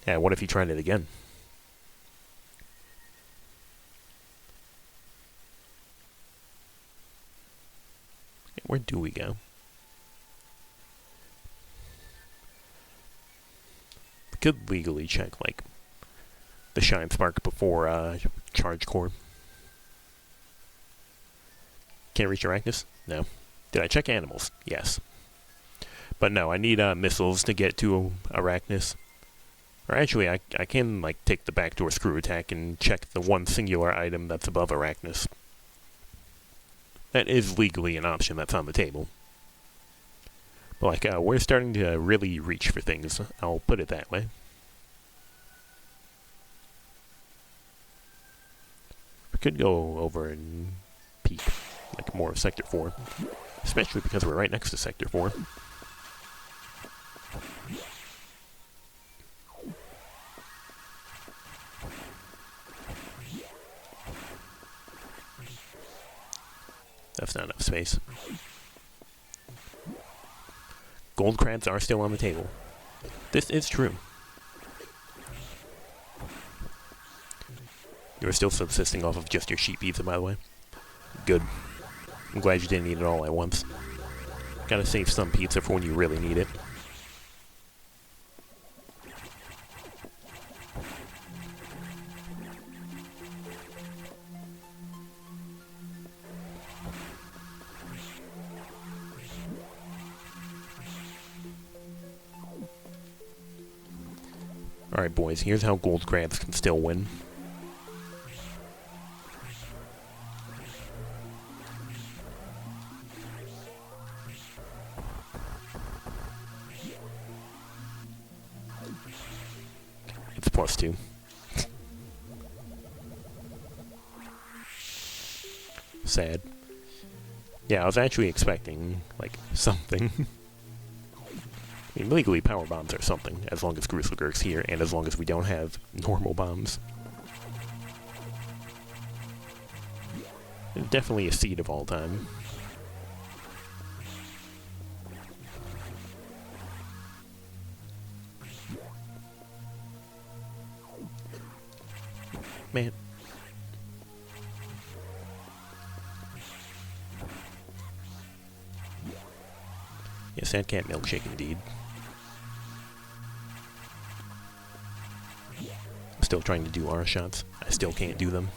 Yeah, what if he tried it again? Where do we go? We could legally check, like, the Shine Spark before Charge Core. Can't reach Arachnus? No. Did I check animals? Yes. But no, I need missiles to get to Arachnus. Or actually, I can, like, take the backdoor screw attack and check the one singular item that's above Arachnus. That is legally an option that's on the table. But, like, we're starting to really reach for things. I'll put it that way. We could go over and peek, like, more of Sector 4. Especially because we're right next to Sector 4. That's not enough space. Gold crabs are still on the table. This is true. You're still subsisting off of just your sheep pizza, by the way. Good. I'm glad you didn't eat it all at once. Gotta save some pizza for when you really need it. Alright, boys, here's how gold crabs can still win. It's +2. Sad. Yeah, I was actually expecting, like, something. I mean, legally, power bombs are something, as long as Gruselgurk's here, and as long as we don't have normal bombs. And definitely a seed of all time. Man. Yeah, Sad Cat Milkshake indeed. Still trying to do aura shots. I still can't do them.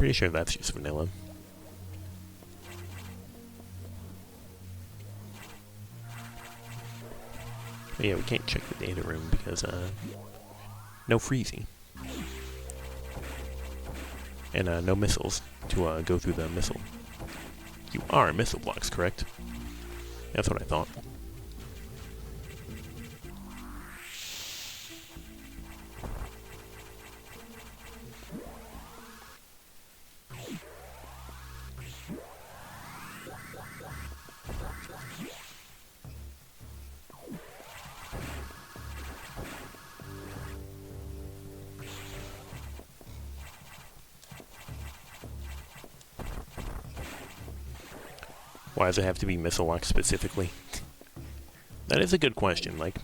pretty sure that's just vanilla. But yeah, we can't check the data room because, no freezing. And, no missiles to, go through the missile. You are missile blocks, correct? That's what I thought. Why does it have to be missile lock specifically? That is a good question. Like,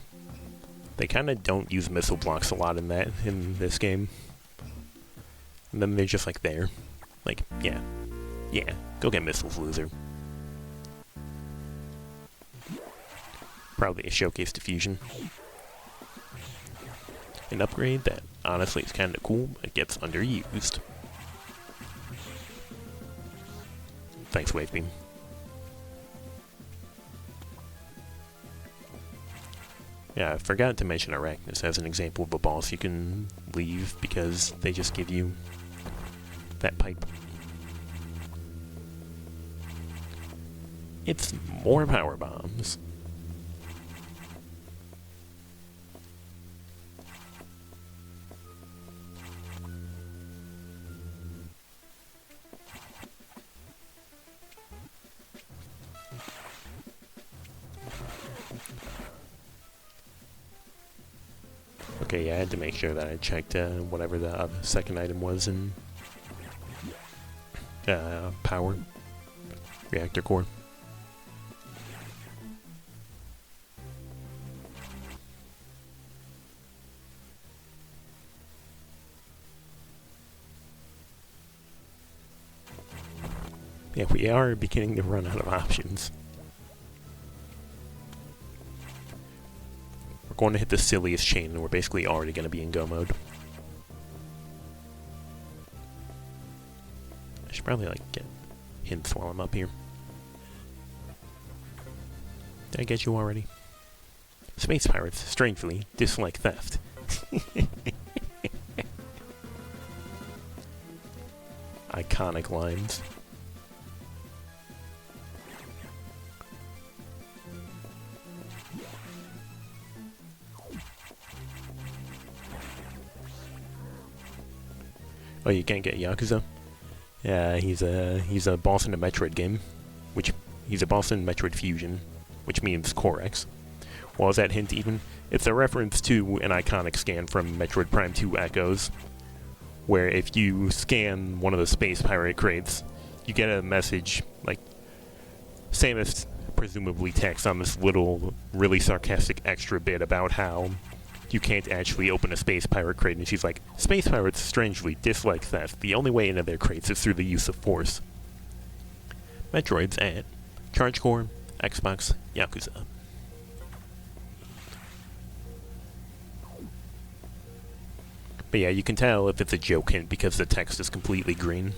they kind of don't use missile blocks a lot in this game. And then they're just like there. Like, yeah, go get missiles, loser. Probably a showcase to Fusion. An upgrade that honestly is kind of cool, but gets underused. Thanks, Wave Beam. Yeah, I forgot to mention Arachnus as an example of a boss you can leave because they just give you that pipe. It's more power bombs. Okay, yeah, I had to make sure that I checked whatever the second item was in power reactor core. Yeah, we are beginning to run out of options. We're going to hit the silliest chain, and we're basically already going to be in go mode. I should probably, like, get hints while I'm up here. Did I get you already? Space pirates, strangely, dislike theft. Iconic lines. Oh, you can't get Yakuza? Yeah, he's a boss in a Metroid game, which he's a boss in Metroid Fusion, which means Corex. Well, is that hint even? It's a reference to an iconic scan from Metroid Prime 2 Echoes, where if you scan one of the space pirate crates, you get a message, like, same as presumably text on this little, really sarcastic extra bit about how you can't actually open a space pirate crate, and she's like, space pirates strangely dislike theft. The only way into their crates is through the use of force. Metroids at Charge Core, Xbox, Yakuza. But yeah, you can tell if it's a joke hint because the text is completely green.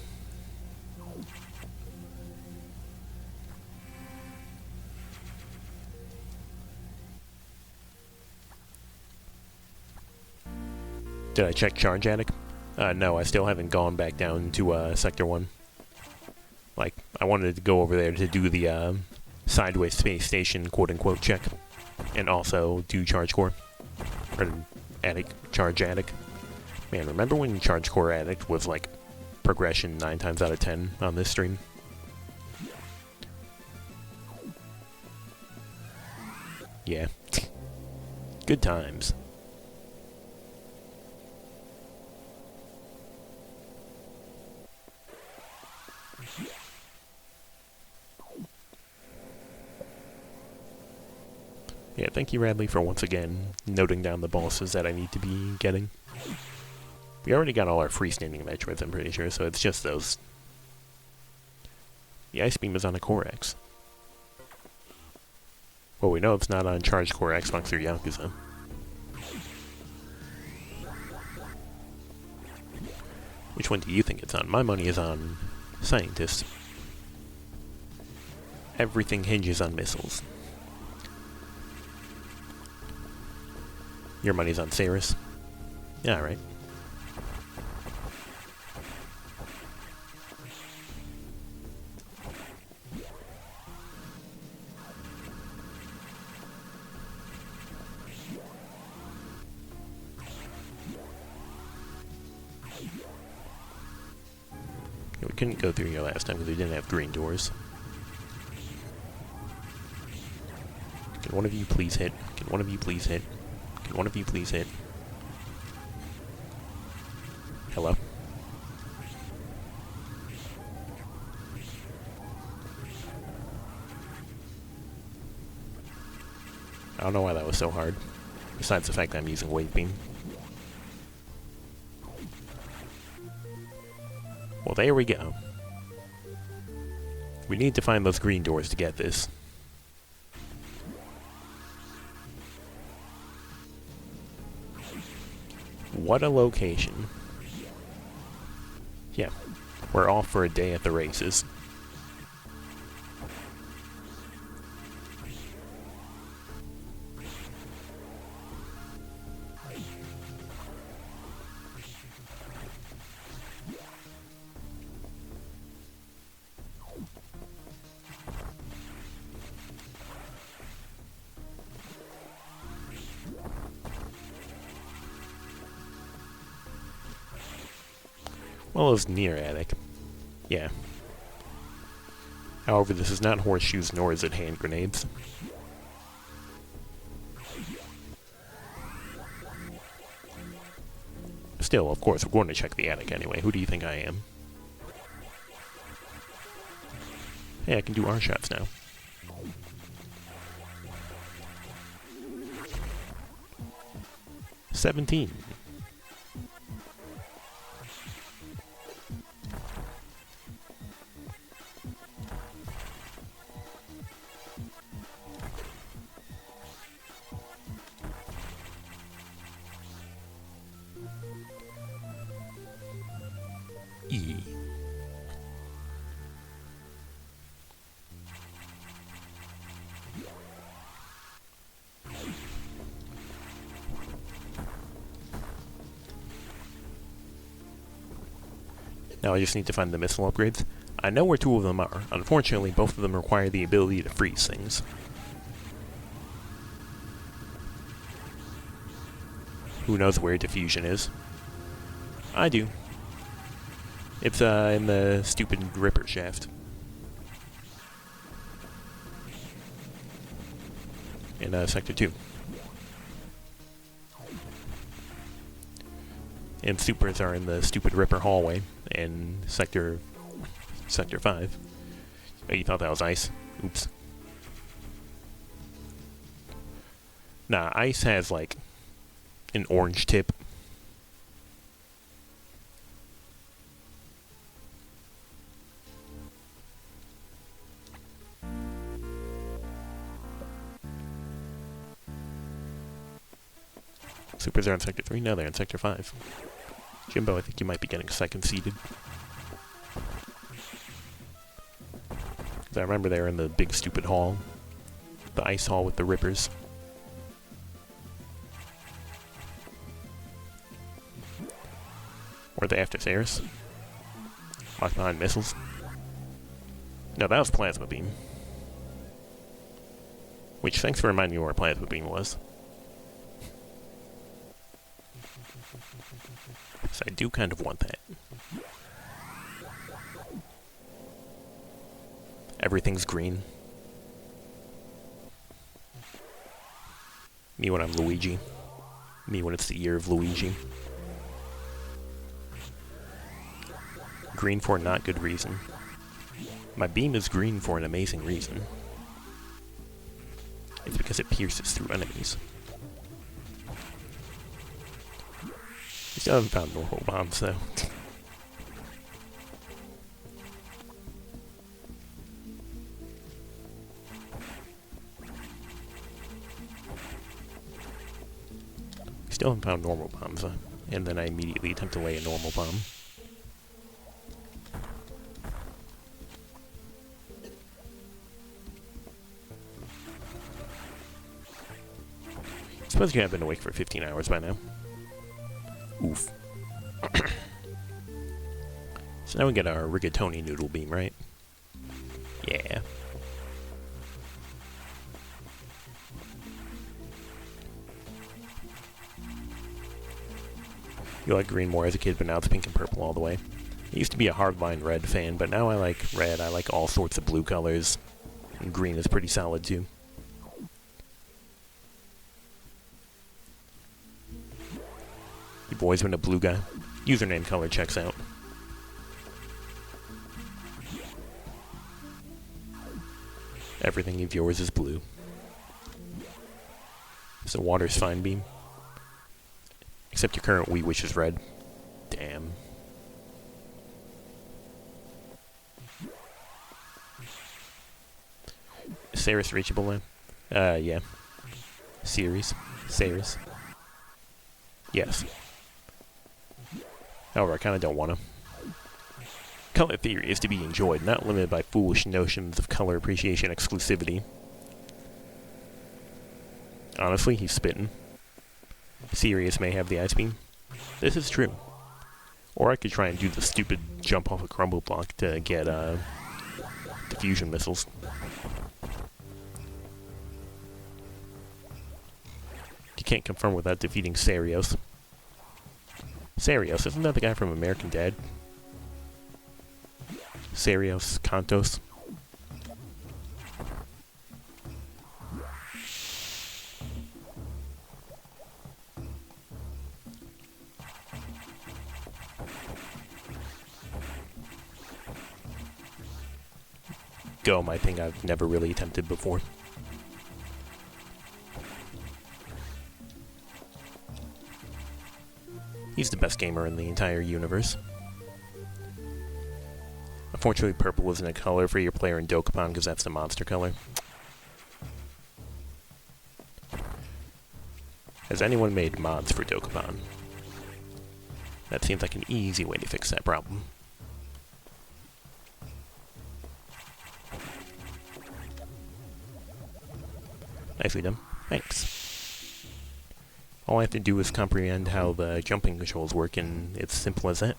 Did I check Charge Attic? No, I still haven't gone back down to Sector 1. Like, I wanted to go over there to do the sideways space station quote-unquote check. And also do Charge Core. Or Attic, Charge Attic. Man, remember when Charge Core Addict was like progression 9 times out of 10 on this stream? Yeah. Good times. Yeah, thank you, Radley, for once again noting down the bosses that I need to be getting. We already got all our freestanding Metroids, I'm pretty sure, so it's just those. The Ice Beam is on a Core X. Well, we know it's not on Charge Core, Xbox, or Yakuza. Which one do you think it's on? My money is on scientists. Everything hinges on missiles. Your money's on Cyrus? Yeah, alright. We couldn't go through here last time because we didn't have green doors. Can one of you please hit? Can one of you please hit? Can one of you please hit? Hello? I don't know why that was so hard. Besides the fact that I'm using wave beam. Well, there we go. We need to find those green doors to get this. What a location. Yeah, we're off for a day at the races. Well, it was near attic. Yeah. However, this is not horseshoes, nor is it hand grenades. Still, of course, we're going to check the attic anyway. Who do you think I am? Hey, I can do R shots now. $17. E. Now I just need to find the missile upgrades. I know where two of them are. Unfortunately, both of them require the ability to freeze things. Who knows where diffusion is? I do. It's in the stupid Ripper shaft. In Sector 2. And supers are in the stupid Ripper hallway in Sector 5. Oh, you thought that was ice? Oops. Nah, ice has, like, an orange tip. Supers are in Sector 3? No, they're in Sector 5. Jimbo, I think you might be getting second seeded. Because I remember they were in the big stupid hall. The ice hall with the Rippers. Or the after stairs. Locked behind missiles. No, that was Plasma Beam. Which, thanks for reminding me where Plasma Beam was. So I do kind of want that. Everything's green. Me when I'm Luigi. Me when it's the year of Luigi. Green for not good reason. My beam is green for an amazing reason. It's because it pierces through enemies. We still haven't found normal bombs, though. We still haven't found normal bombs, and then I immediately attempt to lay a normal bomb. suppose you have been awake for 15 hours by now. Oof. So now we get our rigatoni noodle beam, right? Yeah. You like green more as a kid, but now it's pink and purple all the way. I used to be a hardline red fan, but now I like red. I like all sorts of blue colors. And green is pretty solid, too. You've always been a blue guy. Username color checks out. Everything of yours is blue. So water's fine beam. Except your current Wii, which is red. Damn. Is Ceres reachable now? Yeah. Ceres. Yes. However, I kinda don't wanna. Color theory is to be enjoyed, not limited by foolish notions of color appreciation exclusivity. Honestly, he's spitting. Sirius may have the ice beam. This is true. Or I could try and do the stupid jump off a crumble block to get, diffusion missiles. You can't confirm without defeating Sarios. Sarios, isn't that the guy from American Dad? Sarios Cantos. Go, my thing I've never really attempted before. He's the best gamer in the entire universe. Unfortunately, purple isn't a color for your player in Dokapon because that's the monster color. Has anyone made mods for Dokapon? That seems like an easy way to fix that problem. Nicely done. Thanks. All I have to do is comprehend how the jumping controls work, and it's simple as that.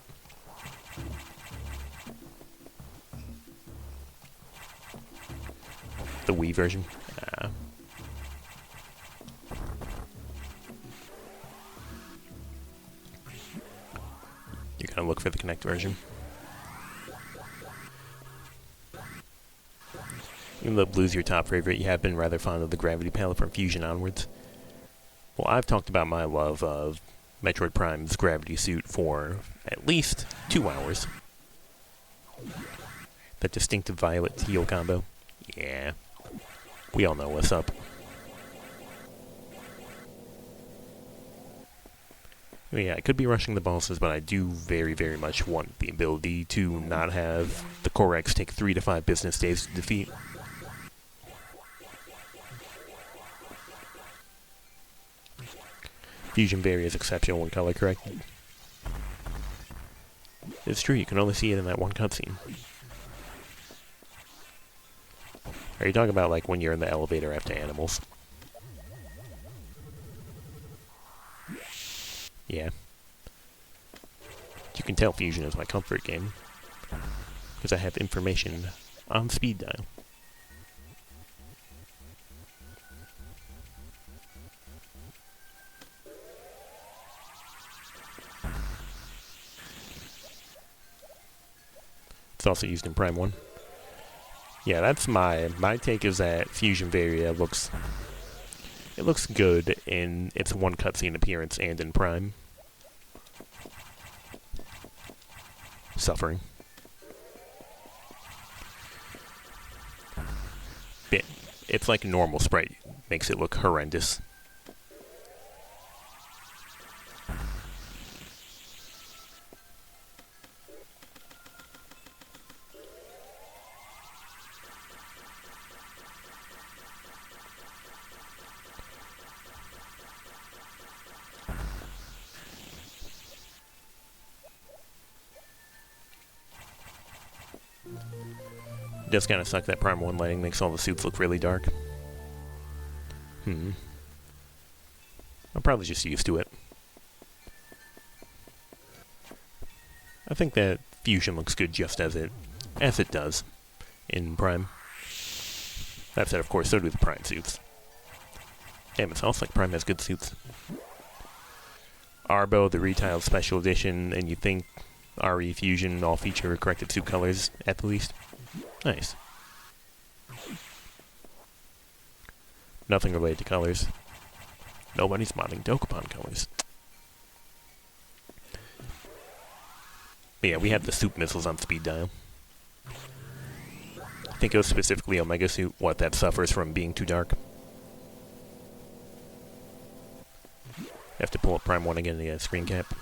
The Wii version. You're gonna look for the Kinect version. Even though Blue's your top favorite, you have been rather fond of the gravity palette from Fusion onwards. Well, I've talked about my love of Metroid Prime's gravity suit for at least 2 hours. That distinctive violet-teal combo. Yeah. We all know what's up. Yeah, I could be rushing the bosses, but I do very, very much want the ability to not have the Korax take 3 to 5 business days to defeat. Fusion Berry is exceptional when color corrected. It's true, you can only see it in that one cutscene. Are you talking about like when you're in the elevator after animals? Yeah. You can tell Fusion is my comfort game. Because I have information on speed dial. It's also used in Prime 1. Yeah, that's my take is that Fusion Varia looks good in its one cutscene appearance and in Prime. Suffering. It's like a normal sprite, makes it look horrendous. It does kind of suck that Prime 1 lighting makes all the suits look really dark. I'm probably just used to it. I think that Fusion looks good just as it does in Prime. That said, of course, so do the Prime suits. Damn, it sounds like Prime has good suits. Arbo, the Retail Special Edition, and you think RE Fusion all feature corrected suit colors, at the least? Nice. Nothing related to colors. Nobody's modding Dokapon colors. But yeah, we have the soup missiles on speed dial. I think it was specifically Omega Suit, that suffers from being too dark. Have to pull up Prime 1 again to get a screen cap.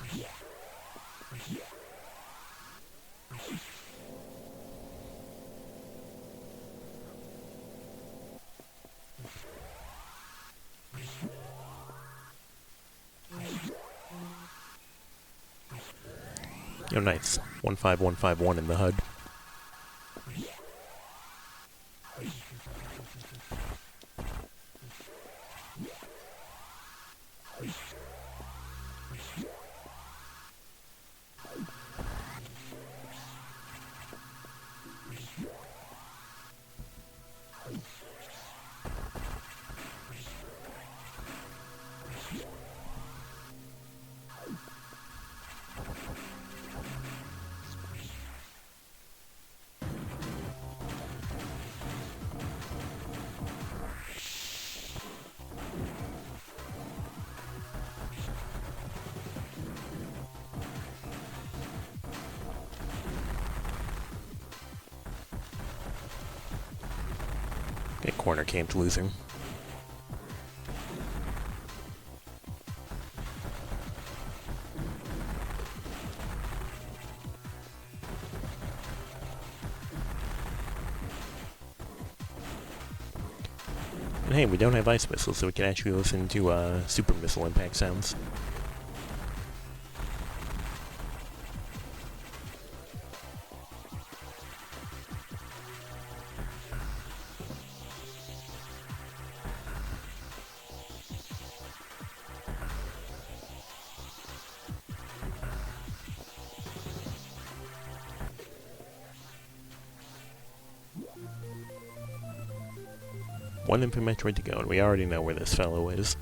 Yo, nice. 15151 in the HUD. Get corner camped loser. And hey, we don't have ice missiles, so we can actually listen to super missile impact sounds. One Infinite Metroid to go, and we already know where this fellow is.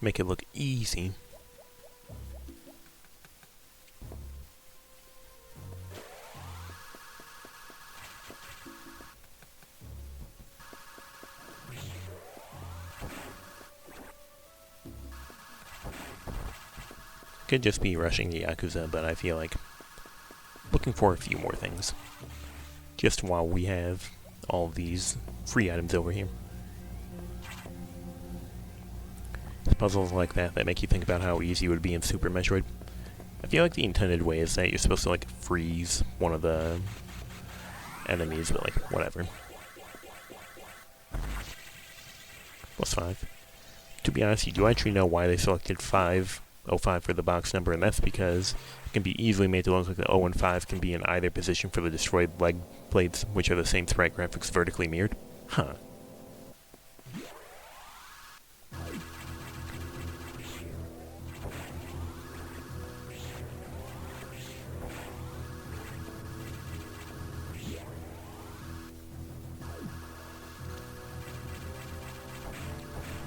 Make it look easy. Could just be rushing the Yakuza, but I feel like looking for a few more things. Just while we have all these free items over here. Puzzles like that make you think about how easy it would be in Super Metroid. I feel like the intended way is that you're supposed to, like, freeze one of the enemies, but, like, whatever. +5. To be honest, you do actually know why they selected 505 for the box number, and that's because it can be easily made to look like the 0 and 5 can be in either position for the destroyed leg plates, which are the same sprite graphics vertically mirrored. Huh.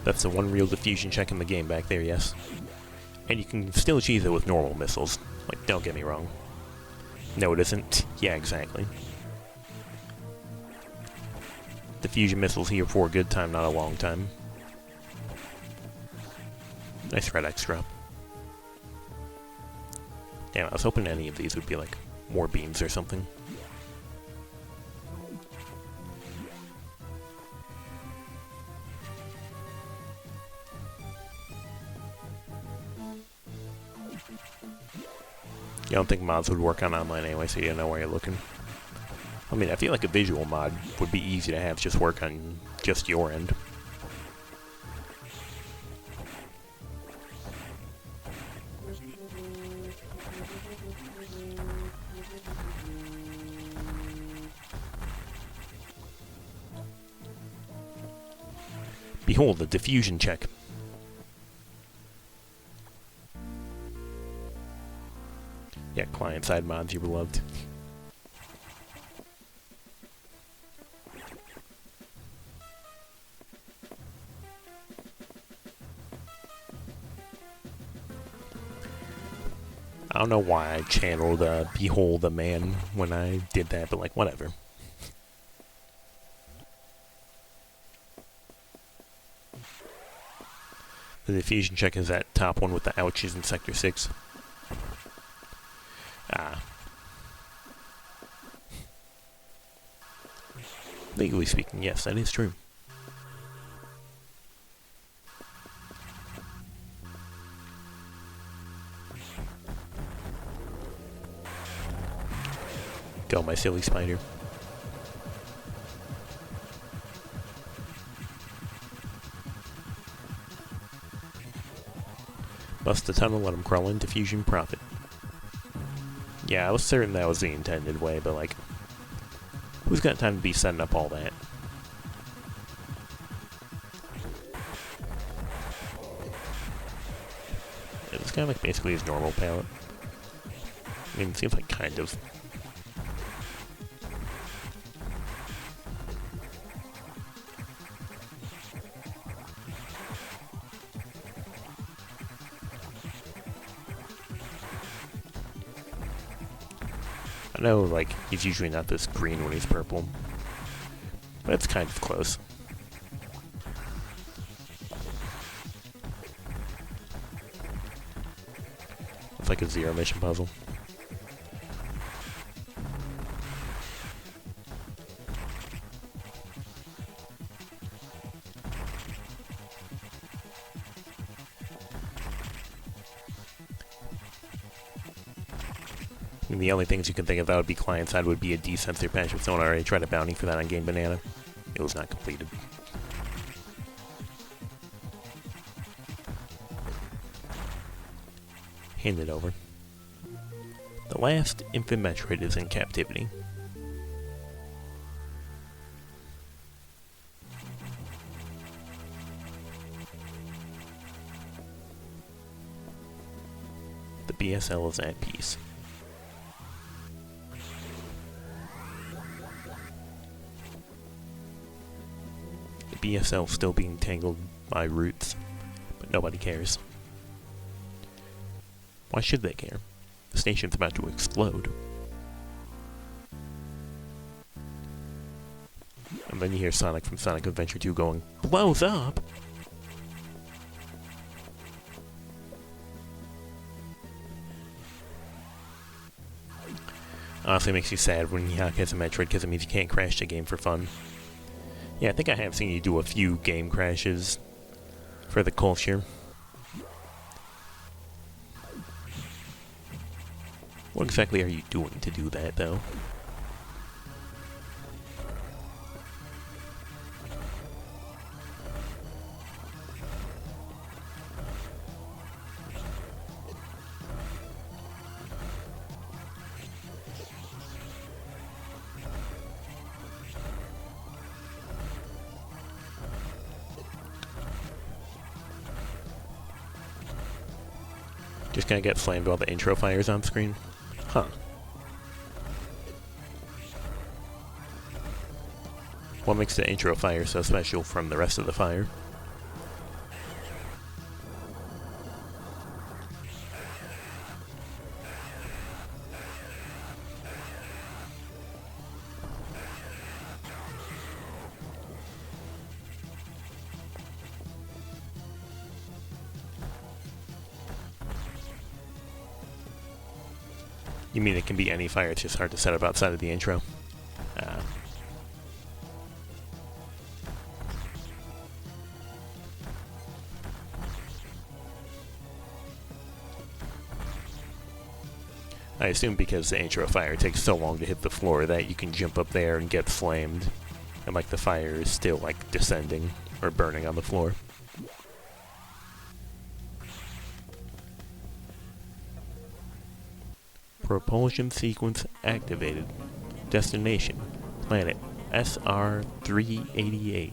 That's the one real diffusion check in the game back there, yes. And you can still achieve it with normal missiles. Like, don't get me wrong. No, it isn't. Yeah, exactly. Diffusion missiles here for a good time, not a long time. Nice red X drop. Damn, I was hoping any of these would be, like, more beams or something. You don't think mods would work on online anyway, so you don't know where you're looking. I mean, I feel like a visual mod would be easy to have just work on just your end. Behold, the diffusion check. Yeah, client-side mods you beloved. I don't know why I channeled Behold the Man when I did that, but like, whatever. The diffusion check is that top one with the ouches in Sector 6. Ah. Legally speaking, yes, that is true. Go, my silly spider. Bust the tunnel, let him crawl in, diffusion, profit. Yeah, I was certain that was the intended way, but like, who's got time to be setting up all that? Yeah, this guy like basically his normal palette. I mean, it seems like kind of. I know, like, he's usually not this green when he's purple, but it's kind of close. It's like a zero mission puzzle. I mean, the only things you can think of that would be client-side would be a desensor patch, if someone already tried a bounty for that on Game Banana. It was not completed. Hand it over. The last infant Metroid is in captivity. The BSL is at peace. BSL still being tangled by roots, but nobody cares. Why should they care? The station's about to explode. And then you hear Sonic from Sonic Adventure 2 going, "Blows up!" Honestly, it makes you sad when Yak has a Metroid because it means you can't crash the game for fun. Yeah, I think I have seen you do a few game crashes for the culture. What exactly are you doing to do that, though? Just gonna get flamed while the intro fires on screen? Huh. What makes the intro fire so special from the rest of the fire? You mean it can be any fire, it's just hard to set up outside of the intro? I assume because the intro fire takes so long to hit the floor that you can jump up there and get flamed, and like the fire is still like descending or burning on the floor. Propulsion sequence activated. Destination, planet SR-388.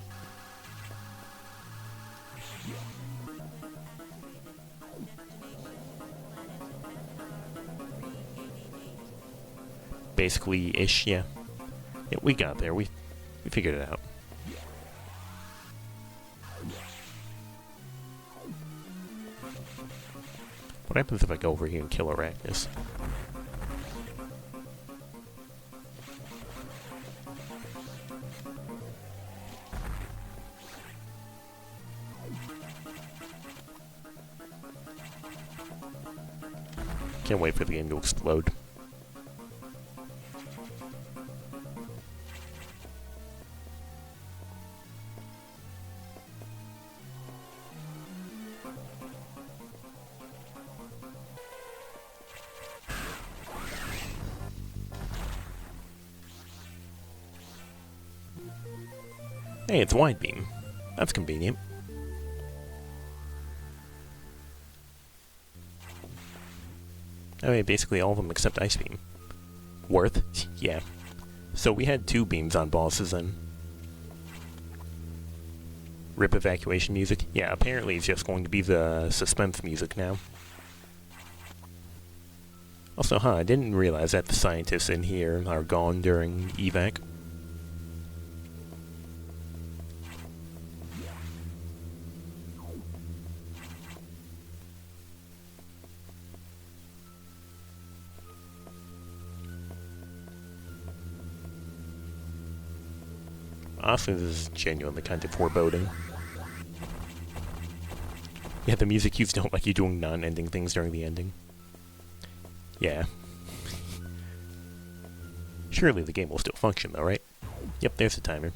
Basically-ish, yeah. Yeah, we got there. We figured it out. What happens if I go over here and kill Arachnus? Can't wait for the game to explode. Hey, it's wide beam. That's convenient. I mean, basically all of them except Ice Beam. Worth? Yeah. So we had 2 beams on bosses and... Rip evacuation music? Yeah, apparently it's just going to be the suspense music now. Also, I didn't realize that the scientists in here are gone during evac. Honestly, this is genuinely kind of foreboding. Yeah, the music cues don't like you doing non-ending things during the ending. Yeah. Surely the game will still function though, right? Yep, there's the timer.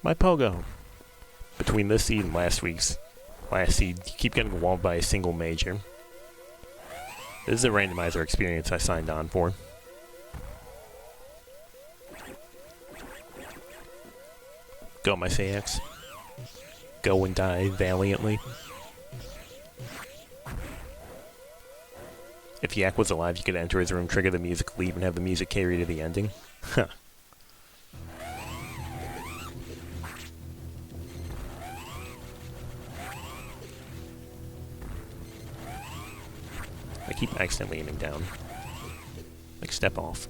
My pogo! Between this seed and last seed, you keep getting walled by a single major. This is a randomizer experience I signed on for. Go, my Sayax. Go and die valiantly. If Yak was alive, you could enter his room, trigger the music, leave, and have the music carry to the ending. Huh. I keep accidentally aiming down. Like, step off.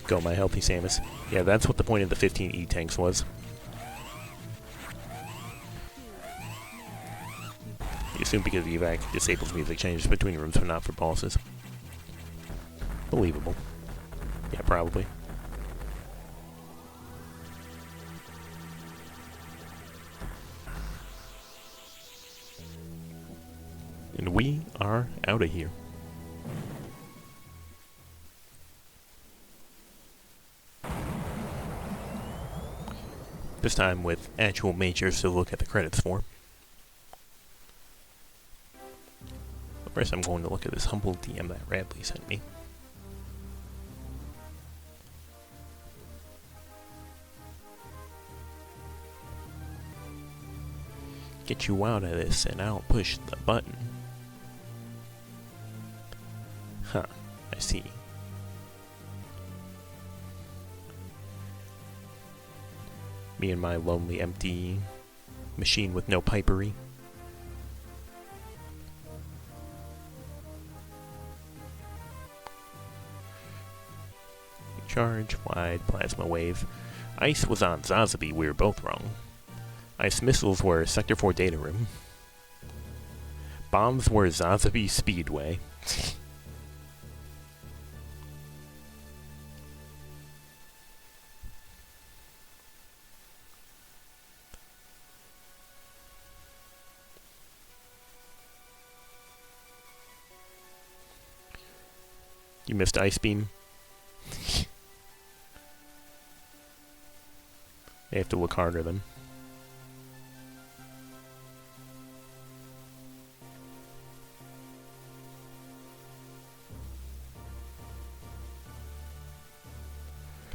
Go, my healthy Samus. Yeah, that's what the point of the 15 E-tanks was. You assume because the evac disables music changes between rooms, but not for bosses. Believable. Yeah, probably. And we are out of here. This time with actual majors to look at the credits for. But first I'm going to look at this humble DM that Radley sent me. Get you out of this and I'll push the button. Huh, I see. Me and my lonely, empty machine with no pipery. Charge, wide, plasma wave. Ice was on Zazabi, we were both wrong. Ice missiles were Sector 4 data room. Bombs were Zazabi Speedway. You missed Ice Beam. You have to look harder then.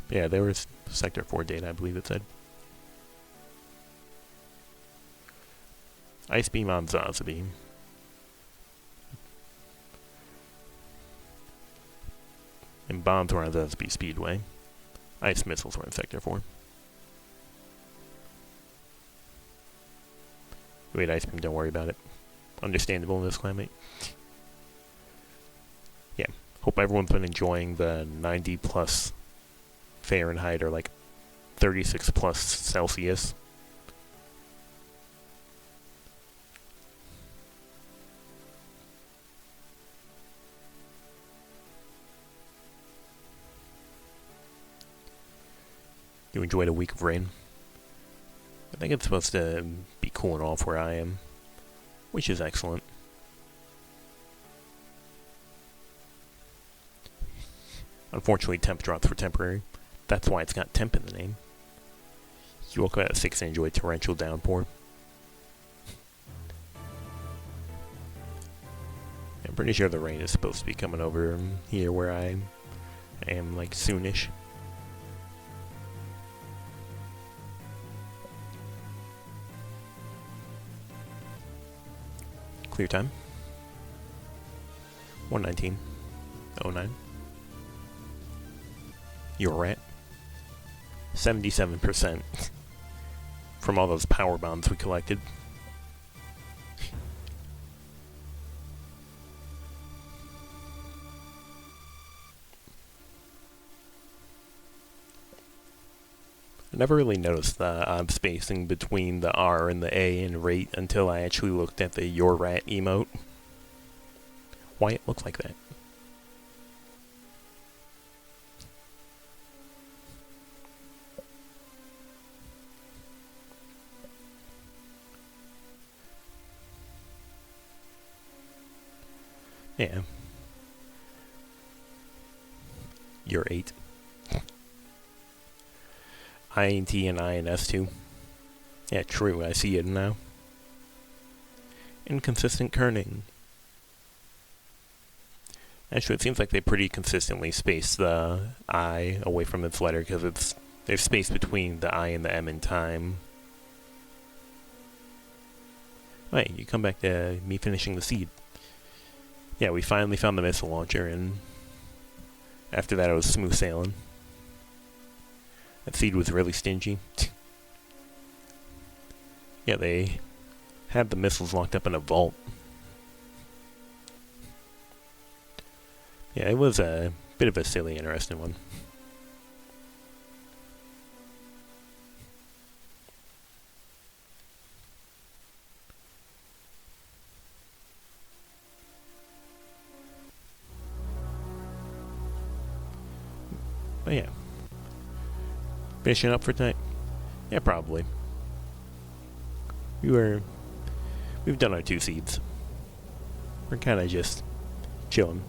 But yeah, there was Sector 4 data, I believe it said. Ice Beam on Zaza Beam. And bombs were on Zaza Speedway. Ice missiles were in Sector 4. Wait, Ice Beam, don't worry about it. Understandable in this climate. Yeah, hope everyone's been enjoying the 90 plus Fahrenheit or like 36 plus Celsius. You enjoyed a week of rain? I think it's supposed to be cooling off where I am, which is excellent. Unfortunately, temp drops were temporary. That's why it's got temp in the name. You woke up at 6 and enjoyed torrential downpour. I'm pretty sure the rain is supposed to be coming over here where I am like soonish. Clear time. 1:19:09. You're at 77% from all those power bombs we collected. I never really noticed the odd spacing between the R and the A in rate until I actually looked at the Your Rat emote. Why it looks like that. Yeah. You're 8. INT and INS2. Yeah, true, I see it now. Inconsistent kerning. Actually, it seems like they pretty consistently space the I away from its letter because there's space between the I and the M in time. Wait, you come back to me finishing the seed. Yeah, we finally found the missile launcher, and after that it was smooth sailing. That seed was really stingy. Yeah, they had the missiles locked up in a vault. Yeah, it was a bit of a silly, interesting one. But yeah. Finishing up for tonight? Yeah, probably. We've done our 2 seeds. We're kinda just chilling.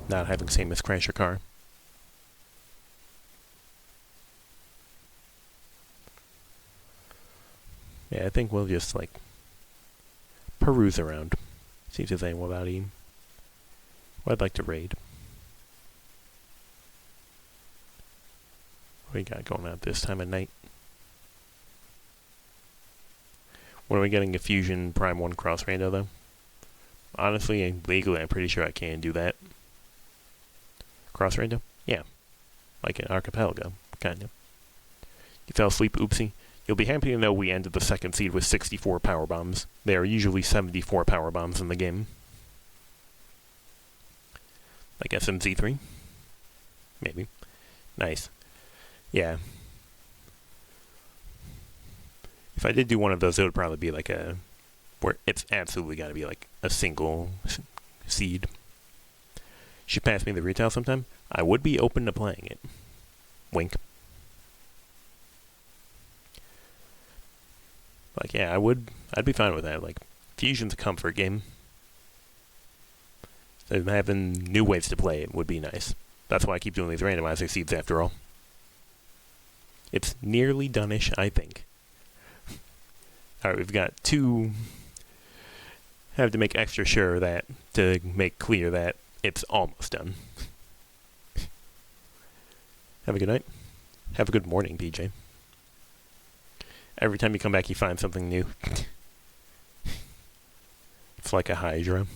Not having Samus crash your car. Yeah, I think we'll just like peruse around. See if there's anyone without eating. Well, I'd like to raid. What do we got going on at this time of night? When are we getting a Fusion Prime 1 cross rando though? Honestly, legally, I'm pretty sure I can do that. Cross rando? Yeah. Like an archipelago, kind of. You fell asleep, oopsie. You'll be happy to know we ended the second seed with 64 power bombs. There are usually 74 power bombs in the game. Like SMC3? Maybe. Nice. Yeah. If I did do one of those, it would probably be like where it's absolutely got to be like a single seed. Should pass me the retail sometime. I would be open to playing it. Wink. Like, yeah, I'd be fine with that. Like, Fusion's a comfort game. So having new ways to play it would be nice. That's why I keep doing these randomizer seeds after all. It's nearly done-ish, I think. Alright, we've got two. Have to make extra sure that, to make clear that it's almost done. Have a good night. Have a good morning, PJ. Every time you come back, you find something new. It's like a hydra.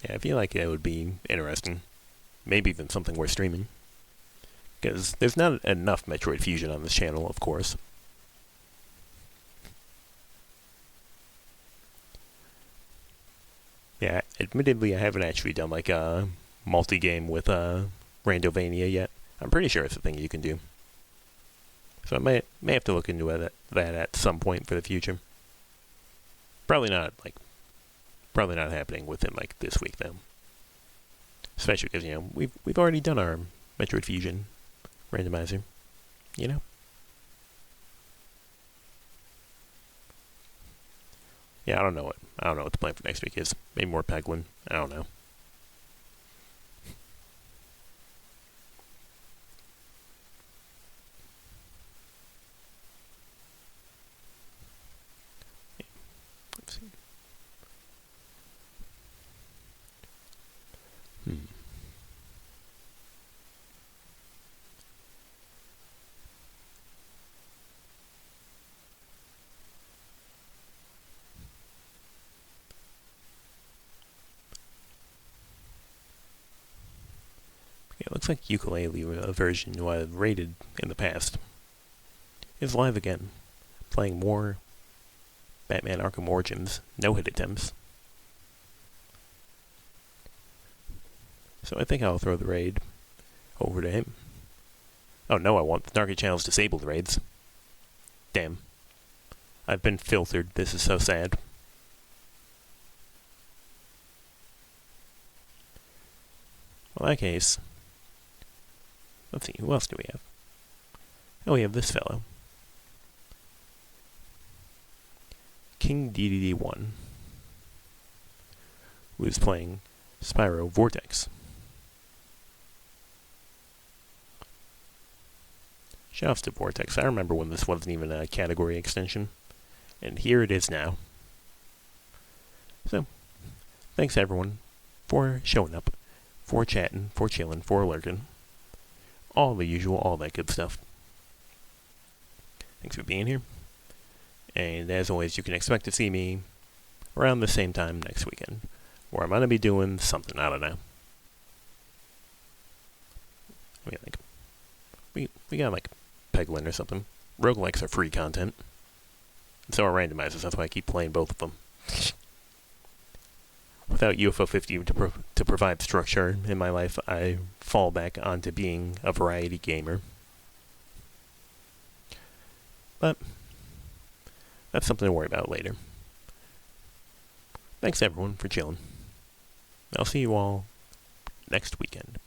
Yeah, I feel like it would be interesting. Maybe even something worth streaming. Because there's not enough Metroid Fusion on this channel, of course. Yeah, admittedly, I haven't actually done like a multi-game with Randovania yet. I'm pretty sure it's a thing you can do. So I may have to look into that at some point for the future. Probably not happening within like this week though. Especially because we've already done our Metroid Fusion randomizer. Yeah, I don't know what the plan for next week is. Maybe more Peglin. I don't know. Let's see. It looks like Ukulele, a version I've rated in the past, is live again, playing more Batman Arkham Origins no-hit attempts. So I think I'll throw the raid over to him. Oh no, I want the target channels disabled raids. Damn. I've been filtered. This is so sad. Well, in that case, let's see, who else do we have? Oh, we have this fellow. King DDD1, who is playing Spyro Vortex. Shoutouts to Vortex. I remember when this wasn't even a category extension, and here it is now. So, thanks everyone for showing up, for chatting, for chilling, for lurking. All the usual, all that good stuff. Thanks for being here. And as always, you can expect to see me around the same time next weekend, where I'm going to be doing something, I don't know. I mean, like, we got like Peglin or something. Roguelikes are free content. And so are randomizers, that's why I keep playing both of them. Without UFO 50 to provide structure in my life, I fall back onto being a variety gamer. But that's something to worry about later. Thanks everyone for chilling. I'll see you all next weekend.